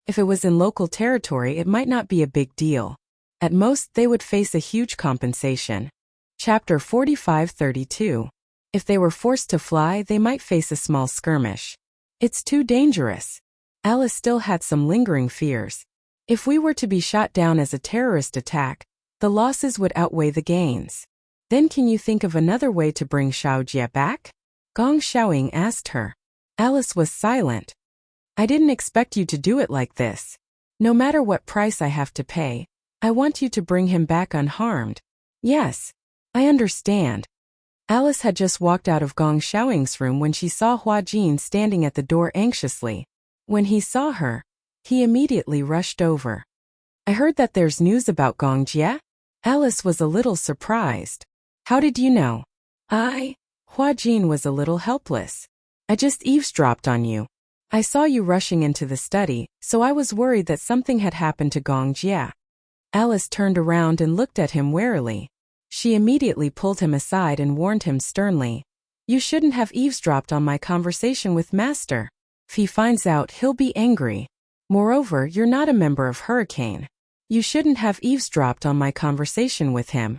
If it was in local territory, it might not be a big deal. At most, they would face a huge compensation. Chapter 45-32. If they were forced to fly, they might face a small skirmish. It's too dangerous. Alice still had some lingering fears. If we were to be shot down as a terrorist attack, the losses would outweigh the gains. Then can you think of another way to bring Xiaojie back? Gong Xiaoying asked her. Alice was silent. I didn't expect you to do it like this. No matter what price I have to pay, I want you to bring him back unharmed. Yes, I understand. Alice had just walked out of Gong Xiaoying's room when she saw Hua Jin standing at the door anxiously. When he saw her, he immediately rushed over. I heard that there's news about Gong Jie? Alice was a little surprised. How did you know? Hua Jin was a little helpless. I just eavesdropped on you. I saw you rushing into the study, so I was worried that something had happened to Gong Jie. Alice turned around and looked at him warily. She immediately pulled him aside and warned him sternly. You shouldn't have eavesdropped on my conversation with Master. If he finds out, he'll be angry. Moreover, you're not a member of Hurricane. You shouldn't have eavesdropped on my conversation with him.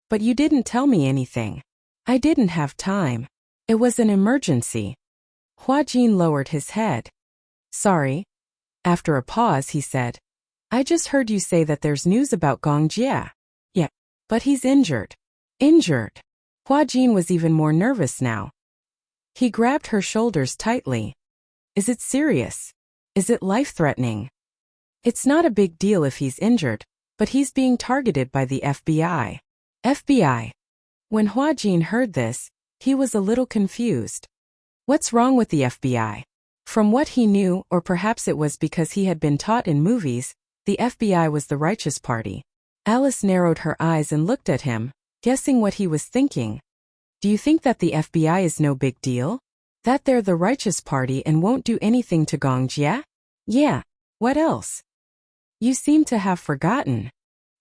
But you didn't tell me anything. I didn't have time. It was an emergency. Hua Jin lowered his head. Sorry. After a pause, he said, I just heard you say that there's news about Gong Jie. Yeah, but he's injured. Injured? Hua Jin was even more nervous now. He grabbed her shoulders tightly. Is it serious? Is it life-threatening? It's not a big deal if he's injured, but he's being targeted by the FBI. FBI. When Hua Jin heard this, he was a little confused. What's wrong with the FBI? From what he knew, or perhaps it was because he had been taught in movies, the FBI was the righteous party. Alice narrowed her eyes and looked at him, guessing what he was thinking. Do you think that the FBI is no big deal? That they're the righteous party and won't do anything to Gong Jie? Yeah, what else? You seem to have forgotten.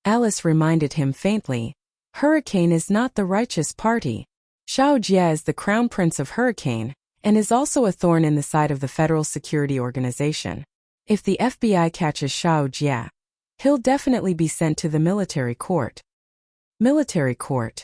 Alice reminded him faintly. Hurricane is not the righteous party. Xiaojie is the crown prince of Hurricane, and is also a thorn in the side of the Federal Security Organization. If the FBI catches Xiaojie, he'll definitely be sent to the military court. Military court?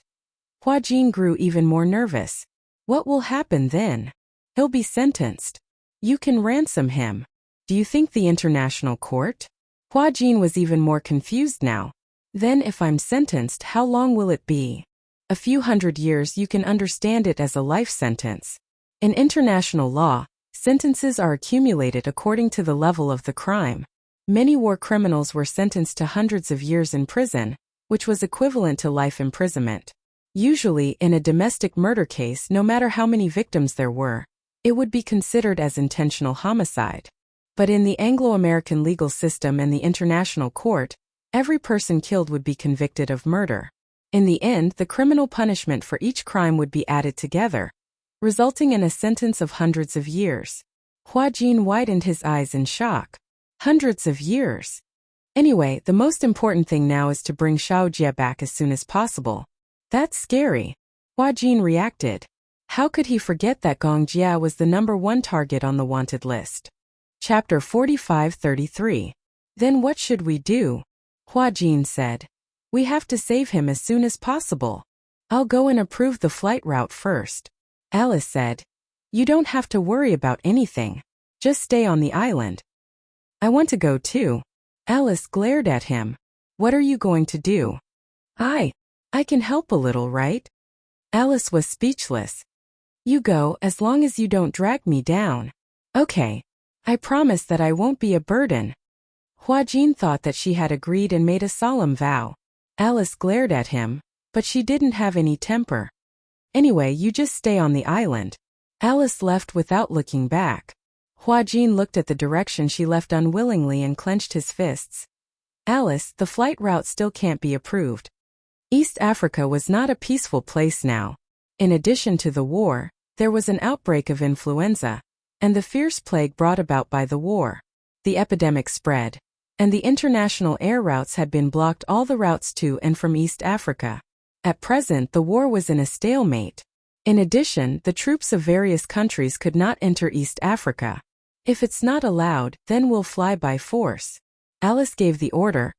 Hua Jin grew even more nervous. What will happen then? He'll be sentenced. You can ransom him. Do you think the international court? Hua Jin was even more confused now. Then if I'm sentenced, how long will it be? A few hundred years. You can understand it as a life sentence. In international law, sentences are accumulated according to the level of the crime. Many war criminals were sentenced to hundreds of years in prison, which was equivalent to life imprisonment. Usually, in a domestic murder case, no matter how many victims there were, it would be considered as intentional homicide. But in the Anglo-American legal system and the international court, every person killed would be convicted of murder. In the end, the criminal punishment for each crime would be added together, resulting in a sentence of hundreds of years. Hua Jin widened his eyes in shock. Hundreds of years. Anyway, the most important thing now is to bring Xiaojie back as soon as possible. That's scary. Hua Jin reacted. How could he forget that Gong Jie was the #1 target on the wanted list? Chapter 45-33. Then what should we do? Hua Jin said. We have to save him as soon as possible. I'll go and approve the flight route first. Alice said. You don't have to worry about anything. Just stay on the island. I want to go too. Alice glared at him. What are you going to do? I can help a little, right? Alice was speechless. You go as long as you don't drag me down. Okay. I promise that I won't be a burden. Hua Jin thought that she had agreed and made a solemn vow. Alice glared at him, but she didn't have any temper. Anyway, you just stay on the island. Alice left without looking back. Hua Jin looked at the direction she left unwillingly and clenched his fists. Alice, the flight route still can't be approved. East Africa was not a peaceful place now. In addition to the war, there was an outbreak of influenza, and the fierce plague brought about by the war. The epidemic spread, and the international air routes had been blocked, all the routes to and from East Africa. At present, the war was in a stalemate. In addition, the troops of various countries could not enter East Africa. If it's not allowed, then we'll fly by force. Alice gave the order,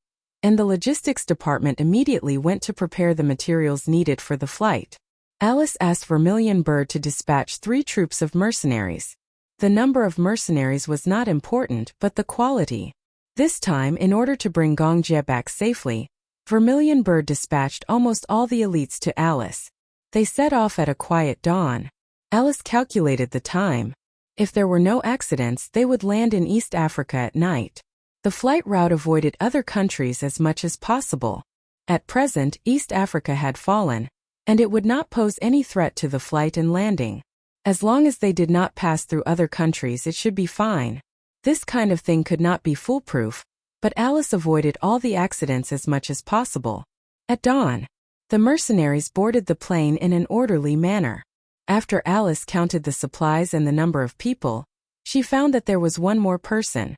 and the logistics department immediately went to prepare the materials needed for the flight. Alice asked Vermilion Bird to dispatch 3 troops of mercenaries. The number of mercenaries was not important, but the quality. This time, in order to bring Gongjie back safely, Vermilion Bird dispatched almost all the elites to Alice. They set off at a quiet dawn. Alice calculated the time. If there were no accidents, they would land in East Africa at night. The flight route avoided other countries as much as possible. At present, East Africa had fallen, and it would not pose any threat to the flight and landing. As long as they did not pass through other countries, it should be fine. This kind of thing could not be foolproof, but Alice avoided all the accidents as much as possible. At dawn, the mercenaries boarded the plane in an orderly manner. After Alice counted the supplies and the number of people, she found that there was one more person.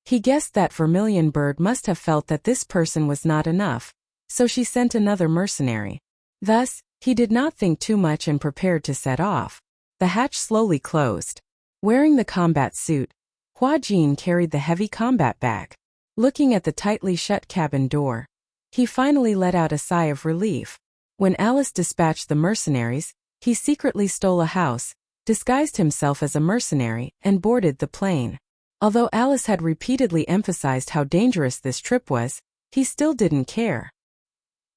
He guessed that Vermilion Bird must have felt that this person was not enough, so she sent another mercenary. Thus, he did not think too much and prepared to set off. The hatch slowly closed. Wearing the combat suit, Hua Jin carried the heavy combat bag. Looking at the tightly shut cabin door, he finally let out a sigh of relief. When Alice dispatched the mercenaries, he secretly stole a house, disguised himself as a mercenary, and boarded the plane. Although Alice had repeatedly emphasized how dangerous this trip was, he still didn't care.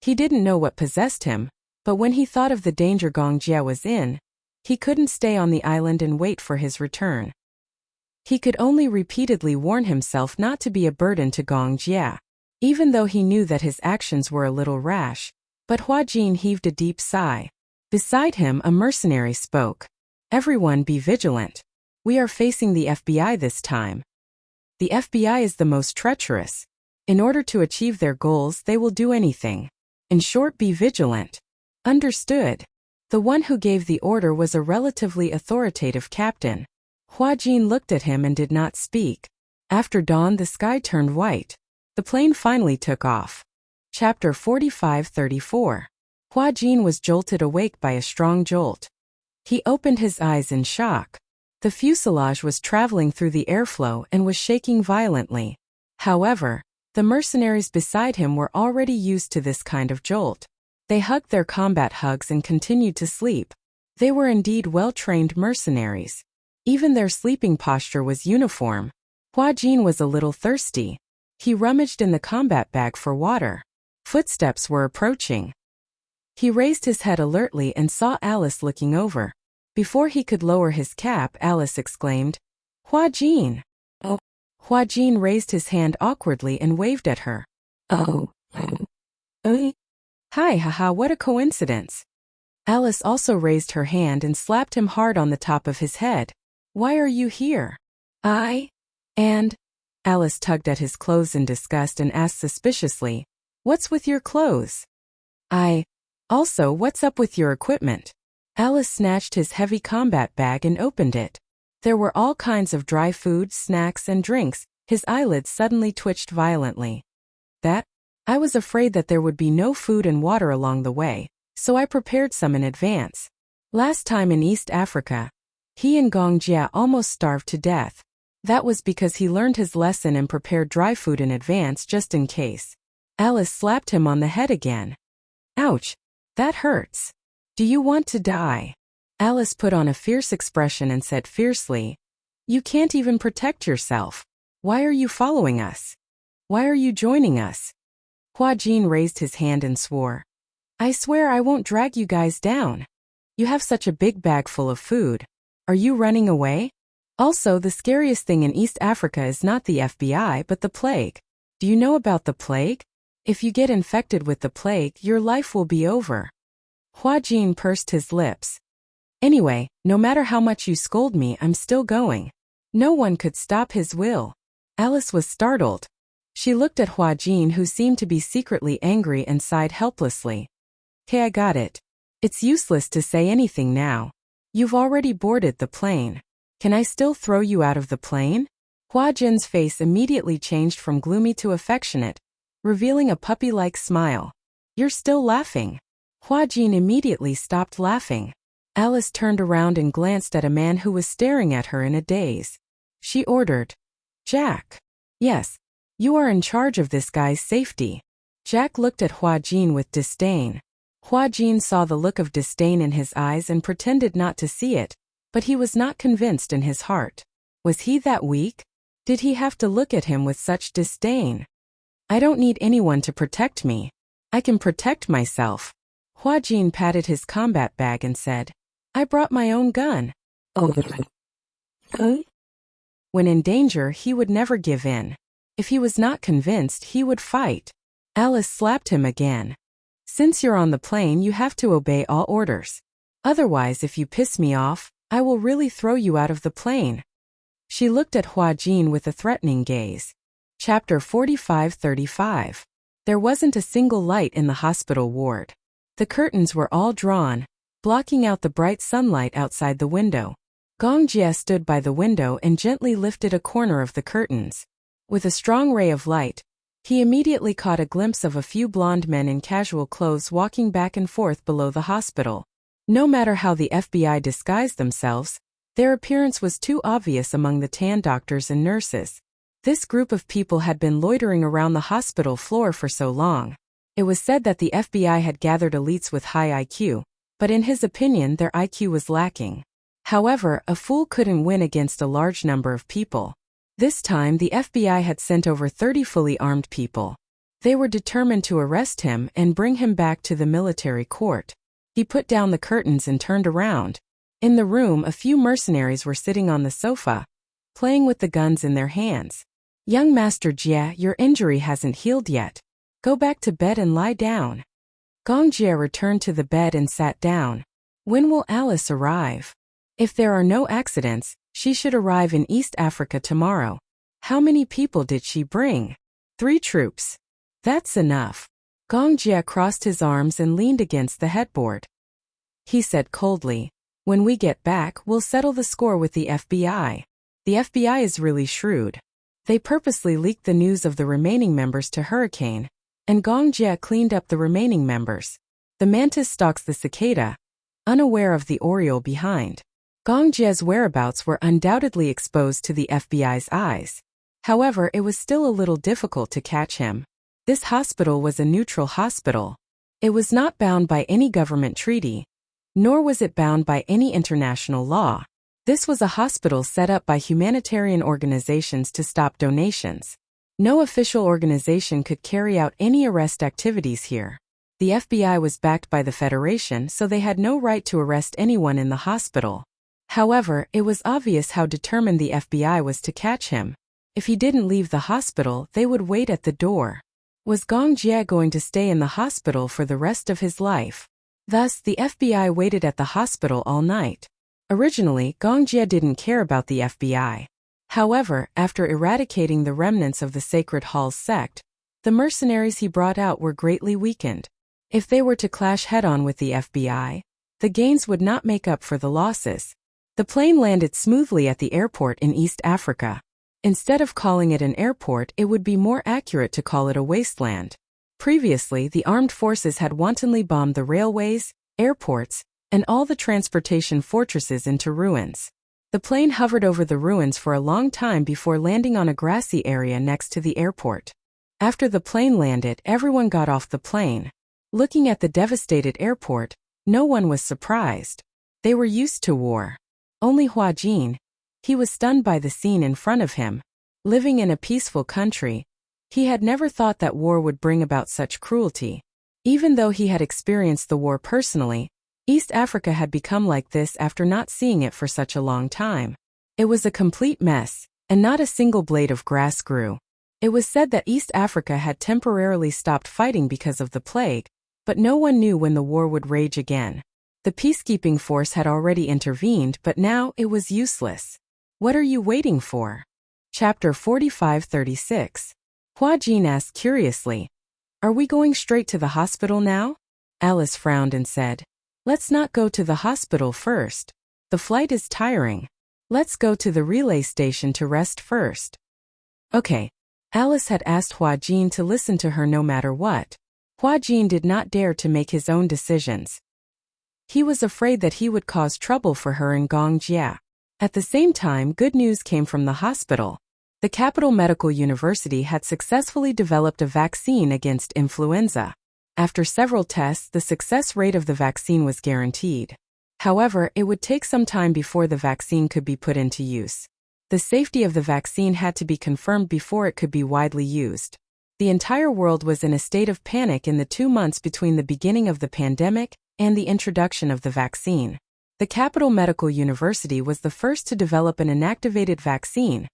He didn't know what possessed him, but when he thought of the danger Gongjie was in, he couldn't stay on the island and wait for his return. He could only repeatedly warn himself not to be a burden to Gongjie, even though he knew that his actions were a little rash. But Hua Jin heaved a deep sigh. Beside him, a mercenary spoke. "Everyone be vigilant. We are facing the FBI this time. The FBI is the most treacherous. In order to achieve their goals, they will do anything. In short, be vigilant." Understood. The one who gave the order was a relatively authoritative captain. Hua Jin looked at him and did not speak. After dawn, the sky turned white. The plane finally took off. Chapter 45-34. Hua Jin was jolted awake by a strong jolt. He opened his eyes in shock. The fuselage was traveling through the airflow and was shaking violently. However, the mercenaries beside him were already used to this kind of jolt. They hugged their combat hugs and continued to sleep. They were indeed well-trained mercenaries. Even their sleeping posture was uniform. Hua Jin was a little thirsty. He rummaged in the combat bag for water. Footsteps were approaching. He raised his head alertly and saw Alice looking over. Before he could lower his cap, Alice exclaimed, "Hua Jin!" "Oh." Hua Jin raised his hand awkwardly and waved at her. "Oh. Hi, haha, what a coincidence." Alice also raised her hand and slapped him hard on the top of his head. "Why are you here?" And Alice tugged at his clothes in disgust and asked suspiciously, "What's with your clothes?" Also, what's up with your equipment?" Alice snatched his heavy combat bag and opened it. There were all kinds of dry food, snacks, and drinks. His eyelids suddenly twitched violently. I was afraid that there would be no food and water along the way, so I prepared some in advance. Last time in East Africa, he and Gongjie almost starved to death. That was because he learned his lesson and prepared dry food in advance just in case. Alice slapped him on the head again. "Ouch! That hurts. Do you want to die?" Alice put on a fierce expression and said fiercely, "You can't even protect yourself. Why are you following us? Why are you joining us?" Hua Jin raised his hand and swore, "I swear I won't drag you guys down. You have such a big bag full of food. Are you running away? Also, the scariest thing in East Africa is not the FBI but the plague. Do you know about the plague? If you get infected with the plague, your life will be over." Hua Jin pursed his lips. "Anyway, no matter how much you scold me, I'm still going." No one could stop his will. Alice was startled. She looked at Hua Jin, who seemed to be secretly angry, and sighed helplessly. "Okay, I got it. It's useless to say anything now. You've already boarded the plane. Can I still throw you out of the plane?" Hua Jin's face immediately changed from gloomy to affectionate, revealing a puppy-like smile. "You're still laughing." Hua Jin immediately stopped laughing. Alice turned around and glanced at a man who was staring at her in a daze. She ordered, "Jack." "Yes, you are in charge of this guy's safety." Jack looked at Hua Jin with disdain. Hua Jin saw the look of disdain in his eyes and pretended not to see it, but he was not convinced in his heart. Was he that weak? Did he have to look at him with such disdain? "I don't need anyone to protect me. I can protect myself." Hua Jin patted his combat bag and said, "I brought my own gun." Oh. When in danger, he would never give in. If he was not convinced, he would fight. Alice slapped him again. "Since you're on the plane, you have to obey all orders. Otherwise, if you piss me off, I will really throw you out of the plane." She looked at Hua Jin with a threatening gaze. Chapter 45-35. There wasn't a single light in the hospital ward. The curtains were all drawn, blocking out the bright sunlight outside the window. Gong Jie stood by the window and gently lifted a corner of the curtains. With a strong ray of light, he immediately caught a glimpse of a few blonde men in casual clothes walking back and forth below the hospital. No matter how the FBI disguised themselves, their appearance was too obvious among the tan doctors and nurses. This group of people had been loitering around the hospital floor for so long. It was said that the FBI had gathered elites with high IQ, but in his opinion their IQ was lacking. However, a fool couldn't win against a large number of people. This time the FBI had sent over 30 fully armed people. They were determined to arrest him and bring him back to the military court. He put down the curtains and turned around. In the room, a few mercenaries were sitting on the sofa, playing with the guns in their hands. "Young Master Jie, your injury hasn't healed yet. Go back to bed and lie down." Gong Jie returned to the bed and sat down. "When will Alice arrive?" "If there are no accidents, she should arrive in East Africa tomorrow." "How many people did she bring?" 3 troops. "That's enough." Gong Jie crossed his arms and leaned against the headboard. He said coldly, "When we get back, we'll settle the score with the FBI. The FBI is really shrewd. They purposely leaked the news of the remaining members to Hurricane, and Gong Jie cleaned up the remaining members. The mantis stalks the cicada, unaware of the oriole behind. Gong Jie's whereabouts were undoubtedly exposed to the FBI's eyes. However, it was still a little difficult to catch him. This hospital was a neutral hospital. It was not bound by any government treaty, nor was it bound by any international law. This was a hospital set up by humanitarian organizations to stop donations. No official organization could carry out any arrest activities here. The FBI was backed by the Federation, so they had no right to arrest anyone in the hospital. However, it was obvious how determined the FBI was to catch him. If he didn't leave the hospital, they would wait at the door. Was Gong Jie going to stay in the hospital for the rest of his life? Thus, the FBI waited at the hospital all night. Originally, Gong Jie didn't care about the FBI. However, after eradicating the remnants of the Sacred Halls sect, the mercenaries he brought out were greatly weakened. If they were to clash head-on with the FBI, the gains would not make up for the losses. The plane landed smoothly at the airport in East Africa. Instead of calling it an airport, it would be more accurate to call it a wasteland. Previously, the armed forces had wantonly bombed the railways, airports, and all the transportation fortresses into ruins. The plane hovered over the ruins for a long time before landing on a grassy area next to the airport. After the plane landed, everyone got off the plane. Looking at the devastated airport, no one was surprised. They were used to war. Only Hua Jin. He was stunned by the scene in front of him. Living in a peaceful country, he had never thought that war would bring about such cruelty. Even though he had experienced the war personally, East Africa had become like this after not seeing it for such a long time. It was a complete mess, and not a single blade of grass grew. It was said that East Africa had temporarily stopped fighting because of the plague, but no one knew when the war would rage again. The peacekeeping force had already intervened, but now it was useless. What are you waiting for? Chapter 45-36. Hua Jin asked curiously. Are we going straight to the hospital now? Alice frowned and said, let's not go to the hospital first. The flight is tiring. Let's go to the relay station to rest first. Okay. Alice had asked Hua Jin to listen to her no matter what. Hua Jin did not dare to make his own decisions. He was afraid that he would cause trouble for her in Gongjia. At the same time, good news came from the hospital. The Capital Medical University had successfully developed a vaccine against influenza. After several tests, the success rate of the vaccine was guaranteed. However, it would take some time before the vaccine could be put into use. The safety of the vaccine had to be confirmed before it could be widely used. The entire world was in a state of panic in the 2 months between the beginning of the pandemic and the introduction of the vaccine. The Capital Medical University was the first to develop an inactivated vaccine,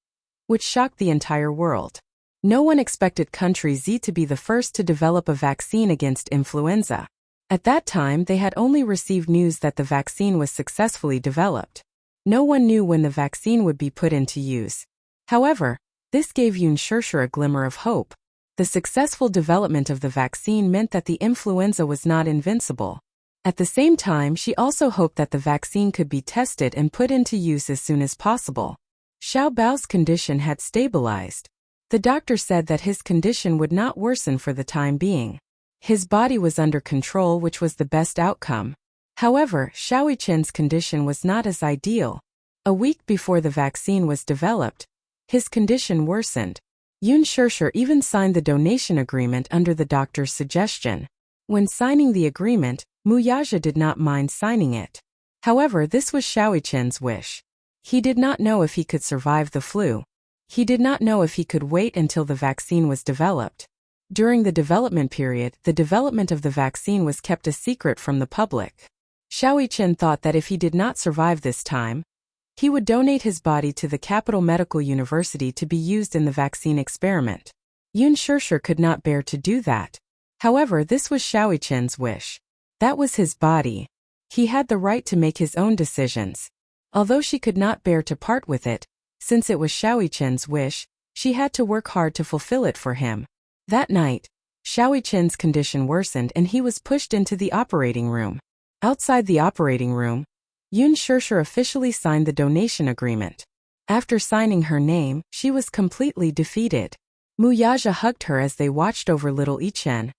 which shocked the entire world. No one expected country Z to be the first to develop a vaccine against influenza. At that time, they had only received news that the vaccine was successfully developed. No one knew when the vaccine would be put into use. However, this gave Yun Shirshir a glimmer of hope. The successful development of the vaccine meant that the influenza was not invincible. At the same time, she also hoped that the vaccine could be tested and put into use as soon as possible. Xiao Bao's condition had stabilized. The doctor said that his condition would not worsen for the time being. His body was under control, which was the best outcome. However, Xiao Chen's condition was not as ideal. A week before the vaccine was developed, his condition worsened. Yun Shirshir even signed the donation agreement under the doctor's suggestion. When signing the agreement, Mu Yaja did not mind signing it. However, this was Xiao Chen's wish. He did not know if he could survive the flu. He did not know if he could wait until the vaccine was developed. During the development period, the development of the vaccine was kept a secret from the public. Xiao Chen thought that if he did not survive this time, he would donate his body to the Capital Medical University to be used in the vaccine experiment. Yun Shirshir could not bear to do that. However, this was Xiao Chen's wish. That was his body. He had the right to make his own decisions. Although she could not bear to part with it, since it was Xiao Chen's wish, she had to work hard to fulfill it for him. That night, Xiao Chen's condition worsened and he was pushed into the operating room. Outside the operating room, Yun Shirshir officially signed the donation agreement. After signing her name, she was completely defeated. Mu Yaja hugged her as they watched over little Ichen,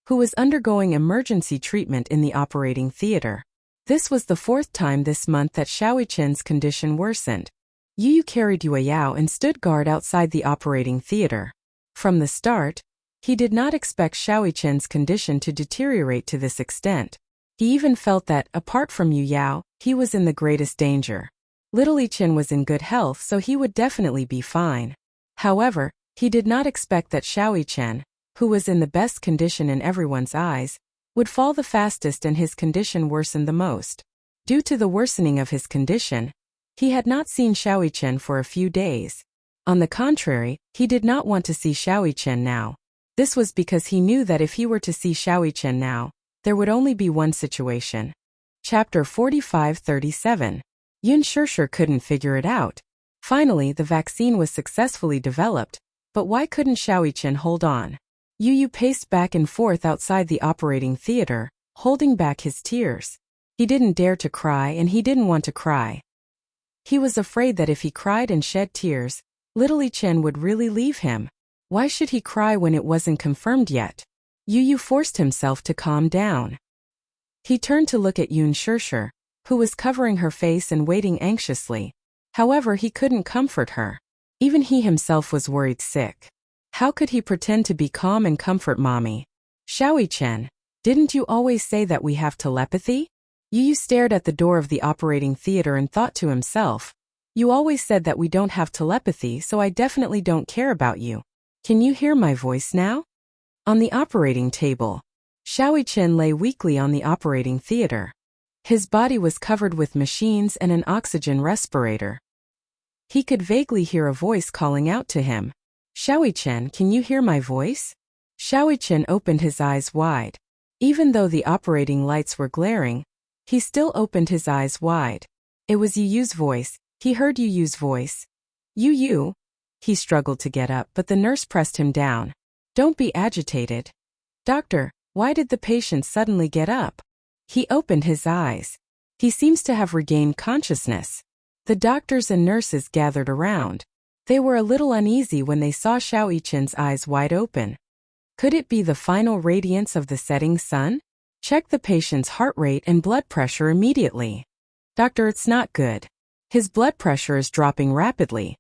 who was undergoing emergency treatment in the operating theater. This was the 4th time this month that Xiao Chen's condition worsened. Yu carried Yue Yao and stood guard outside the operating theater. From the start, he did not expect Xiao Chen's condition to deteriorate to this extent. He even felt that, apart from Yu Yao, he was in the greatest danger. Little Chen was in good health, so he would definitely be fine. However, he did not expect that Xiao Chen, who was in the best condition in everyone's eyes, would fall the fastest and his condition worsen the most. Due to the worsening of his condition, he had not seen Xiao Chen for a few days. On the contrary, he did not want to see Xiao Chen now. This was because he knew that if he were to see Xiao Chen now, there would only be one situation. Chapter 45-37. Yun Shirshir couldn't figure it out. Finally, the vaccine was successfully developed, but why couldn't Xiao Chen hold on? Yu paced back and forth outside the operating theater, holding back his tears. He didn't dare to cry and he didn't want to cry. He was afraid that if he cried and shed tears, little Chen would really leave him. Why should he cry when it wasn't confirmed yet? Yu forced himself to calm down. He turned to look at Yun Shirshir, who was covering her face and waiting anxiously. However, he couldn't comfort her. Even he himself was worried sick. How could he pretend to be calm and comfort mommy? Xiao Chen, didn't you always say that we have telepathy? Yu stared at the door of the operating theater and thought to himself, you always said that we don't have telepathy, so I definitely don't care about you. Can you hear my voice now? On the operating table, Xiao Chen lay weakly on the operating theater. His body was covered with machines and an oxygen respirator. He could vaguely hear a voice calling out to him. Xiao Chen, can you hear my voice? Xiao Chen opened his eyes wide. Even though the operating lights were glaring, he still opened his eyes wide. It was Yu's voice. He heard Yu's voice. Yu. He struggled to get up, but the nurse pressed him down. Don't be agitated. Doctor, why did the patient suddenly get up? He opened his eyes. He seems to have regained consciousness. The doctors and nurses gathered around. They were a little uneasy when they saw Xiao Yichen's eyes wide open. Could it be the final radiance of the setting sun? Check the patient's heart rate and blood pressure immediately. Doctor, it's not good. His blood pressure is dropping rapidly.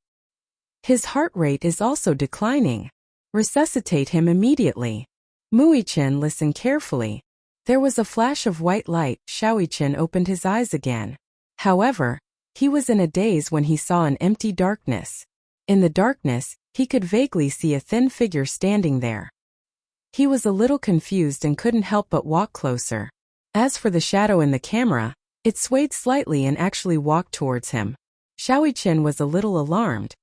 His heart rate is also declining. Resuscitate him immediately. Mu Yichen listened carefully. There was a flash of white light. Xiao Yichen opened his eyes again. However, he was in a daze when he saw an empty darkness. In the darkness, he could vaguely see a thin figure standing there. He was a little confused and couldn't help but walk closer. As for the shadow in the camera, it swayed slightly and actually walked towards him. Xiao Yichen was a little alarmed.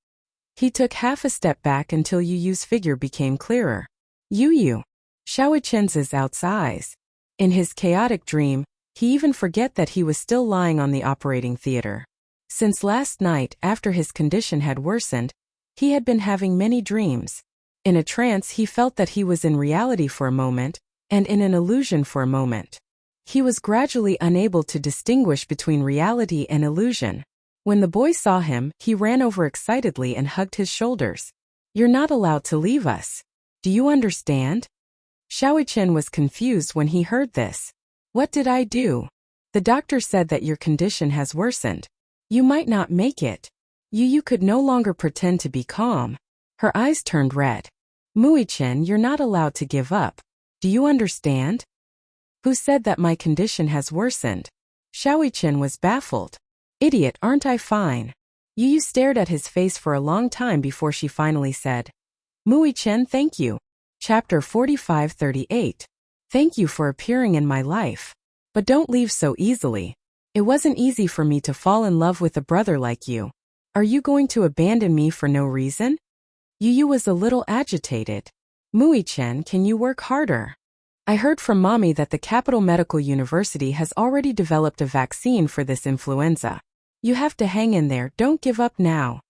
He took half a step back until Yu Yu's figure became clearer. Yu. Xiao Yichen's eyes. In his chaotic dream, he even forget that he was still lying on the operating theater. Since last night, after his condition had worsened, he had been having many dreams. In a trance he felt that he was in reality for a moment, and in an illusion for a moment. He was gradually unable to distinguish between reality and illusion. When the boy saw him, he ran over excitedly and hugged his shoulders. You're not allowed to leave us. Do you understand? Xiao Yichen was confused when he heard this. What did I do? The doctor said that your condition has worsened. You might not make it. Yu could no longer pretend to be calm. Her eyes turned red. Mu Yichen, you're not allowed to give up. Do you understand? Who said that my condition has worsened? Xiao Yichen was baffled. Idiot, aren't I fine? Yu stared at his face for a long time before she finally said, Mu Yichen, thank you. Chapter 45-38. Thank you for appearing in my life. But don't leave so easily. It wasn't easy for me to fall in love with a brother like you. Are you going to abandon me for no reason? Yu was a little agitated. Mu Yichen, can you work harder? I heard from Mommy that the Capital Medical University has already developed a vaccine for this influenza. You have to hang in there, don't give up now.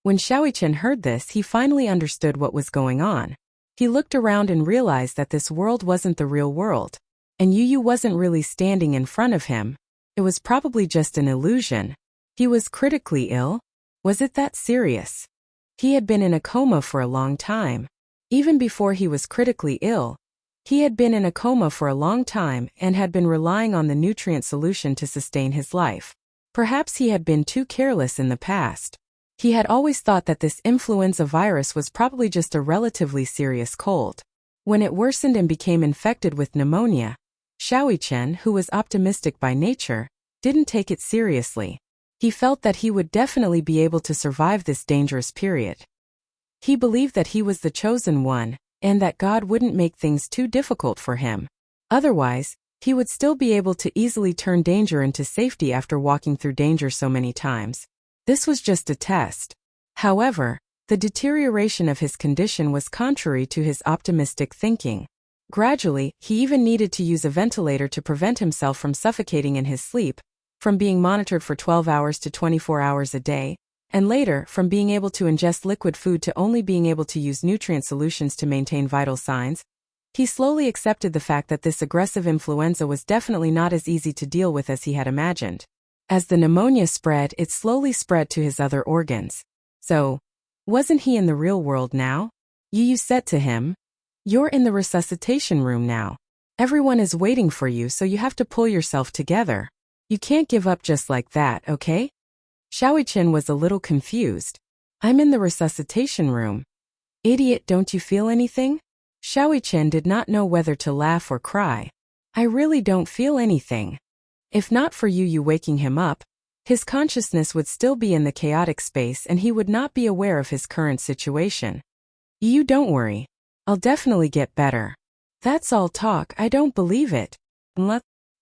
When Xiao Yichen heard this, he finally understood what was going on. He looked around and realized that this world wasn't the real world. And Yu wasn't really standing in front of him. It was probably just an illusion. He was critically ill. Was it that serious? He had been in a coma for a long time. Even before he was critically ill, he had been in a coma for a long time and had been relying on the nutrient solution to sustain his life. Perhaps he had been too careless in the past. He had always thought that this influenza virus was probably just a relatively serious cold. When it worsened and became infected with pneumonia, Xiao Yichen, who was optimistic by nature, didn't take it seriously. He felt that he would definitely be able to survive this dangerous period. He believed that he was the chosen one, and that God wouldn't make things too difficult for him. Otherwise, he would still be able to easily turn danger into safety after walking through danger so many times. This was just a test. However, the deterioration of his condition was contrary to his optimistic thinking. Gradually, he even needed to use a ventilator to prevent himself from suffocating in his sleep, from being monitored for 12 hours to 24 hours a day, and later, from being able to ingest liquid food to only being able to use nutrient solutions to maintain vital signs. He slowly accepted the fact that this aggressive influenza was definitely not as easy to deal with as he had imagined. As the pneumonia spread, it slowly spread to his other organs. So, wasn't he in the real world now? Yu said to him, You're in the resuscitation room now. Everyone is waiting for you, so you have to pull yourself together. You can't give up just like that, okay? Xiao Yichen was a little confused. I'm in the resuscitation room. Idiot, don't you feel anything? Xiao Yichen did not know whether to laugh or cry. I really don't feel anything. If not for you waking him up, his consciousness would still be in the chaotic space and he would not be aware of his current situation. You don't worry. I'll definitely get better. That's all talk, I don't believe it.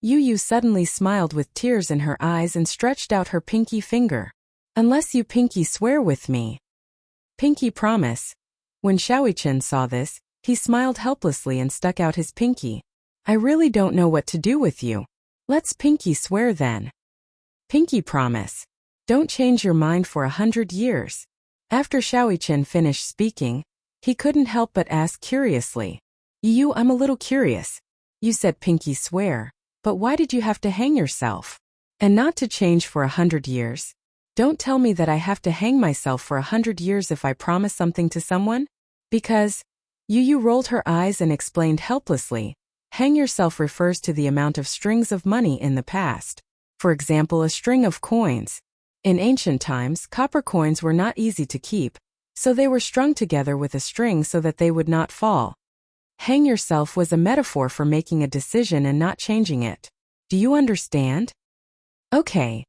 Yu suddenly smiled with tears in her eyes and stretched out her pinky finger. Unless you pinky swear with me. Pinky promise. When Xiao Yichen saw this, he smiled helplessly and stuck out his pinky. I really don't know what to do with you. Let's pinky swear then. Pinky promise. Don't change your mind for 100 years. After Xiao Yichen finished speaking, He couldn't help but ask curiously. You, I'm a little curious. You said pinky swear, but why did you have to hang yourself? And not to change for 100 years? Don't tell me that I have to hang myself for 100 years if I promise something to someone? Because, Yu rolled her eyes and explained helplessly, hang yourself refers to the amount of strings of money in the past. For example, a string of coins. In ancient times, copper coins were not easy to keep, so they were strung together with a string so that they would not fall. Hang yourself was a metaphor for making a decision and not changing it. Do you understand? Okay.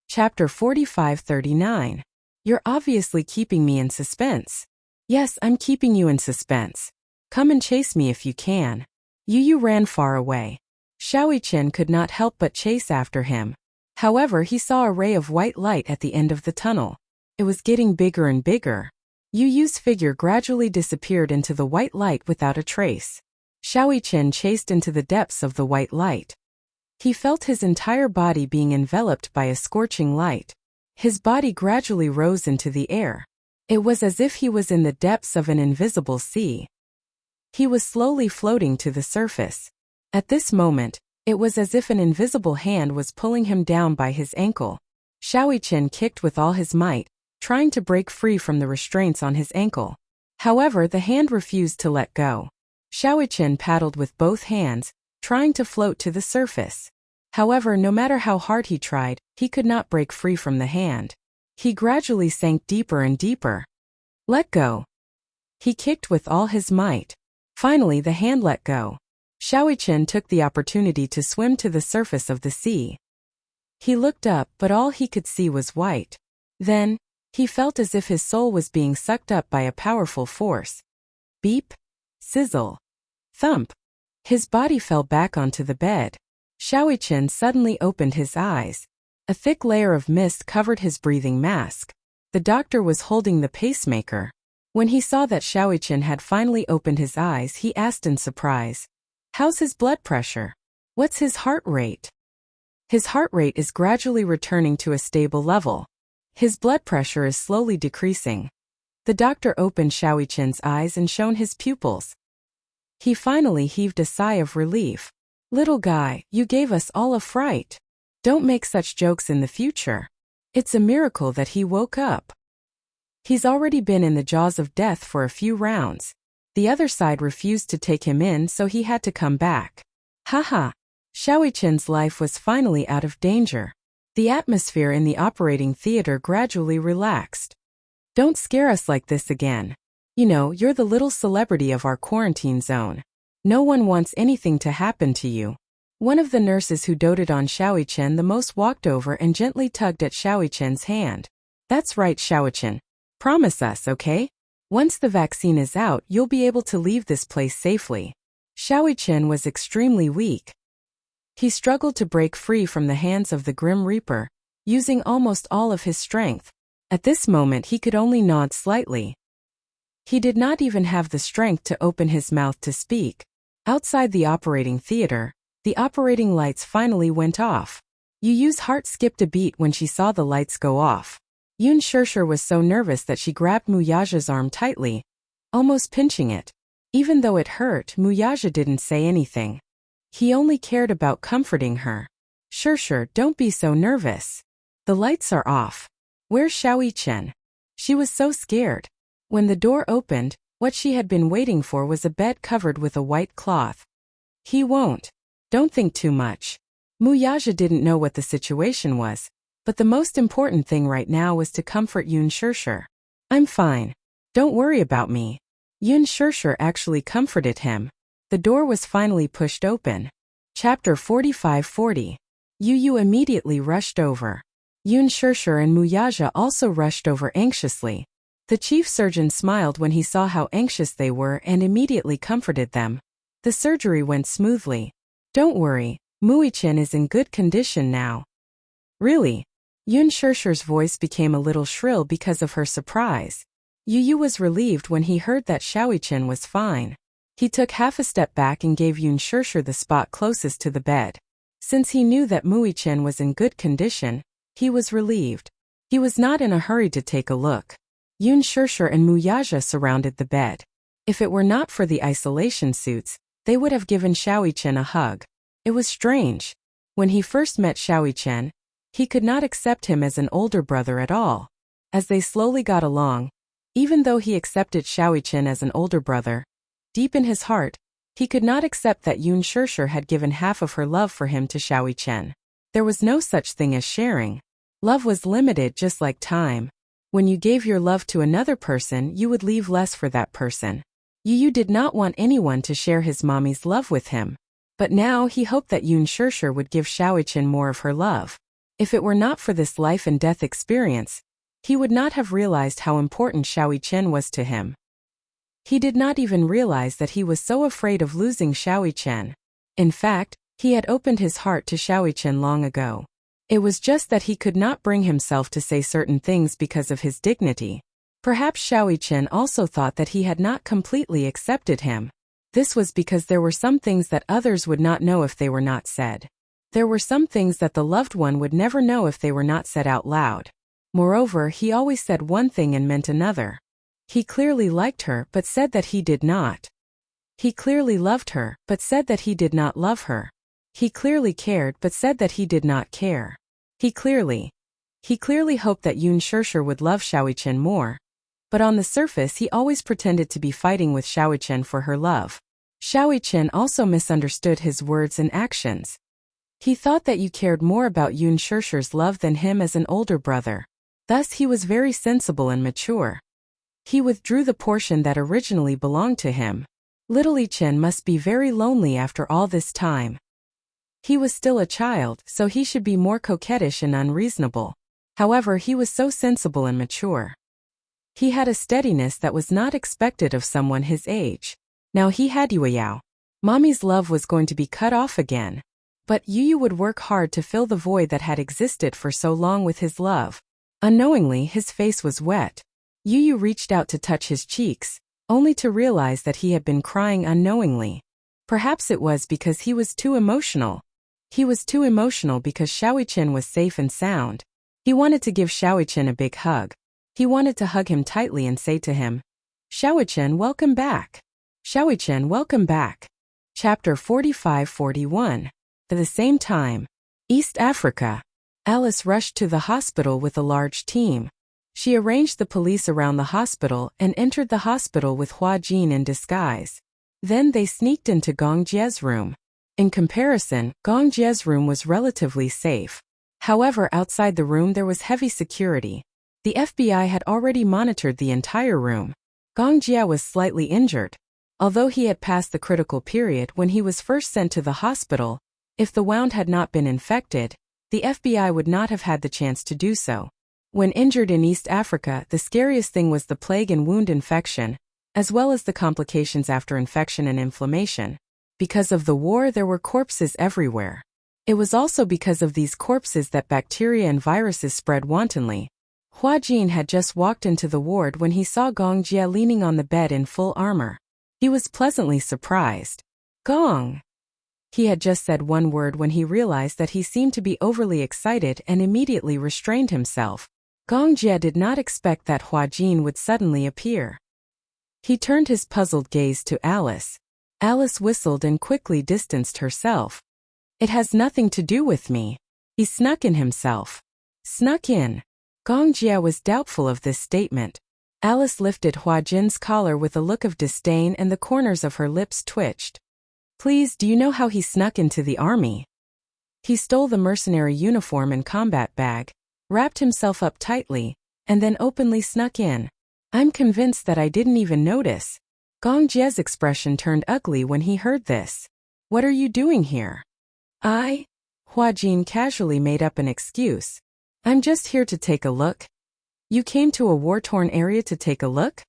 Chapter 45-39. You're obviously keeping me in suspense. Yes, I'm keeping you in suspense. Come and chase me if you can. Yu ran far away. Xiaoqian could not help but chase after him. However, he saw a ray of white light at the end of the tunnel. It was getting bigger and bigger. Yu's figure gradually disappeared into the white light without a trace. Xiaoqian chased into the depths of the white light. He felt his entire body being enveloped by a scorching light. His body gradually rose into the air. It was as if he was in the depths of an invisible sea. He was slowly floating to the surface. At this moment, it was as if an invisible hand was pulling him down by his ankle. Xiaoqian kicked with all his might, trying to break free from the restraints on his ankle. However, the hand refused to let go. Xiaoqian paddled with both hands, trying to float to the surface. However, no matter how hard he tried, he could not break free from the hand. He gradually sank deeper and deeper. Let go. He kicked with all his might. Finally, the hand let go. Xiaoqian took the opportunity to swim to the surface of the sea. He looked up, but all he could see was white. Then, he felt as if his soul was being sucked up by a powerful force. Beep, sizzle, thump. His body fell back onto the bed. Xiaoqian suddenly opened his eyes. A thick layer of mist covered his breathing mask. The doctor was holding the pacemaker. When he saw that Xiaoqian had finally opened his eyes, he asked in surprise, "How's his blood pressure? What's his heart rate?" His heart rate is gradually returning to a stable level. His blood pressure is slowly decreasing. The doctor opened Xiaoqian's eyes and shone his pupils. He finally heaved a sigh of relief. Little guy, you gave us all a fright. Don't make such jokes in the future. It's a miracle that he woke up. He's already been in the jaws of death for a few rounds. The other side refused to take him in, so he had to come back. Haha. Xiaoqian's life was finally out of danger. The atmosphere in the operating theater gradually relaxed. Don't scare us like this again. You know, you're the little celebrity of our quarantine zone. No one wants anything to happen to you. One of the nurses who doted on Xiaoqian the most walked over and gently tugged at Xiaoqian's hand. That's right, Xiaoqian. Promise us, okay? Once the vaccine is out, you'll be able to leave this place safely. Xiaoqian was extremely weak. He struggled to break free from the hands of the Grim Reaper, using almost all of his strength. At this moment he could only nod slightly. He did not even have the strength to open his mouth to speak. Outside the operating theater, the operating lights finally went off. Yu's heart skipped a beat when she saw the lights go off. Yun Shirshir was so nervous that she grabbed Muyaja's arm tightly, almost pinching it. Even though it hurt, Muyaja didn't say anything. He only cared about comforting her. Shirshir, don't be so nervous. The lights are off. Where's Xiaoqian? She was so scared. When the door opened, what she had been waiting for was a bed covered with a white cloth. He won't. Don't think too much. Muyaja didn't know what the situation was, but the most important thing right now was to comfort Yun Shirshir. I'm fine. Don't worry about me. Yun Shirshir actually comforted him. The door was finally pushed open. Chapter 45-40. Yu immediately rushed over. Yun Shirshir and Muyaja also rushed over anxiously. The chief surgeon smiled when he saw how anxious they were and immediately comforted them. The surgery went smoothly. Don't worry, Muichin is in good condition now. Really? Yun Shirshir's voice became a little shrill because of her surprise. Yu was relieved when he heard that Xiaoqian was fine. He took half a step back and gave Yun Shirshir the spot closest to the bed. Since he knew that Muichin was in good condition, he was relieved. He was not in a hurry to take a look. Yun Shirshir and Muyaja surrounded the bed. If it were not for the isolation suits, they would have given Xiaoyichen a hug. It was strange. When he first met Xiaoyichen, he could not accept him as an older brother at all. As they slowly got along, even though he accepted Xiaoyichen as an older brother, deep in his heart, he could not accept that Yun Shirshir had given half of her love for him to Xiaoyichen. There was no such thing as sharing. Love was limited just like time. When you gave your love to another person, you would leave less for that person. Yu did not want anyone to share his mommy's love with him. But now he hoped that Yun Shirshir would give Xiaoyichen more of her love. If it were not for this life and death experience, he would not have realized how important Xiaoyichen was to him. He did not even realize that he was so afraid of losing Xiaoyichen. In fact, he had opened his heart to Xiaoyichen long ago. It was just that he could not bring himself to say certain things because of his dignity. Perhaps Xiaoyichen also thought that he had not completely accepted him. This was because there were some things that others would not know if they were not said. There were some things that the loved one would never know if they were not said out loud. Moreover, he always said one thing and meant another. He clearly liked her but said that he did not. He clearly loved her but said that he did not love her. He clearly cared but said that he did not care. He clearly hoped that Yun Shirshir would love Xiaoyichen more. But on the surface he always pretended to be fighting with Xiaoyichen for her love. Xiaoyichen also misunderstood his words and actions. He thought that you cared more about Yun Shirshir's love than him as an older brother. Thus he was very sensible and mature. He withdrew the portion that originally belonged to him. Little Yichen must be very lonely after all this time. He was still a child, so he should be more coquettish and unreasonable. However, he was so sensible and mature. He had a steadiness that was not expected of someone his age. Now he had Yueyao. Mommy's love was going to be cut off again. But Yu would work hard to fill the void that had existed for so long with his love. Unknowingly, his face was wet. Yu reached out to touch his cheeks, only to realize that he had been crying unknowingly. Perhaps it was because he was too emotional. He was too emotional because Xiaoyichen was safe and sound. He wanted to give Xiaoyichen a big hug. He wanted to hug him tightly and say to him, "Xiaoyichen, welcome back. Xiaoyichen, welcome back." Chapter 45-41. At the same time, East Africa. Alice rushed to the hospital with a large team. She arranged the police around the hospital and entered the hospital with Hua Jin in disguise. Then they sneaked into Gong Jie's room. In comparison, Gong Jie's room was relatively safe. However, outside the room there was heavy security. The FBI had already monitored the entire room. Gong Jie was slightly injured. Although he had passed the critical period when he was first sent to the hospital, if the wound had not been infected, the FBI would not have had the chance to do so. When injured in East Africa, the scariest thing was the plague and wound infection, as well as the complications after infection and inflammation. Because of the war, there were corpses everywhere. It was also because of these corpses that bacteria and viruses spread wantonly. Hua Jin had just walked into the ward when he saw Gong Jie leaning on the bed in full armor. He was pleasantly surprised. "Gong." He had just said one word when he realized that he seemed to be overly excited and immediately restrained himself. Gong Jie did not expect that Hua Jin would suddenly appear. He turned his puzzled gaze to Alice. Alice whistled and quickly distanced herself. "It has nothing to do with me." He snuck in himself. Snuck in. Gong Jie was doubtful of this statement. Alice lifted Hua Jin's collar with a look of disdain and the corners of her lips twitched. "Please, do you know how he snuck into the army?" He stole the mercenary uniform and combat bag, wrapped himself up tightly, and then openly snuck in. "I'm convinced that I didn't even notice." Gong Jie's expression turned ugly when he heard this. "What are you doing here?" Hua Jin casually made up an excuse. "I'm just here to take a look." "You came to a war-torn area to take a look?"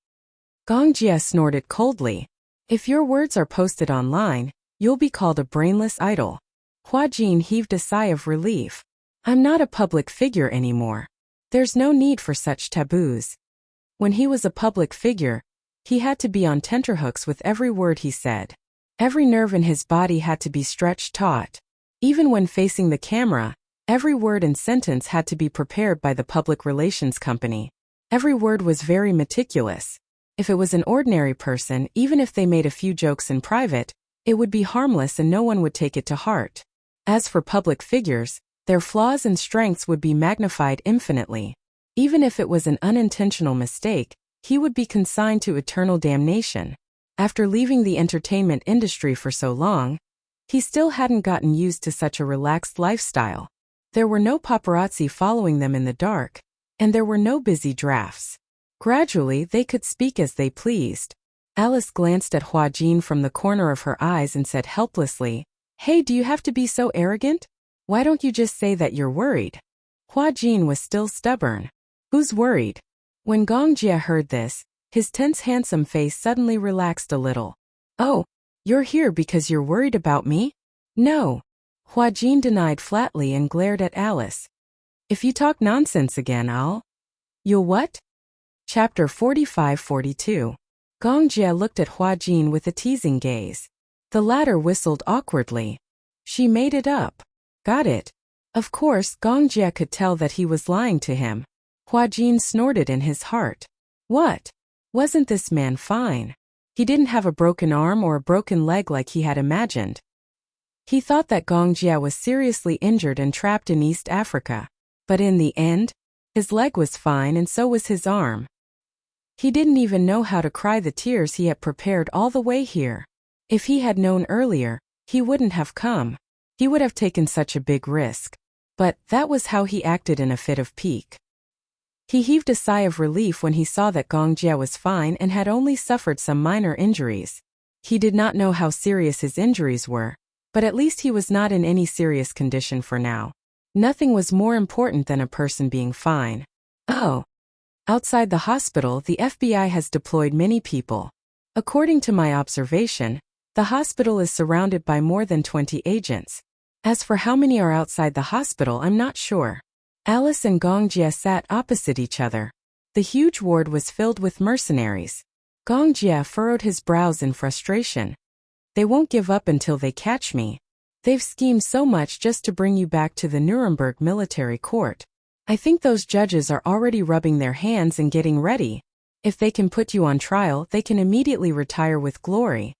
Gong Jie snorted coldly. "If your words are posted online, you'll be called a brainless idol." Hua Jin heaved a sigh of relief. "I'm not a public figure anymore. There's no need for such taboos." When he was a public figure, he had to be on tenterhooks with every word he said. Every nerve in his body had to be stretched taut. Even when facing the camera, every word and sentence had to be prepared by the public relations company. Every word was very meticulous. If it was an ordinary person, even if they made a few jokes in private, it would be harmless and no one would take it to heart. As for public figures, their flaws and strengths would be magnified infinitely. Even if it was an unintentional mistake, he would be consigned to eternal damnation. After leaving the entertainment industry for so long, he still hadn't gotten used to such a relaxed lifestyle. There were no paparazzi following them in the dark, and there were no busy drafts. Gradually, they could speak as they pleased. Alice glanced at Hua Jin from the corner of her eyes and said helplessly, "Hey, do you have to be so arrogant? Why don't you just say that you're worried?" Hua Jin was still stubborn. "Who's worried?" When Gong Jia heard this, his tense handsome face suddenly relaxed a little. "Oh, you're here because you're worried about me?" "No." Hua Jin denied flatly and glared at Alice. "If you talk nonsense again, You'll what?" Chapter 45-42. Gong Jia looked at Hua Jin with a teasing gaze. The latter whistled awkwardly. "She made it up." "Got it." Of course, Gong Jia could tell that he was lying to him. Hua Jin snorted in his heart. What? Wasn't this man fine? He didn't have a broken arm or a broken leg like he had imagined. He thought that Gong Jia was seriously injured and trapped in East Africa. But in the end, his leg was fine and so was his arm. He didn't even know how to cry the tears he had prepared all the way here. If he had known earlier, he wouldn't have come. He would have taken such a big risk. But that was how he acted in a fit of pique. He heaved a sigh of relief when he saw that Gong Jia was fine and had only suffered some minor injuries. He did not know how serious his injuries were, but at least he was not in any serious condition for now. Nothing was more important than a person being fine. Oh. Outside the hospital, the FBI has deployed many people. According to my observation, the hospital is surrounded by more than 20 agents. As for how many are outside the hospital, I'm not sure. Alice and Gong Jia sat opposite each other. The huge ward was filled with mercenaries. Gong Jia furrowed his brows in frustration. They won't give up until they catch me. They've schemed so much just to bring you back to the Nuremberg military court. I think those judges are already rubbing their hands and getting ready. If they can put you on trial, they can immediately retire with glory.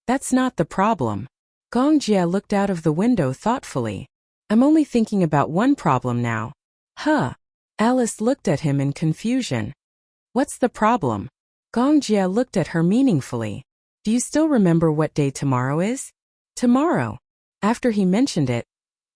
That's not the problem. Gong Jia looked out of the window thoughtfully. I'm only thinking about one problem now. Huh. Alice looked at him in confusion. What's the problem? Gong Jia looked at her meaningfully. Do you still remember what day tomorrow is? Tomorrow. After he mentioned it,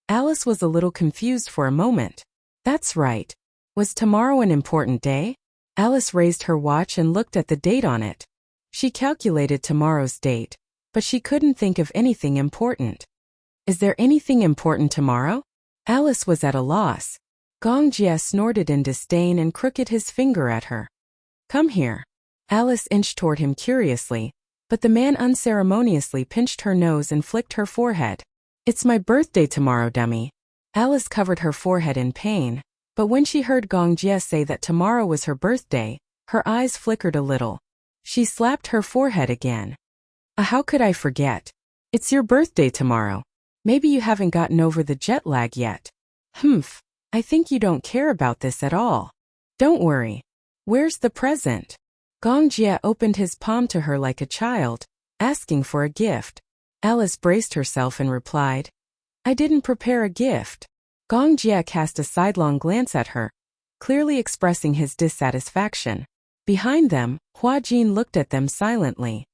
Alice was a little confused for a moment. That's right. Was tomorrow an important day? Alice raised her watch and looked at the date on it. She calculated tomorrow's date, but she couldn't think of anything important. Is there anything important tomorrow? Alice was at a loss. Gong Jia snorted in disdain and crooked his finger at her. Come here. Alice inched toward him curiously, but the man unceremoniously pinched her nose and flicked her forehead. It's my birthday tomorrow, dummy. Alice covered her forehead in pain, but when she heard Gong Jia say that tomorrow was her birthday, her eyes flickered a little. She slapped her forehead again. How could I forget? It's your birthday tomorrow. Maybe you haven't gotten over the jet lag yet. Humph. I think you don't care about this at all. Don't worry. Where's the present? Gong Jia opened his palm to her like a child, asking for a gift. Alice braced herself and replied, I didn't prepare a gift. Gong Jia cast a sidelong glance at her, clearly expressing his dissatisfaction. Behind them, Hua Jin looked at them silently.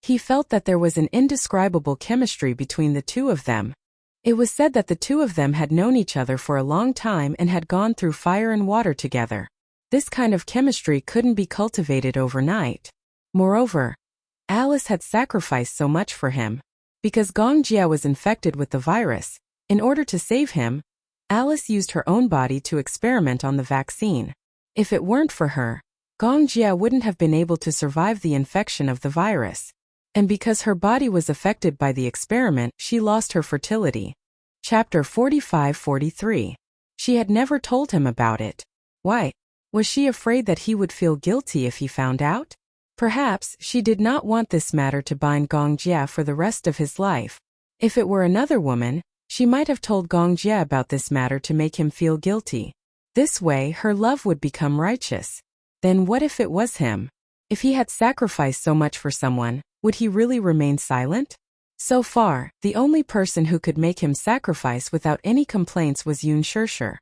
He felt that there was an indescribable chemistry between the two of them. It was said that the two of them had known each other for a long time and had gone through fire and water together. This kind of chemistry couldn't be cultivated overnight. Moreover, Alice had sacrificed so much for him. Because Gong Jia was infected with the virus, in order to save him, Alice used her own body to experiment on the vaccine. If it weren't for her, Gong Jia wouldn't have been able to survive the infection of the virus. And because her body was affected by the experiment, she lost her fertility. Chapter 45-43. She had never told him about it. Why? Was she afraid that he would feel guilty if he found out? Perhaps she did not want this matter to bind Gong Jia for the rest of his life. If it were another woman, she might have told Gong Jia about this matter to make him feel guilty. This way, her love would become righteous. Then what if it was him? If he had sacrificed so much for someone, would he really remain silent? So far, the only person who could make him sacrifice without any complaints was Yun Shirshir.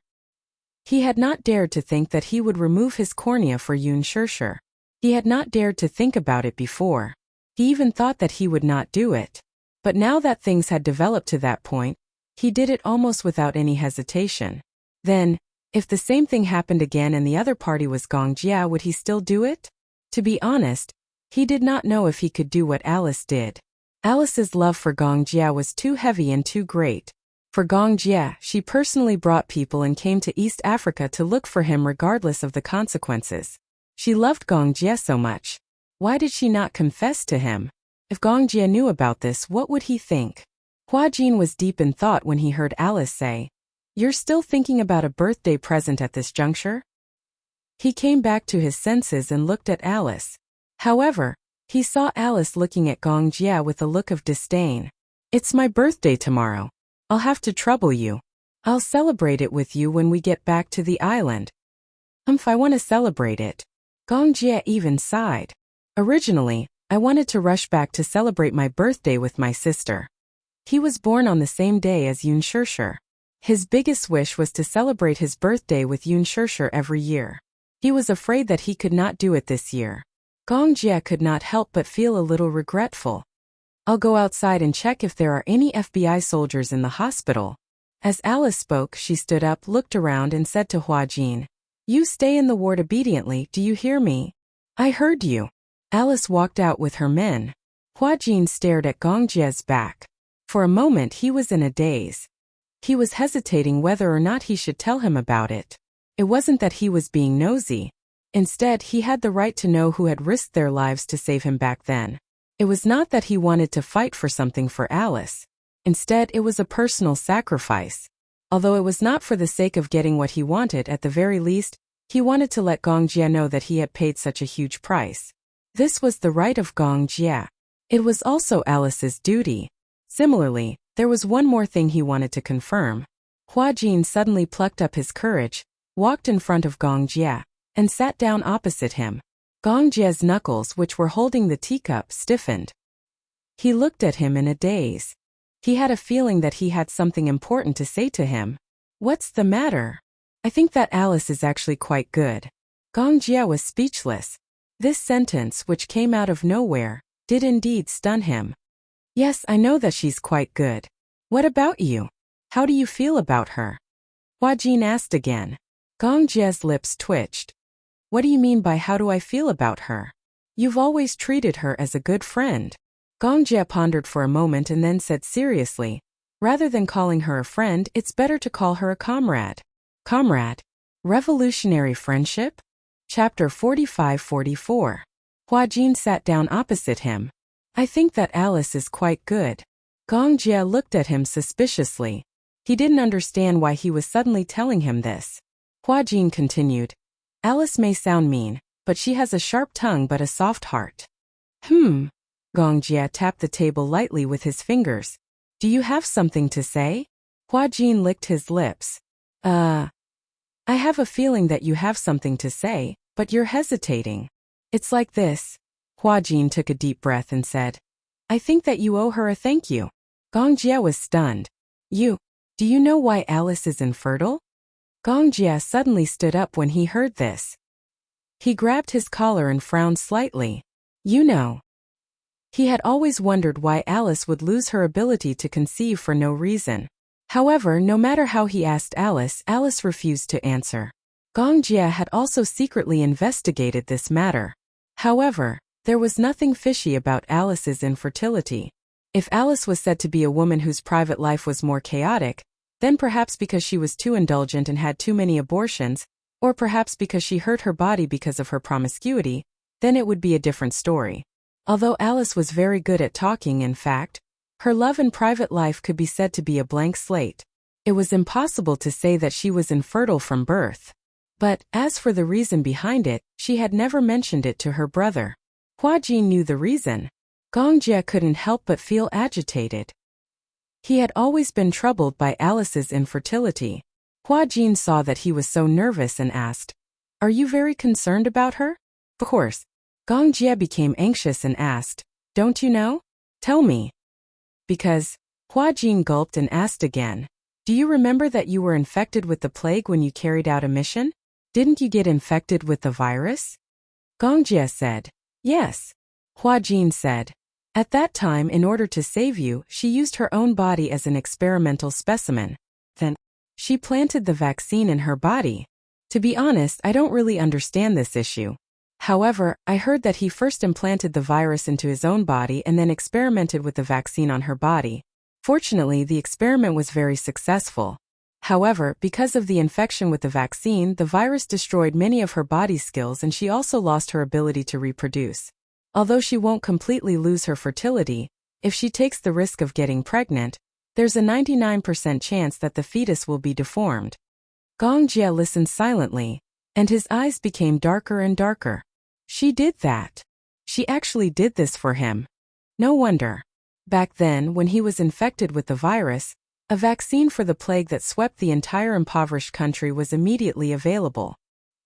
He had not dared to think that he would remove his cornea for Yun Shirshir. He had not dared to think about it before. He even thought that he would not do it. But now that things had developed to that point, he did it almost without any hesitation. Then, if the same thing happened again and the other party was Gong Jia, would he still do it? To be honest, he did not know if he could do what Alice did. Alice's love for Gong Jia was too heavy and too great. For Gong Jia, she personally brought people and came to East Africa to look for him regardless of the consequences. She loved Gong Jia so much. Why did she not confess to him? If Gong Jia knew about this, what would he think? Hua Jin was deep in thought when he heard Alice say, "You're still thinking about a birthday present at this juncture?" He came back to his senses and looked at Alice. However, he saw Alice looking at Gong Jia with a look of disdain. "It's my birthday tomorrow. I'll have to trouble you. I'll celebrate it with you when we get back to the island." I want to celebrate it." Gong Jia even sighed. "Originally, I wanted to rush back to celebrate my birthday with my sister." He was born on the same day as Yun Shirshir. His biggest wish was to celebrate his birthday with Yun Shirshir every year. He was afraid that he could not do it this year. Gong Jia could not help but feel a little regretful. "I'll go outside and check if there are any FBI soldiers in the hospital." As Alice spoke, she stood up, looked around and said to Hua Jin, "You stay in the ward obediently, do you hear me?" "I heard you." Alice walked out with her men. Hua Jin stared at Gong Jia's back. For a moment he was in a daze. He was hesitating whether or not he should tell him about it. It wasn't that he was being nosy. Instead, he had the right to know who had risked their lives to save him back then. It was not that he wanted to fight for something for Alice. Instead, it was a personal sacrifice. Although it was not for the sake of getting what he wanted, at the very least, he wanted to let Gong Jia know that he had paid such a huge price. This was the right of Gong Jia. It was also Alice's duty. Similarly, there was one more thing he wanted to confirm. Hua Jin suddenly plucked up his courage, walked in front of Gong Jia, and sat down opposite him. Gong Jia's knuckles, which were holding the teacup, stiffened. He looked at him in a daze. He had a feeling that he had something important to say to him. "What's the matter?" "I think that Alice is actually quite good." Gong Jia was speechless. This sentence, which came out of nowhere, did indeed stun him. "Yes, I know that she's quite good. What about you? How do you feel about her?" Hua Jin asked again. Gong Jia's lips twitched. "What do you mean by how do I feel about her? You've always treated her as a good friend." Gong Jia pondered for a moment and then said seriously, "Rather than calling her a friend, it's better to call her a comrade." Comrade? Revolutionary friendship? Chapter 45-44. Hua Jin sat down opposite him. "I think that Alice is quite good." Gong Jia looked at him suspiciously. He didn't understand why he was suddenly telling him this. Hua Jin continued, "Alice may sound mean, but she has a sharp tongue but a soft heart." Gong Jia tapped the table lightly with his fingers. "Do you have something to say?" Hua Jin licked his lips. I have a feeling that you have something to say, but you're hesitating. It's like this." Hua Jin took a deep breath and said, "I think that you owe her a thank you." Gong Jia was stunned. Do you know why Alice is infertile?" Gong Jia suddenly stood up when he heard this. He grabbed his collar and frowned slightly. "You know." He had always wondered why Alice would lose her ability to conceive for no reason. However, no matter how he asked Alice, Alice refused to answer. Gong Jia had also secretly investigated this matter. However, there was nothing fishy about Alice's infertility. If Alice was said to be a woman whose private life was more chaotic, then perhaps because she was too indulgent and had too many abortions, or perhaps because she hurt her body because of her promiscuity, then it would be a different story. Although Alice was very good at talking, in fact, her love and private life could be said to be a blank slate. It was impossible to say that she was infertile from birth. But, as for the reason behind it, she had never mentioned it to her brother. Hua Jin knew the reason. Gong Jia couldn't help but feel agitated. He had always been troubled by Alice's infertility. Hua Jin saw that he was so nervous and asked, Are you very concerned about her? Of course. Gong Jie became anxious and asked, don't you know? Tell me. Because, Hua Jin gulped and asked again, do you remember that you were infected with the plague when you carried out a mission? Didn't you get infected with the virus? Gong Jie said, yes. Hua Jin said, at that time, in order to save you, she used her own body as an experimental specimen. Then, she planted the vaccine in her body. To be honest, I don't really understand this issue. However, I heard that he first implanted the virus into his own body and then experimented with the vaccine on her body. Fortunately, the experiment was very successful. However, because of the infection with the vaccine, the virus destroyed many of her body skills and she also lost her ability to reproduce. Although she won't completely lose her fertility, if she takes the risk of getting pregnant, there's a 99% chance that the fetus will be deformed. Gong Jie listened silently, and his eyes became darker and darker. She did that. She actually did this for him. No wonder. Back then, when he was infected with the virus, a vaccine for the plague that swept the entire impoverished country was immediately available.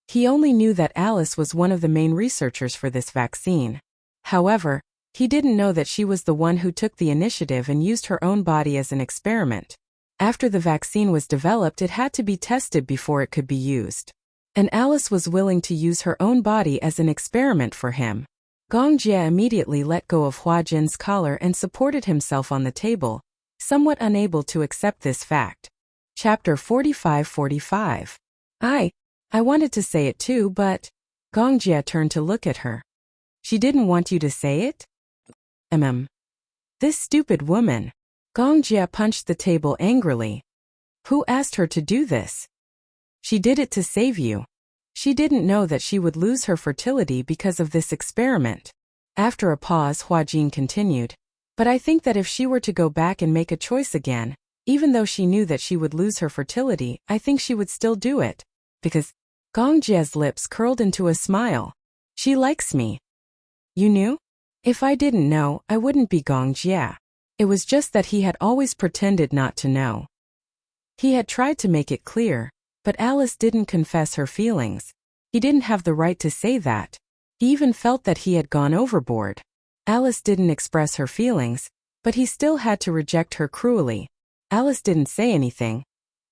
He only knew that Alice was one of the main researchers for this vaccine. However, he didn't know that she was the one who took the initiative and used her own body as an experiment. After the vaccine was developed, it had to be tested before it could be used. And Alice was willing to use her own body as an experiment for him. Gong Jie immediately let go of Hua Jin's collar and supported himself on the table, somewhat unable to accept this fact. Chapter 45-45. I wanted to say it too, but... Gong Jie turned to look at her. She didn't want you to say it? This stupid woman. Gong Jie punched the table angrily. Who asked her to do this? She did it to save you. She didn't know that she would lose her fertility because of this experiment. After a pause, Hua Jin continued. But I think that if she were to go back and make a choice again, even though she knew that she would lose her fertility, I think she would still do it. Because... Gong Jie's lips curled into a smile. She likes me. You knew? If I didn't know, I wouldn't be Gong Jie. It was just that he had always pretended not to know. He had tried to make it clear, but Alice didn't confess her feelings. He didn't have the right to say that. He even felt that he had gone overboard. Alice didn't express her feelings, but he still had to reject her cruelly. Alice didn't say anything,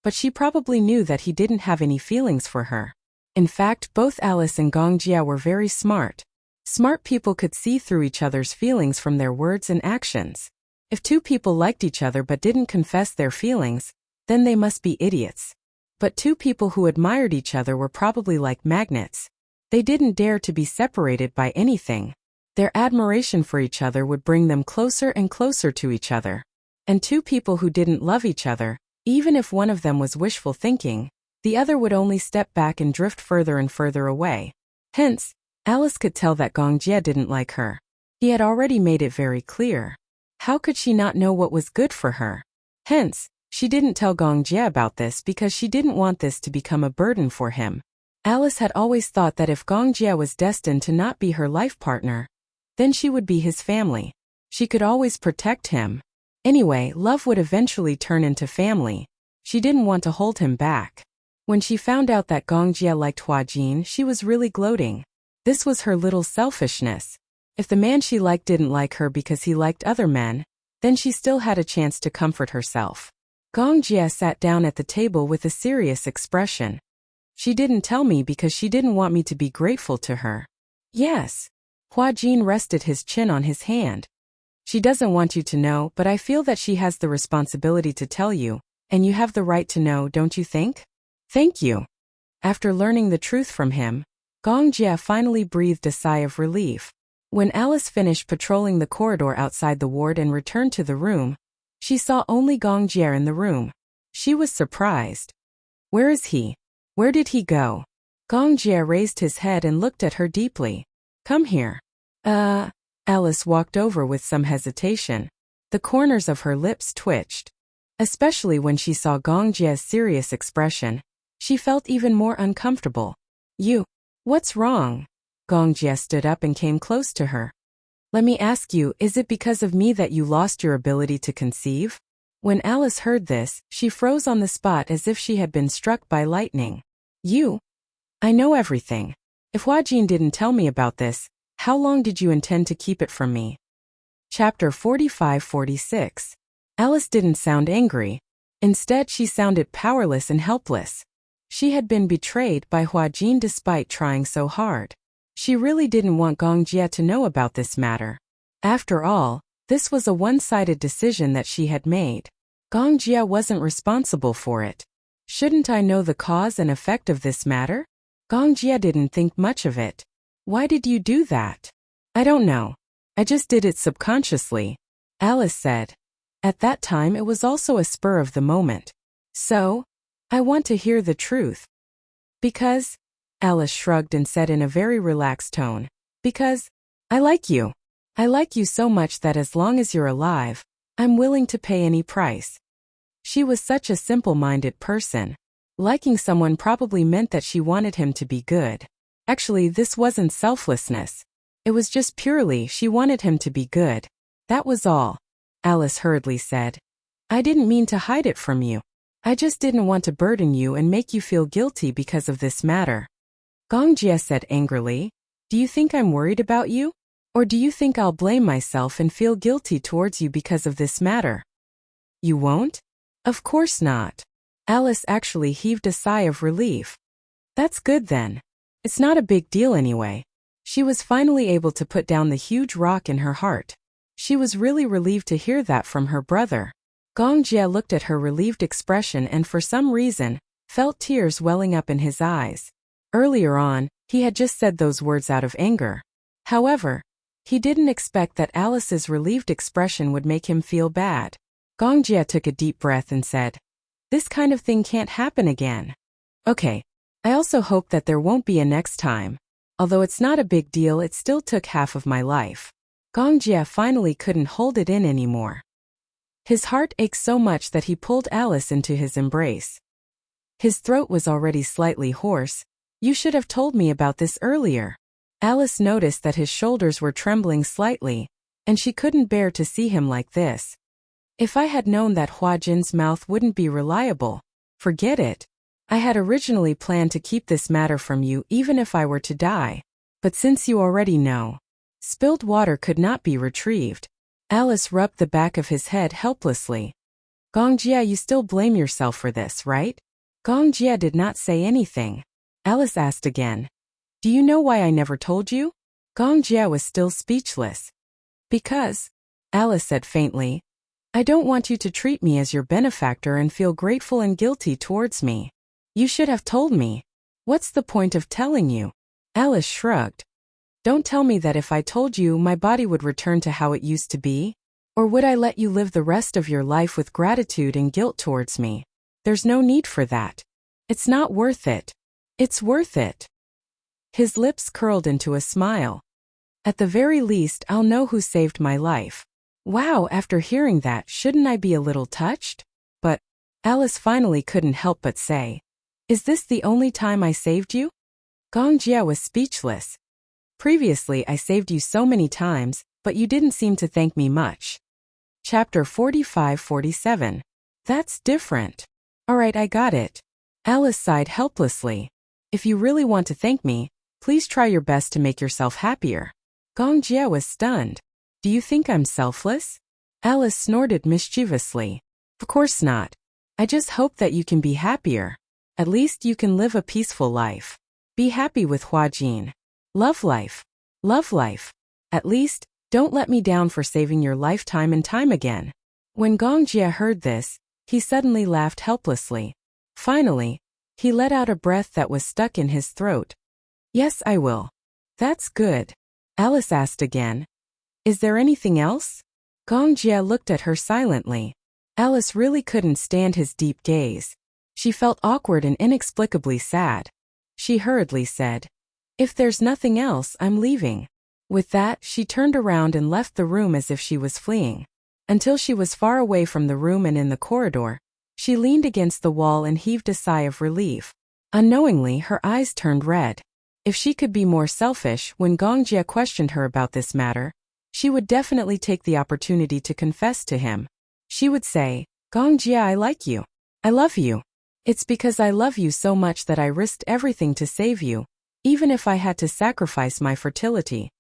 but she probably knew that he didn't have any feelings for her. In fact, both Alice and Gong Jie were very smart. Smart people could see through each other's feelings from their words and actions. If two people liked each other but didn't confess their feelings, then they must be idiots. But two people who admired each other were probably like magnets. They didn't dare to be separated by anything. Their admiration for each other would bring them closer and closer to each other. And two people who didn't love each other, even if one of them was wishful thinking, the other would only step back and drift further and further away. Hence, Alice could tell that Gong Jie didn't like her. He had already made it very clear. How could she not know what was good for her? Hence, she didn't tell Gong Jie about this because she didn't want this to become a burden for him. Alice had always thought that if Gong Jie was destined to not be her life partner, then she would be his family. She could always protect him. Anyway, love would eventually turn into family. She didn't want to hold him back. When she found out that Gong Jie liked Hua Jin, she was really gloating. This was her little selfishness. If the man she liked didn't like her because he liked other men, then she still had a chance to comfort herself. Gong Jie sat down at the table with a serious expression. She didn't tell me because she didn't want me to be grateful to her. Yes. Hua Jin rested his chin on his hand. She doesn't want you to know, but I feel that she has the responsibility to tell you, and you have the right to know, don't you think? Thank you. After learning the truth from him, Gong Jie finally breathed a sigh of relief. When Alice finished patrolling the corridor outside the ward and returned to the room, she saw only Gong Jie in the room. She was surprised. Where is he? Where did he go? Gong Jie raised his head and looked at her deeply. Come here. Alice walked over with some hesitation. The corners of her lips twitched. Especially when she saw Gong Jie's serious expression, she felt even more uncomfortable. What's wrong? Gong Jie stood up and came close to her. Let me ask you, is it because of me that you lost your ability to conceive? When Alice heard this, she froze on the spot as if she had been struck by lightning. I know everything. If Huajin didn't tell me about this, how long did you intend to keep it from me? Chapter 45-46. Alice didn't sound angry. Instead, she sounded powerless and helpless. She had been betrayed by Huajin despite trying so hard. She really didn't want Gongjie to know about this matter. After all, this was a one-sided decision that she had made. Gongjie wasn't responsible for it. Shouldn't I know the cause and effect of this matter? Gongjie didn't think much of it. Why did you do that? I don't know. I just did it subconsciously, Alice said. At that time it was also a spur of the moment. So, I want to hear the truth. Because, Alice shrugged and said in a very relaxed tone, because I like you. I like you so much that as long as you're alive, I'm willing to pay any price. She was such a simple-minded person. Liking someone probably meant that she wanted him to be good. Actually, this wasn't selflessness. It was just purely she wanted him to be good. That was all, Alice hurriedly said. I didn't mean to hide it from you. I just didn't want to burden you and make you feel guilty because of this matter. Gongjie said angrily, do you think I'm worried about you? Or do you think I'll blame myself and feel guilty towards you because of this matter? You won't? Of course not. Alice actually heaved a sigh of relief. That's good then. It's not a big deal anyway. She was finally able to put down the huge rock in her heart. She was really relieved to hear that from her brother. Gongjie looked at her relieved expression and for some reason, felt tears welling up in his eyes. Earlier on, he had just said those words out of anger. However, he didn't expect that Alice's relieved expression would make him feel bad. Gongjie took a deep breath and said, this kind of thing can't happen again. Okay. I also hope that there won't be a next time. Although it's not a big deal, it still took half of my life. Gongjie finally couldn't hold it in anymore. His heart ached so much that he pulled Alice into his embrace. His throat was already slightly hoarse. You should have told me about this earlier. Alice noticed that his shoulders were trembling slightly, and she couldn't bear to see him like this. If I had known that Huajin's mouth wouldn't be reliable, forget it. I had originally planned to keep this matter from you even if I were to die. But since you already know, spilled water could not be retrieved. Alice rubbed the back of his head helplessly. Gongjie, you still blame yourself for this, right? Gongjie did not say anything. Alice asked again. Do you know why I never told you? Gongjie was still speechless. Because, Alice said faintly, I don't want you to treat me as your benefactor and feel grateful and guilty towards me. You should have told me. What's the point of telling you? Alice shrugged. Don't tell me that if I told you my body would return to how it used to be? Or would I let you live the rest of your life with gratitude and guilt towards me? There's no need for that. It's not worth it. It's worth it. His lips curled into a smile. At the very least, I'll know who saved my life. Wow, after hearing that, shouldn't I be a little touched? But, Alice finally couldn't help but say, is this the only time I saved you? Gongjie was speechless. Previously I saved you so many times, but you didn't seem to thank me much. Chapter 45-47. That's different. Alright, I got it. Alice sighed helplessly. If you really want to thank me, please try your best to make yourself happier. Gongjie was stunned. Do you think I'm selfless? Alice snorted mischievously. Of course not. I just hope that you can be happier. At least you can live a peaceful life. Be happy with Huajin. Love life. Love life. At least, don't let me down for saving your life time and time again. When Gongjie heard this, he suddenly laughed helplessly. Finally, he let out a breath that was stuck in his throat. Yes, I will. That's good. Alice asked again. Is there anything else? Gongjie looked at her silently. Alice really couldn't stand his deep gaze. She felt awkward and inexplicably sad. She hurriedly said, if there's nothing else, I'm leaving. With that, she turned around and left the room as if she was fleeing. Until she was far away from the room and in the corridor, she leaned against the wall and heaved a sigh of relief. Unknowingly, her eyes turned red. If she could be more selfish, when Gongjie questioned her about this matter, she would definitely take the opportunity to confess to him. She would say, Gongjie, I like you. I love you. It's because I love you so much that I risked everything to save you, even if I had to sacrifice my fertility.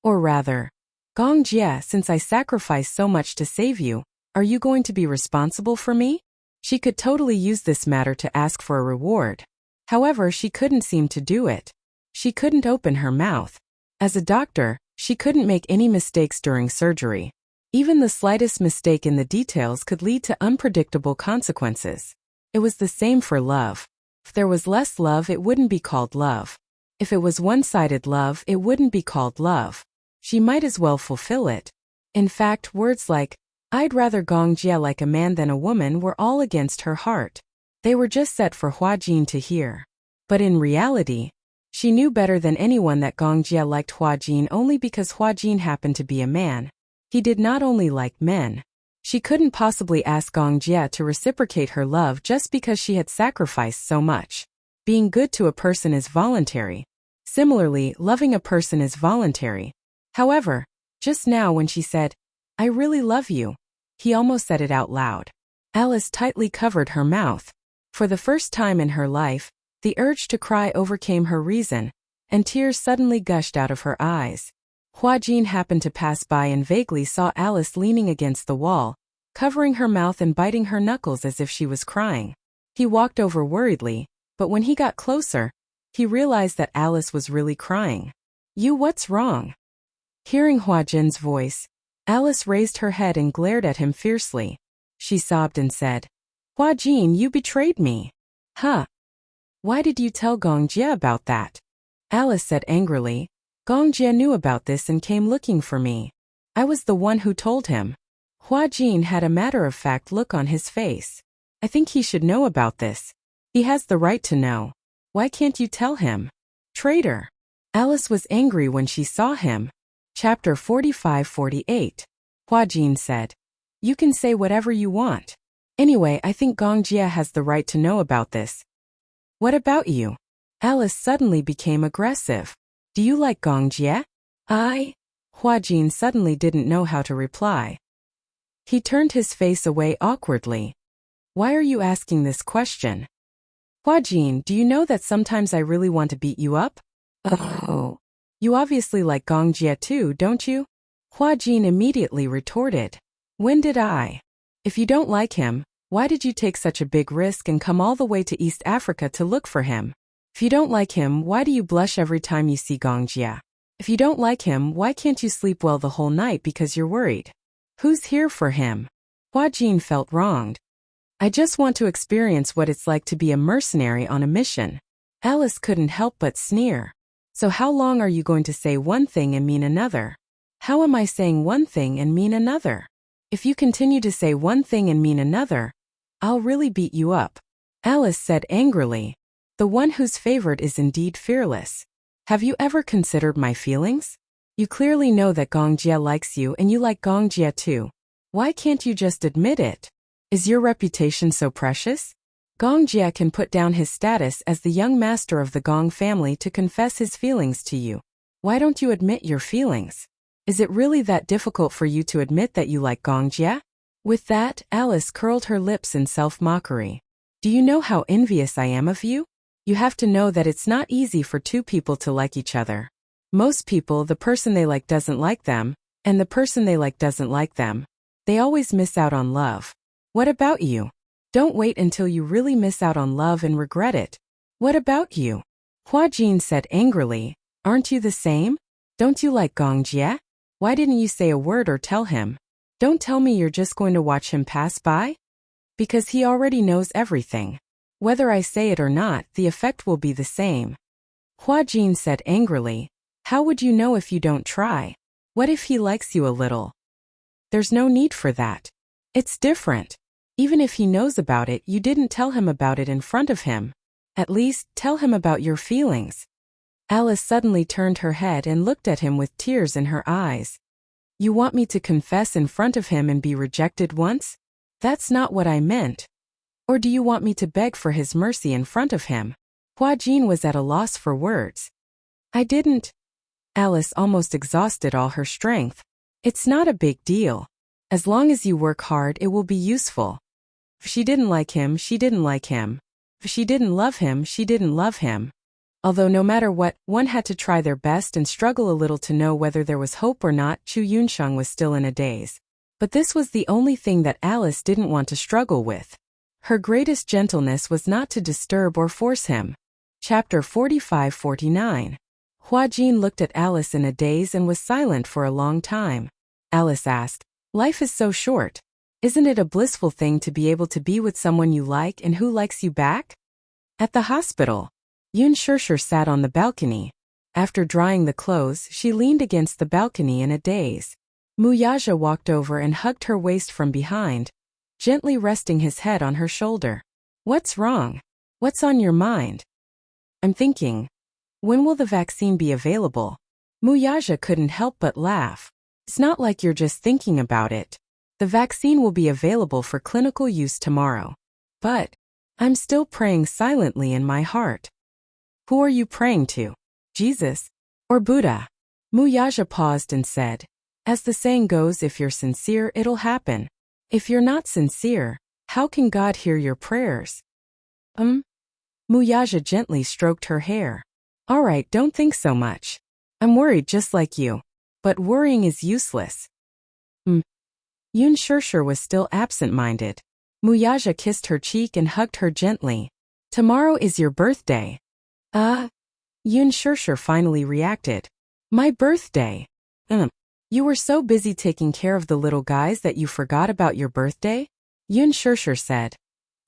Or rather, Gong Jie, since I sacrificed so much to save you, are you going to be responsible for me? She could totally use this matter to ask for a reward. However, she couldn't seem to do it. She couldn't open her mouth. As a doctor, she couldn't make any mistakes during surgery. Even the slightest mistake in the details could lead to unpredictable consequences. It was the same for love. If there was less love, it wouldn't be called love. If it was one-sided love, it wouldn't be called love. She might as well fulfill it. In fact, words like, "I'd rather Gong Jie like a man than a woman" were all against her heart. They were just set for Hua Jin to hear. But in reality, she knew better than anyone that Gong Jie liked Hua Jin only because Hua Jin happened to be a man. He did not only like men. She couldn't possibly ask Gong Jie to reciprocate her love just because she had sacrificed so much. Being good to a person is voluntary. Similarly, loving a person is voluntary. However, just now when she said, "I really love you," he almost said it out loud. Alice tightly covered her mouth. For the first time in her life, the urge to cry overcame her reason, and tears suddenly gushed out of her eyes. Hua Jin happened to pass by and vaguely saw Alice leaning against the wall, covering her mouth and biting her knuckles as if she was crying. He walked over worriedly, but when he got closer, he realized that Alice was really crying. What's wrong?" Hearing Hua Jin's voice, Alice raised her head and glared at him fiercely. She sobbed and said, "Hua Jin, you betrayed me." "Huh? Why did you tell Gong Jie about that?" Alice said angrily. "Gong Jie knew about this and came looking for me. I was the one who told him." Hua Jin had a matter-of-fact look on his face. "I think he should know about this. He has the right to know. Why can't you tell him?" "Traitor!" Alice was angry when she saw him. Chapter 45-48. Hua Jin said, "You can say whatever you want. Anyway, I think Gong Jie has the right to know about this." "What about you?" Alice suddenly became aggressive. "Do you like Gong Jie?" Hua Jin suddenly didn't know how to reply. He turned his face away awkwardly. "Why are you asking this question?" "Hua Jin, do you know that sometimes I really want to beat you up?" "Oh. You obviously like Gong Jie too, don't you?" Hua Jin immediately retorted. "When did I? If you don't like him, why did you take such a big risk and come all the way to East Africa to look for him? If you don't like him, why do you blush every time you see Gong Jie? If you don't like him, why can't you sleep well the whole night because you're worried? Who's here for him?" Hua Jin felt wronged. "I just want to experience what it's like to be a mercenary on a mission." Alice couldn't help but sneer. "So how long are you going to say one thing and mean another?" "How am I saying one thing and mean another? If you continue to say one thing and mean another, I'll really beat you up," Alice said angrily. "The one whose favorite is indeed fearless. Have you ever considered my feelings? You clearly know that Gong Jie likes you and you like Gong Jie too. Why can't you just admit it? Is your reputation so precious? Gong Jie can put down his status as the young master of the Gong family to confess his feelings to you. Why don't you admit your feelings? Is it really that difficult for you to admit that you like Gong Jie?" With that, Alice curled her lips in self-mockery. "Do you know how envious I am of you? You have to know that it's not easy for two people to like each other. Most people, the person they like doesn't like them, and the person they like doesn't like them. They always miss out on love. What about you? Don't wait until you really miss out on love and regret it. What about you?" Hua Jin said angrily, "Aren't you the same? Don't you like Gong Jie? Why didn't you say a word or tell him? Don't tell me you're just going to watch him pass by? Because he already knows everything. Whether I say it or not, the effect will be the same." Hua Jin said angrily, "How would you know if you don't try? What if he likes you a little? There's no need for that. It's different. Even if he knows about it, you didn't tell him about it in front of him. At least, tell him about your feelings." Alice suddenly turned her head and looked at him with tears in her eyes. "You want me to confess in front of him and be rejected once? That's not what I meant. Or do you want me to beg for his mercy in front of him?" Hua Jin was at a loss for words. "I didn't." Alice almost exhausted all her strength. "It's not a big deal. As long as you work hard, it will be useful. If she didn't like him, she didn't like him. If she didn't love him, she didn't love him. Although no matter what, one had to try their best and struggle a little to know whether there was hope or not. Chu Yunsheng was still in a daze. But this was the only thing that Alice didn't want to struggle with. Her greatest gentleness was not to disturb or force him. Chapter 45-49. Hua Jin looked at Alice in a daze and was silent for a long time. Alice asked, "Life is so short. Isn't it a blissful thing to be able to be with someone you like and who likes you back?" At the hospital, Yun Shirshir sat on the balcony. After drying the clothes, she leaned against the balcony in a daze. Muyaja walked over and hugged her waist from behind, gently resting his head on her shoulder. "What's wrong? What's on your mind?" "I'm thinking. When will the vaccine be available?" Muyaja couldn't help but laugh. "It's not like you're just thinking about it. The vaccine will be available for clinical use tomorrow. But I'm still praying silently in my heart." "Who are you praying to? Jesus? Or Buddha?" Muyaja paused and said, "As the saying goes, if you're sincere, it'll happen. If you're not sincere, how can God hear your prayers?" Muyaja gently stroked her hair. "All right, don't think so much. I'm worried just like you. But worrying is useless." Yun Shirshir was still absent-minded. Muyaja kissed her cheek and hugged her gently. "Tomorrow is your birthday." Yun Shirshir finally reacted. "My birthday? You were so busy taking care of the little guys that you forgot about your birthday?" Yun Shirshir said.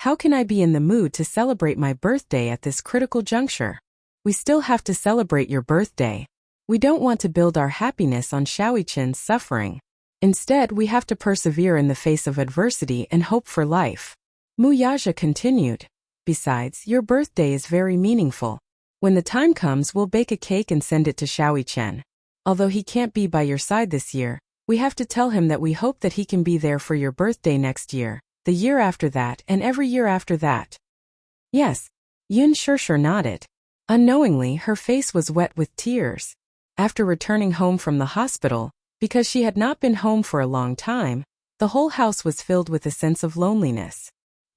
"How can I be in the mood to celebrate my birthday at this critical juncture? We still have to celebrate your birthday. We don't want to build our happiness on Shaoichen's suffering. Instead, we have to persevere in the face of adversity and hope for life." Muyaja continued. "Besides, your birthday is very meaningful. When the time comes, we'll bake a cake and send it to Shaoichen. Although he can't be by your side this year, we have to tell him that we hope that he can be there for your birthday next year, the year after that, and every year after that." "Yes." Yun Shirshir nodded. Unknowingly, her face was wet with tears. After returning home from the hospital, because she had not been home for a long time, the whole house was filled with a sense of loneliness.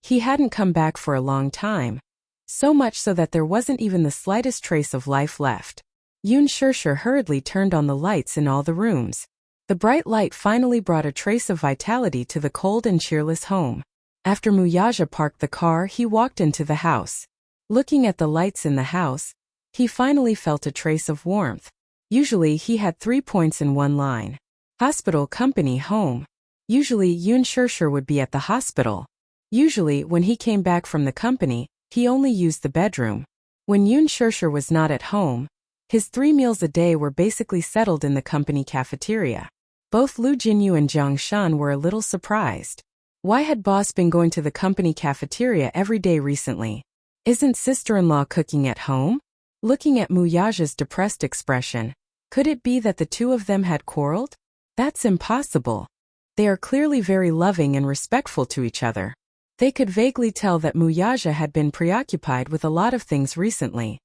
He hadn't come back for a long time. So much so that there wasn't even the slightest trace of life left. Yun Shirshir hurriedly turned on the lights in all the rooms. The bright light finally brought a trace of vitality to the cold and cheerless home. After Muyaja parked the car, he walked into the house. Looking at the lights in the house, he finally felt a trace of warmth. Usually he had 3 points in one line. Hospital, company, home. Usually Yun Shirshir would be at the hospital. Usually when he came back from the company, he only used the bedroom. When Yun Shirshir was not at home, his 3 meals a day were basically settled in the company cafeteria. Both Lu Jinyu and Jiang Shan were a little surprised. Why had boss been going to the company cafeteria every day recently? Isn't sister-in-law cooking at home? Looking at Muyaja's depressed expression, could it be that the two of them had quarreled? That's impossible. They are clearly very loving and respectful to each other. They could vaguely tell that Muyaja had been preoccupied with a lot of things recently.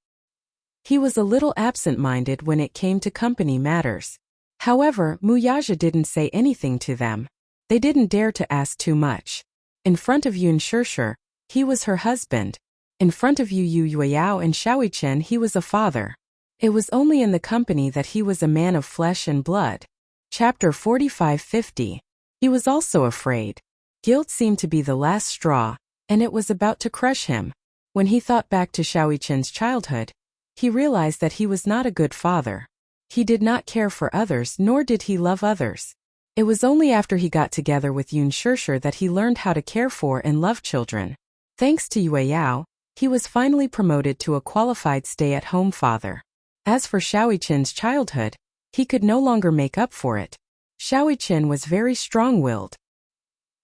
He was a little absent-minded when it came to company matters. However, Muyaja didn't say anything to them. They didn't dare to ask too much. In front of Yun Shirshir, he was her husband. In front of Yu Yueyao and Shaoichen, he was a father. It was only in the company that he was a man of flesh and blood. Chapter 45-50. He was also afraid. Guilt seemed to be the last straw, and it was about to crush him. When he thought back to Shaoichen's childhood, he realized that he was not a good father. He did not care for others, nor did he love others. It was only after he got together with Yun Shirshir that he learned how to care for and love children. Thanks to Yueyao, he was finally promoted to a qualified stay-at-home father. As for Shaoichen's childhood, he could no longer make up for it. Shaoichen was very strong-willed.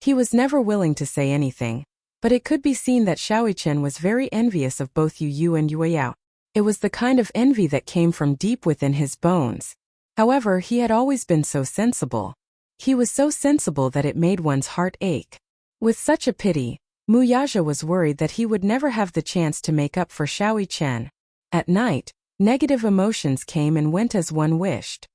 He was never willing to say anything, but it could be seen that Shaoichen was very envious of both Yu and Yueyao. It was the kind of envy that came from deep within his bones. However, he had always been so sensible. He was so sensible that it made one's heart ache. With such a pity, Muyaja was worried that he would never have the chance to make up for Shaoichen. At night, negative emotions came and went as one wished.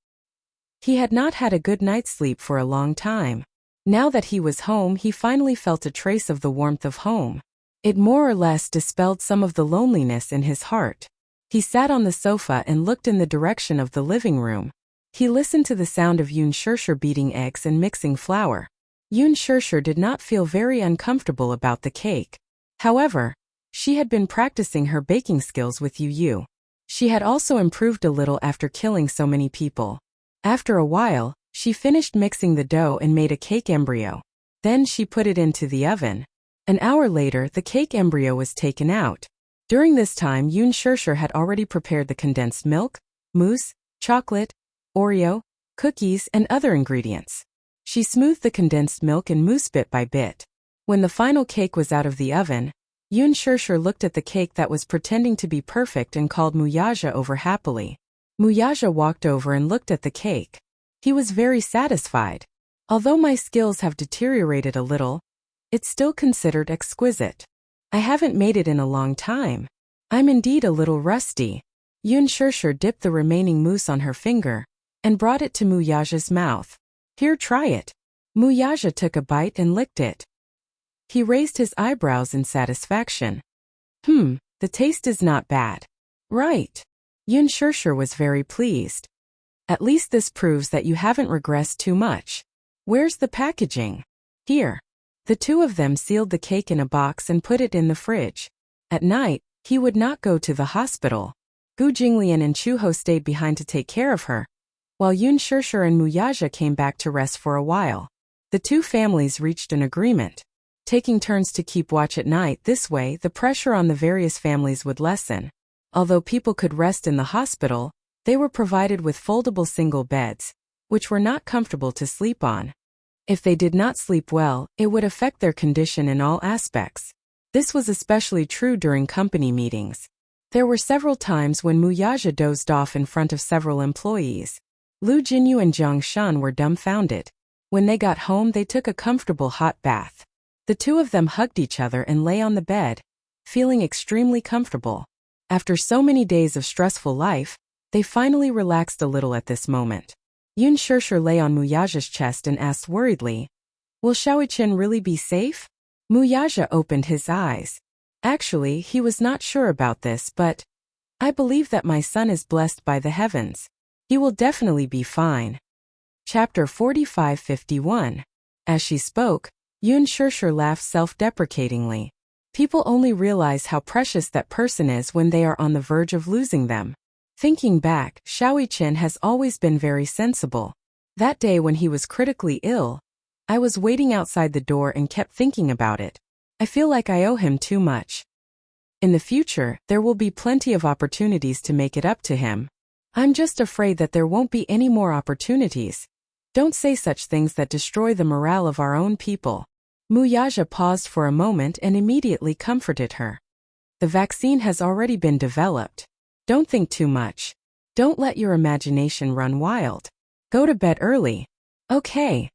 He had not had a good night's sleep for a long time. Now that he was home, he finally felt a trace of the warmth of home. It more or less dispelled some of the loneliness in his heart. He sat on the sofa and looked in the direction of the living room. He listened to the sound of Yun Shirshir beating eggs and mixing flour. Yun Shirshir did not feel very uncomfortable about the cake. However, she had been practicing her baking skills with Yu. She had also improved a little after killing so many people. After a while, she finished mixing the dough and made a cake embryo. Then she put it into the oven. An hour later, the cake embryo was taken out. During this time, Yun Shirshir had already prepared the condensed milk, mousse, chocolate, Oreo, cookies, and other ingredients. She smoothed the condensed milk and mousse bit by bit. When the final cake was out of the oven, Yun Shirshir looked at the cake that was pretending to be perfect and called Muyaja over happily. Muyaja walked over and looked at the cake. He was very satisfied. Although my skills have deteriorated a little, it's still considered exquisite. I haven't made it in a long time. I'm indeed a little rusty. Yun Shirshir dipped the remaining mousse on her finger and brought it to Muyaja's mouth. Here, try it. Muyaja took a bite and licked it. He raised his eyebrows in satisfaction. The taste is not bad. Right. Yun Shirshir was very pleased. At least this proves that you haven't regressed too much. Where's the packaging? Here. The two of them sealed the cake in a box and put it in the fridge. At night, he would not go to the hospital. Gu Jinglian and Chu Ho stayed behind to take care of her, while Yun Shirshir and Muyaja came back to rest for a while. The two families reached an agreement, taking turns to keep watch at night. This way, the pressure on the various families would lessen. Although people could rest in the hospital, they were provided with foldable single beds, which were not comfortable to sleep on. If they did not sleep well, it would affect their condition in all aspects. This was especially true during company meetings. There were several times when Muyaja dozed off in front of several employees. Lu Jinyu and Jiang Shan were dumbfounded. When they got home, they took a comfortable hot bath. The two of them hugged each other and lay on the bed, feeling extremely comfortable. After so many days of stressful life, they finally relaxed a little at this moment. Yun Shirshir lay on Muyaja's chest and asked worriedly, "Will Shaoqian really be safe?" Muyaja opened his eyes. Actually, he was not sure about this, but I believe that my son is blessed by the heavens. He will definitely be fine. Chapter 45-51. As she spoke, Yun Shirshir laughed self-deprecatingly. People only realize how precious that person is when they are on the verge of losing them. Thinking back, Shaoqian has always been very sensible. That day when he was critically ill, I was waiting outside the door and kept thinking about it. I feel like I owe him too much. In the future, there will be plenty of opportunities to make it up to him. I'm just afraid that there won't be any more opportunities. Don't say such things that destroy the morale of our own people. Muyaja paused for a moment and immediately comforted her. The vaccine has already been developed. Don't think too much. Don't let your imagination run wild. Go to bed early. Okay.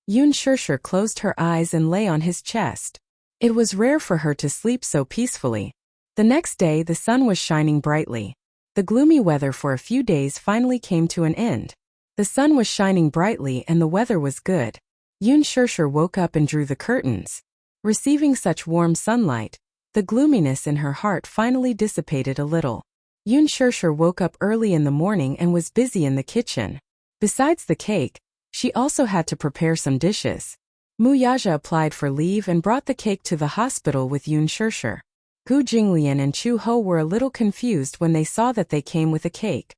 Yun Shirshir closed her eyes and lay on his chest. It was rare for her to sleep so peacefully. The next day, the sun was shining brightly. The gloomy weather for a few days finally came to an end. The sun was shining brightly and the weather was good. Yun Shirshir woke up and drew the curtains. Receiving such warm sunlight, the gloominess in her heart finally dissipated a little. Yun Shirshir woke up early in the morning and was busy in the kitchen. Besides the cake, she also had to prepare some dishes. Muyaja applied for leave and brought the cake to the hospital with Yun Shirshir. Gu Jinglian and Chu Ho were a little confused when they saw that they came with a cake.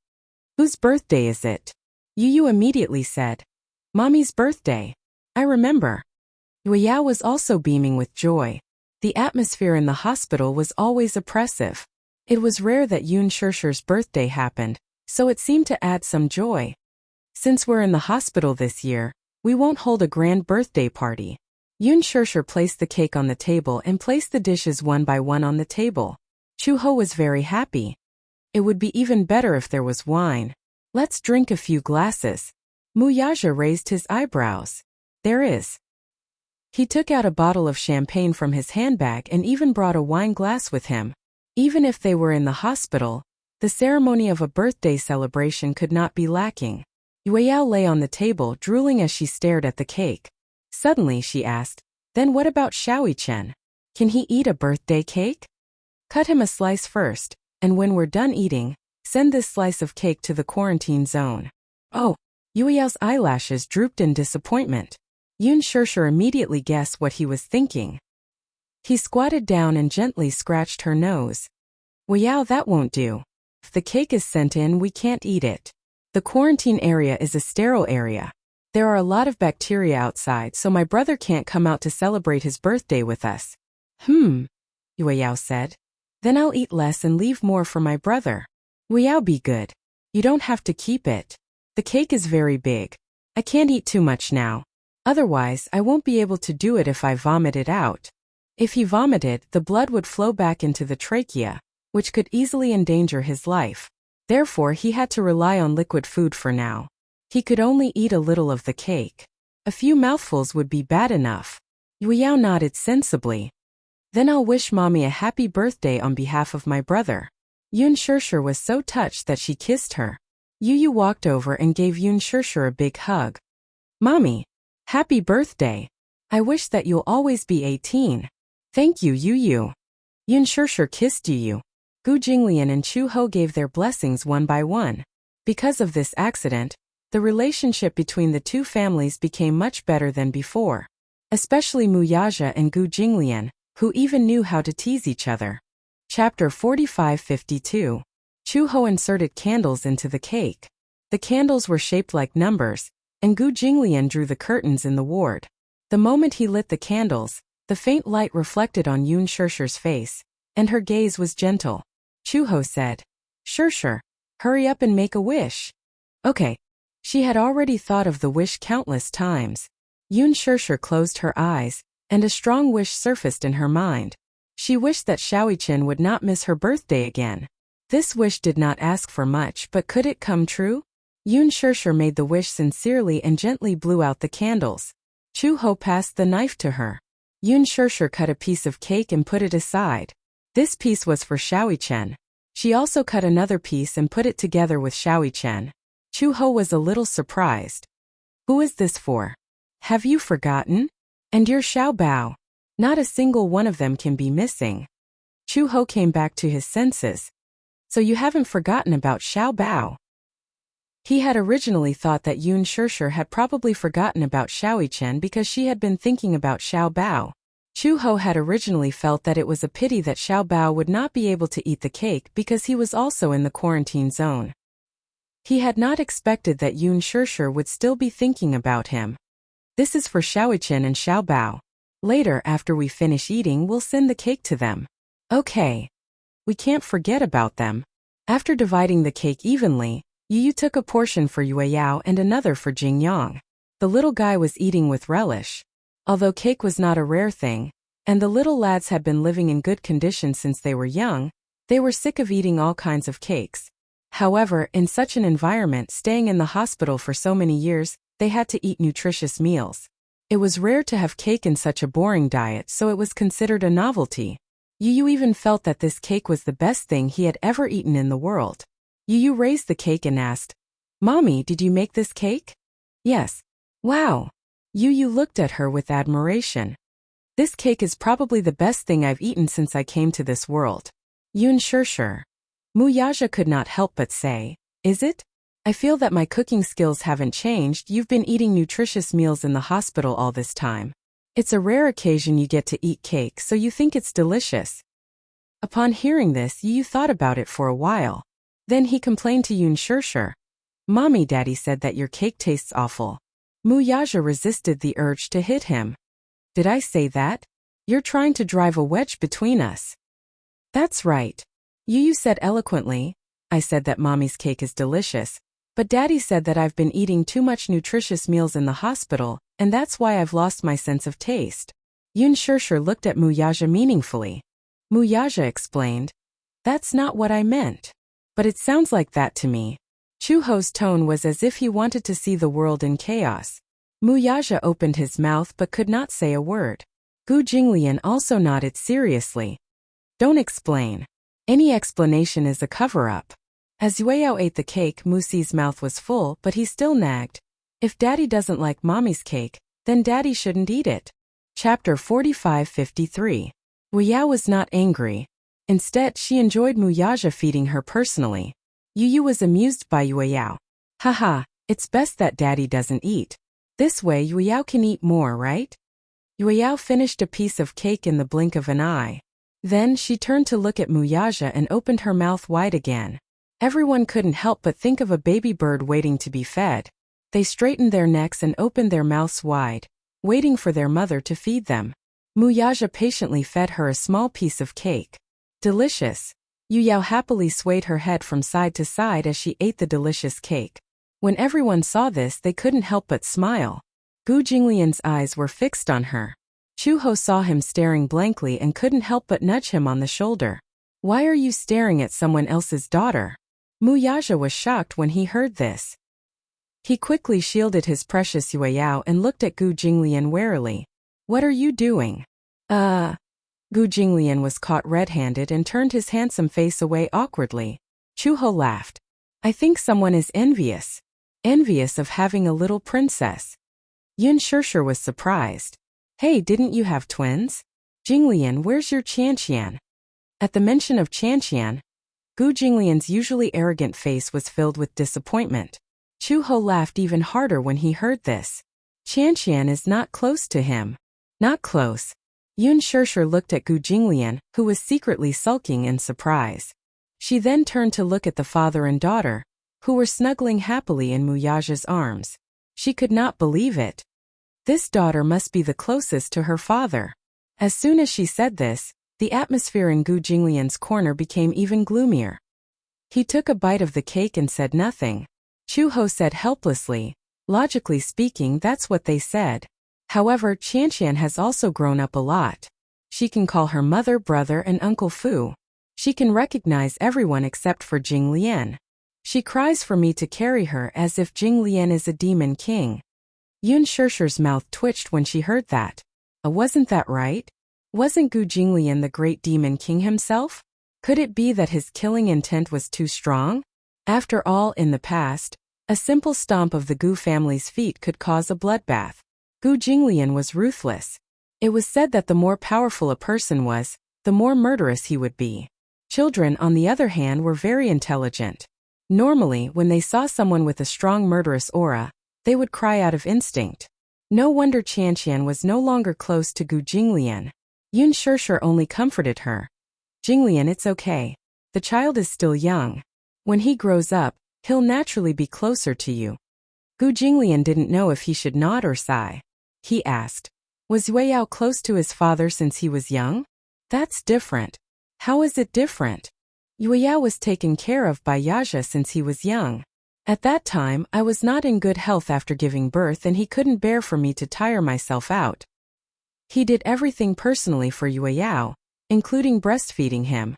Whose birthday is it? Yu immediately said. Mommy's birthday. I remember. Wuxia was also beaming with joy. The atmosphere in the hospital was always oppressive. It was rare that Yun Shirshir's birthday happened, so it seemed to add some joy. Since we're in the hospital this year, we won't hold a grand birthday party. Yun Shirshir placed the cake on the table and placed the dishes one by one on the table. Chu Ho was very happy. It would be even better if there was wine. Let's drink a few glasses. Muyaja raised his eyebrows. There is. He took out a bottle of champagne from his handbag and even brought a wine glass with him. Even if they were in the hospital, the ceremony of a birthday celebration could not be lacking. Yueyao lay on the table drooling as she stared at the cake. Suddenly she asked, "Then what about Shaoqian? Can he eat a birthday cake? Cut him a slice first, and when we're done eating, send this slice of cake to the quarantine zone. Oh, Yuyao's eyelashes drooped in disappointment. Yun Shishir immediately guessed what he was thinking. He squatted down and gently scratched her nose. Wuyao, that won't do. If the cake is sent in, we can't eat it. The quarantine area is a sterile area. There are a lot of bacteria outside, so my brother can't come out to celebrate his birthday with us. Wuyao said. Then I'll eat less and leave more for my brother. Wuyao, be good. You don't have to keep it. The cake is very big. I can't eat too much now. Otherwise, I won't be able to do it if I vomit it out. If he vomited, the blood would flow back into the trachea, which could easily endanger his life. Therefore, he had to rely on liquid food for now. He could only eat a little of the cake. A few mouthfuls would be bad enough. Wuyao nodded sensibly. Then I'll wish Mommy a happy birthday on behalf of my brother. Yun Shishir was so touched that she kissed her. Yu walked over and gave Yun Shishir a big hug. Mommy, happy birthday. I wish that you'll always be 18. Thank you, Yu. Yun Shishir kissed Yu. Gu Jinglian and Chu Ho gave their blessings one by one. Because of this accident, the relationship between the two families became much better than before. Especially Muyaja and Gu Jinglian, who even knew how to tease each other. Chapter 45-52. Chu Ho inserted candles into the cake. The candles were shaped like numbers, and Gu Jinglian drew the curtains in the ward. The moment he lit the candles, the faint light reflected on Yun Shishir's face, and her gaze was gentle. Chu Ho said, Shishir, hurry up and make a wish. Okay. She had already thought of the wish countless times. Yun Shishir closed her eyes, and a strong wish surfaced in her mind. She wished that Shaoichen would not miss her birthday again. This wish did not ask for much, but could it come true? Yun Shishir made the wish sincerely and gently blew out the candles. Chu Ho passed the knife to her. Yun Shishir cut a piece of cake and put it aside. This piece was for Shaoichen. She also cut another piece and put it together with Shaoichen. Chu Ho was a little surprised. Who is this for? Have you forgotten? And your Xiao Bao? Not a single one of them can be missing. Chu Ho came back to his senses. So you haven't forgotten about Xiao Bao? He had originally thought that Yun Shishir had probably forgotten about Shaoichen because she had been thinking about Xiao Bao. Chu Ho had originally felt that it was a pity that Xiao Bao would not be able to eat the cake because he was also in the quarantine zone. He had not expected that Yun Shishir would still be thinking about him. This is for Shaoichen and Xiao Bao. Later, after we finish eating, we'll send the cake to them. Okay. We can't forget about them. After dividing the cake evenly, Yu took a portion for Yueyao and another for Jingyang. The little guy was eating with relish. Although cake was not a rare thing, and the little lads had been living in good condition since they were young, they were sick of eating all kinds of cakes. However, in such an environment, staying in the hospital for so many years, they had to eat nutritious meals. It was rare to have cake in such a boring diet, so it was considered a novelty. Yu even felt that this cake was the best thing he had ever eaten in the world. Yu raised the cake and asked, Mommy, did you make this cake? Yes. Wow. Yu looked at her with admiration. This cake is probably the best thing I've eaten since I came to this world. Yun Shishir. Muyaja could not help but say, Is it? I feel that my cooking skills haven't changed. You've been eating nutritious meals in the hospital all this time. It's a rare occasion you get to eat cake, so you think it's delicious. Upon hearing this, Yu thought about it for a while. Then he complained to Yun Shishir. Mommy, Daddy said that your cake tastes awful. Muyaja resisted the urge to hit him. Did I say that? You're trying to drive a wedge between us. That's right. Yu said eloquently. I said that Mommy's cake is delicious, but Daddy said that I've been eating too much nutritious meals in the hospital, and that's why I've lost my sense of taste. Yun Shishir looked at Muyaja meaningfully. Muyaja explained. That's not what I meant. But it sounds like that to me. Chu Ho's tone was as if he wanted to see the world in chaos. Muyaja opened his mouth but could not say a word. Gu Jinglian also nodded seriously. Don't explain. Any explanation is a cover-up. As Yueyao ate the cake, Musi's mouth was full, but he still nagged. If Daddy doesn't like Mommy's cake, then Daddy shouldn't eat it. Chapter 45-53. Yuyao was not angry. Instead, she enjoyed Muyaja feeding her personally. Yuyu was amused by Yuyao. Haha, it's best that daddy doesn't eat. This way Yuyao can eat more, right? Yuyao finished a piece of cake in the blink of an eye. Then she turned to look at Muyaja and opened her mouth wide again. Everyone couldn't help but think of a baby bird waiting to be fed. They straightened their necks and opened their mouths wide, waiting for their mother to feed them. Muyaja patiently fed her a small piece of cake. Delicious. Yuyao happily swayed her head from side to side as she ate the delicious cake. When everyone saw this, they couldn't help but smile. Gu Jinglian's eyes were fixed on her. Chuho saw him staring blankly and couldn't help but nudge him on the shoulder. Why are you staring at someone else's daughter? Muyaja was shocked when he heard this. He quickly shielded his precious Yuyao and looked at Gu Jinglian warily. What are you doing? Gu Jinglian was caught red-handed and turned his handsome face away awkwardly. Chuho laughed. I think someone is envious. Envious of having a little princess. Yun Shirshir was surprised. Hey, didn't you have twins? Jinglian, where's your Qianqian? At the mention of Qianqian, Gu Jinglian's usually arrogant face was filled with disappointment. Chuho laughed even harder when he heard this. Qianqian is not close to him. Not close. Yun Shirshir looked at Gu Jinglian, who was secretly sulking in surprise. She then turned to look at the father and daughter, who were snuggling happily in Muyaja's arms. She could not believe it. This daughter must be the closest to her father. As soon as she said this, the atmosphere in Gu Jinglian's corner became even gloomier. He took a bite of the cake and said nothing. Chuho said helplessly, logically speaking, that's what they said. However, Qianqian has also grown up a lot. She can call her mother, brother, and Uncle Fu. She can recognize everyone except for Jinglian. She cries for me to carry her as if Jinglian is a demon king. Yun Shirshir's mouth twitched when she heard that. Wasn't that right? Wasn't Gu Jinglian the great demon king himself? Could it be that his killing intent was too strong? After all, in the past, a simple stomp of the Gu family's feet could cause a bloodbath. Gu Jinglian was ruthless. It was said that the more powerful a person was, the more murderous he would be. Children, on the other hand, were very intelligent. Normally, when they saw someone with a strong murderous aura, they would cry out of instinct. No wonder Qianqian was no longer close to Gu Jinglian. Yun Shirshir only comforted her. Jinglian, it's okay. The child is still young. When he grows up, he'll naturally be closer to you. Gu Jinglian didn't know if he should nod or sigh. He asked, was Yuyao close to his father since he was young? That's different. How is it different? Yuyao was taken care of by Yaja since he was young. At that time, I was not in good health after giving birth and he couldn't bear for me to tire myself out. He did everything personally for Yuyao, including breastfeeding him.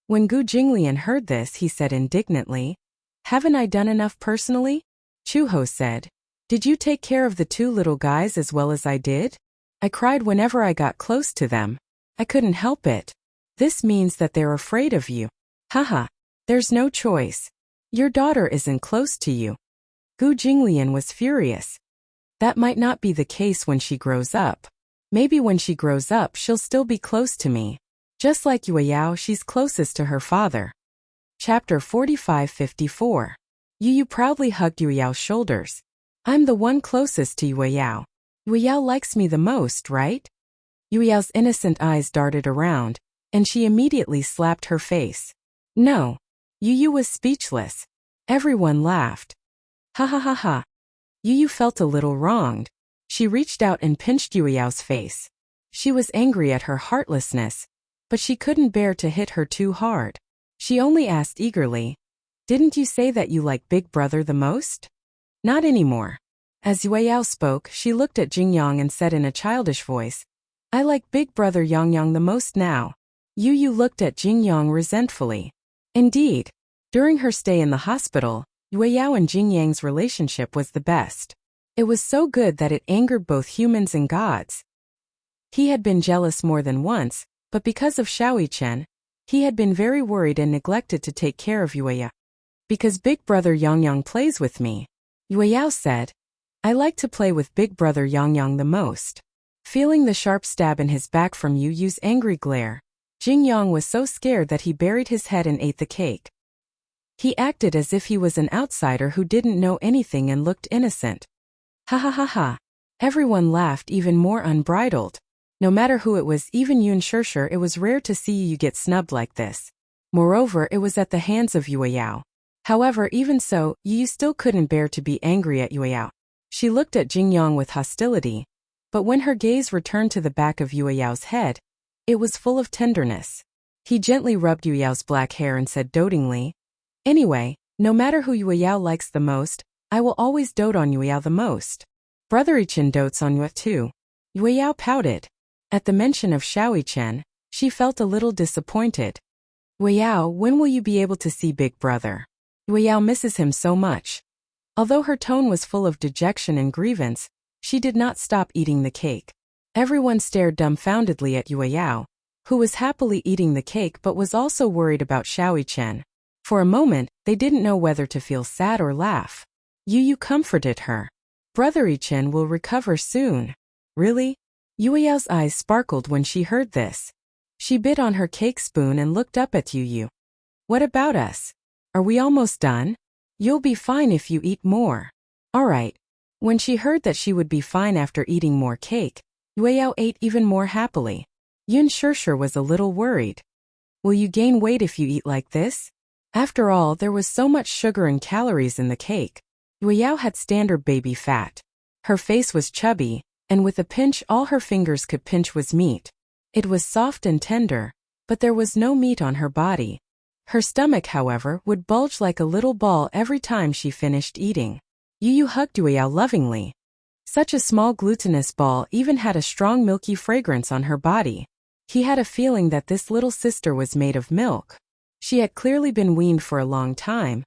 When Gu Jinglian heard this, he said indignantly, haven't I done enough personally? Chuho said, did you take care of the two little guys as well as I did? I cried whenever I got close to them. I couldn't help it. This means that they're afraid of you. Haha, there's no choice. Your daughter isn't close to you. Gu Jinglian was furious. That might not be the case when she grows up. Maybe when she grows up she'll still be close to me. Just like Yuyao, she's closest to her father. Chapter 45-54. Yuyu proudly hugged Yuyao's shoulders. I'm the one closest to Yuyao. Yuyao likes me the most, right? Yuyao's innocent eyes darted around, and she immediately slapped her face. No. Yuyu was speechless. Everyone laughed. Ha ha ha ha. Yuyu felt a little wronged. She reached out and pinched Yuyao's face. She was angry at her heartlessness, but she couldn't bear to hit her too hard. She only asked eagerly, didn't you say that you like Big Brother the most? Not anymore. As Yuyao spoke, she looked at Jingyang and said in a childish voice, I like Big Brother Yangyang the most now. Yuyu looked at Jingyang resentfully. Indeed, during her stay in the hospital, Yuyao and Jingyang's relationship was the best. It was so good that it angered both humans and gods. He had been jealous more than once, but because of Xiaoyichen, he had been very worried and neglected to take care of Yuyao. Because Big Brother Yangyang plays with me, Yuyao said, I like to play with Big Brother Yangyang the most. Feeling the sharp stab in his back from Yu Yu's angry glare, Jingyang was so scared that he buried his head and ate the cake. He acted as if he was an outsider who didn't know anything and looked innocent. Ha ha ha ha. Everyone laughed even more unbridled. No matter who it was, even Yun Shishir, it was rare to see Yu get snubbed like this. Moreover, it was at the hands of Yueyao. However, even so, Yu still couldn't bear to be angry at Yueyao. She looked at Jingyang with hostility, but when her gaze returned to the back of Yueyao's head, it was full of tenderness. He gently rubbed Yueyao's black hair and said dotingly, "Anyway, no matter who Yueyao likes the most, I will always dote on Yueyao the most. Brother Chen dotes on Yue too." Yueyao pouted. At the mention of Chen, she felt a little disappointed. "Yueyao, when will you be able to see Big Brother? Yueyao misses him so much." Although her tone was full of dejection and grievance, she did not stop eating the cake. Everyone stared dumbfoundedly at Yueyao, who was happily eating the cake but was also worried about Chen. For a moment, they didn't know whether to feel sad or laugh. Yu comforted her. "Brother Chen will recover soon." "Really?" Yueyao's eyes sparkled when she heard this. She bit on her cake spoon and looked up at Yu. "What about us? Are we almost done? You'll be fine if you eat more." "All right." When she heard that she would be fine after eating more cake, Yueyao ate even more happily. Yun Shishir was a little worried. "Will you gain weight if you eat like this?" After all, there was so much sugar and calories in the cake. Yueyao had standard baby fat. Her face was chubby, and with a pinch all her fingers could pinch was meat. It was soft and tender, but there was no meat on her body. Her stomach, however, would bulge like a little ball every time she finished eating. Yu hugged Yueyao lovingly. Such a small glutinous ball even had a strong milky fragrance on her body. He had a feeling that this little sister was made of milk. She had clearly been weaned for a long time,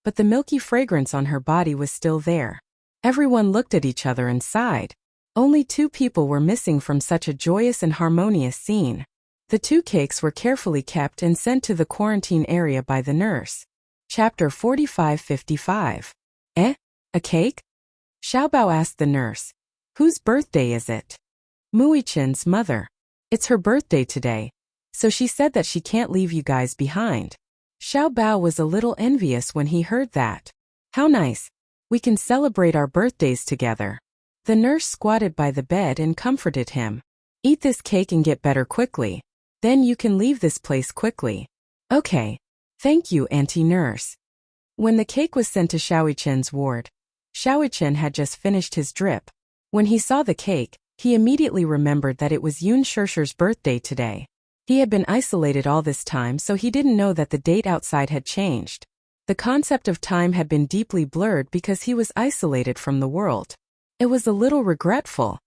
but the milky fragrance on her body was still there. Everyone looked at each other and sighed. Only 2 people were missing from such a joyous and harmonious scene. The 2 cakes were carefully kept and sent to the quarantine area by the nurse. Chapter 45-55. "Eh? A cake?" Xiaobao asked the nurse. "Whose birthday is it?" "Muichen's mother. It's her birthday today, so she said that she can't leave you guys behind." Xiaobao was a little envious when he heard that. "How nice. We can celebrate our birthdays together." The nurse squatted by the bed and comforted him. "Eat this cake and get better quickly. Then you can leave this place quickly." "Okay. Thank you, Auntie Nurse." When the cake was sent to Xiaochen's ward, Xiaochen had just finished his drip. When he saw the cake, he immediately remembered that it was Yun Shishir's birthday today. He had been isolated all this time, so he didn't know that the date outside had changed. The concept of time had been deeply blurred because he was isolated from the world. It was a little regretful.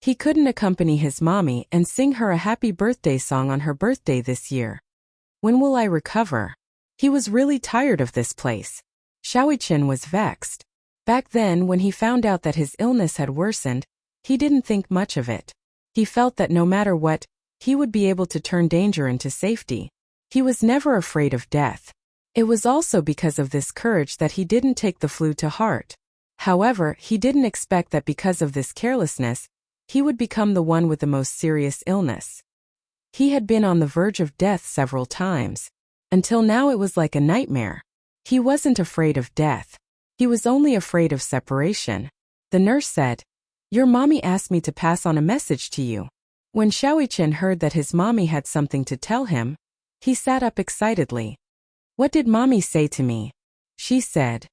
He couldn't accompany his mommy and sing her a happy birthday song on her birthday this year. When will I recover? He was really tired of this place. Xiaochen was vexed. Back then, when he found out that his illness had worsened, he didn't think much of it. He felt that no matter what, he would be able to turn danger into safety. He was never afraid of death. It was also because of this courage that he didn't take the flu to heart. However, he didn't expect that because of this carelessness, he would become the one with the most serious illness. He had been on the verge of death several times. Until now it was like a nightmare. He wasn't afraid of death. He was only afraid of separation. The nurse said, "Your mommy asked me to pass on a message to you." When Xiaochen heard that his mommy had something to tell him, he sat up excitedly. "What did mommy say to me?" She said,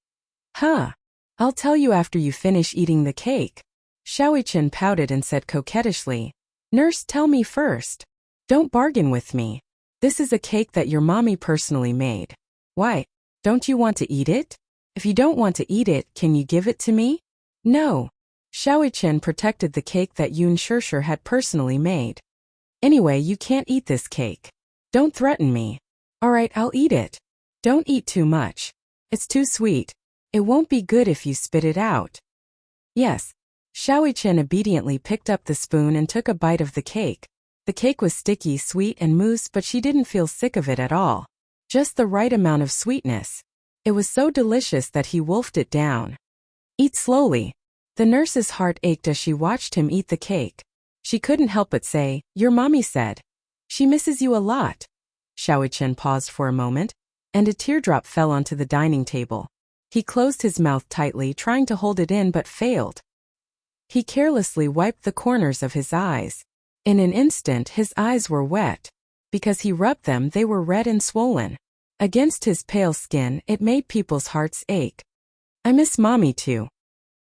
"Huh. I'll tell you after you finish eating the cake." Xiaochen pouted and said coquettishly, "Nurse, tell me first. Don't bargain with me. This is a cake that your mommy personally made. Why? Don't you want to eat it? If you don't want to eat it, can you give it to me?" "No." Xiaochen protected the cake that Yun Shishir had personally made. "Anyway, you can't eat this cake. Don't threaten me." "All right, I'll eat it. Don't eat too much. It's too sweet. It won't be good if you spit it out." "Yes." Xiaochen obediently picked up the spoon and took a bite of the cake. The cake was sticky, sweet and mousse, but she didn't feel sick of it at all. Just the right amount of sweetness. It was so delicious that he wolfed it down. "Eat slowly." The nurse's heart ached as she watched him eat the cake. She couldn't help but say, "Your mommy said she misses you a lot." Xiaoqian paused for a moment, and a teardrop fell onto the dining table. He closed his mouth tightly, trying to hold it in, but failed. He carelessly wiped the corners of his eyes. In an instant, his eyes were wet. Because he rubbed them, they were red and swollen. Against his pale skin, it made people's hearts ache. "I miss mommy too.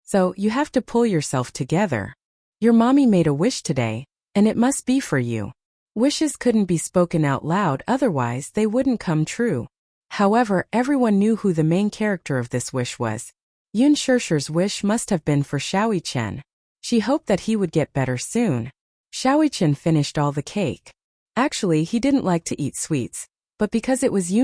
So, you have to pull yourself together. Your mommy made a wish today, and it must be for you." Wishes couldn't be spoken out loud, otherwise they wouldn't come true. However, everyone knew who the main character of this wish was. Yun Shishir's wish must have been for Xiaoqian. She hoped that he would get better soon. Xiaoqian finished all the cake. Actually, he didn't like to eat sweets, but because it was Yun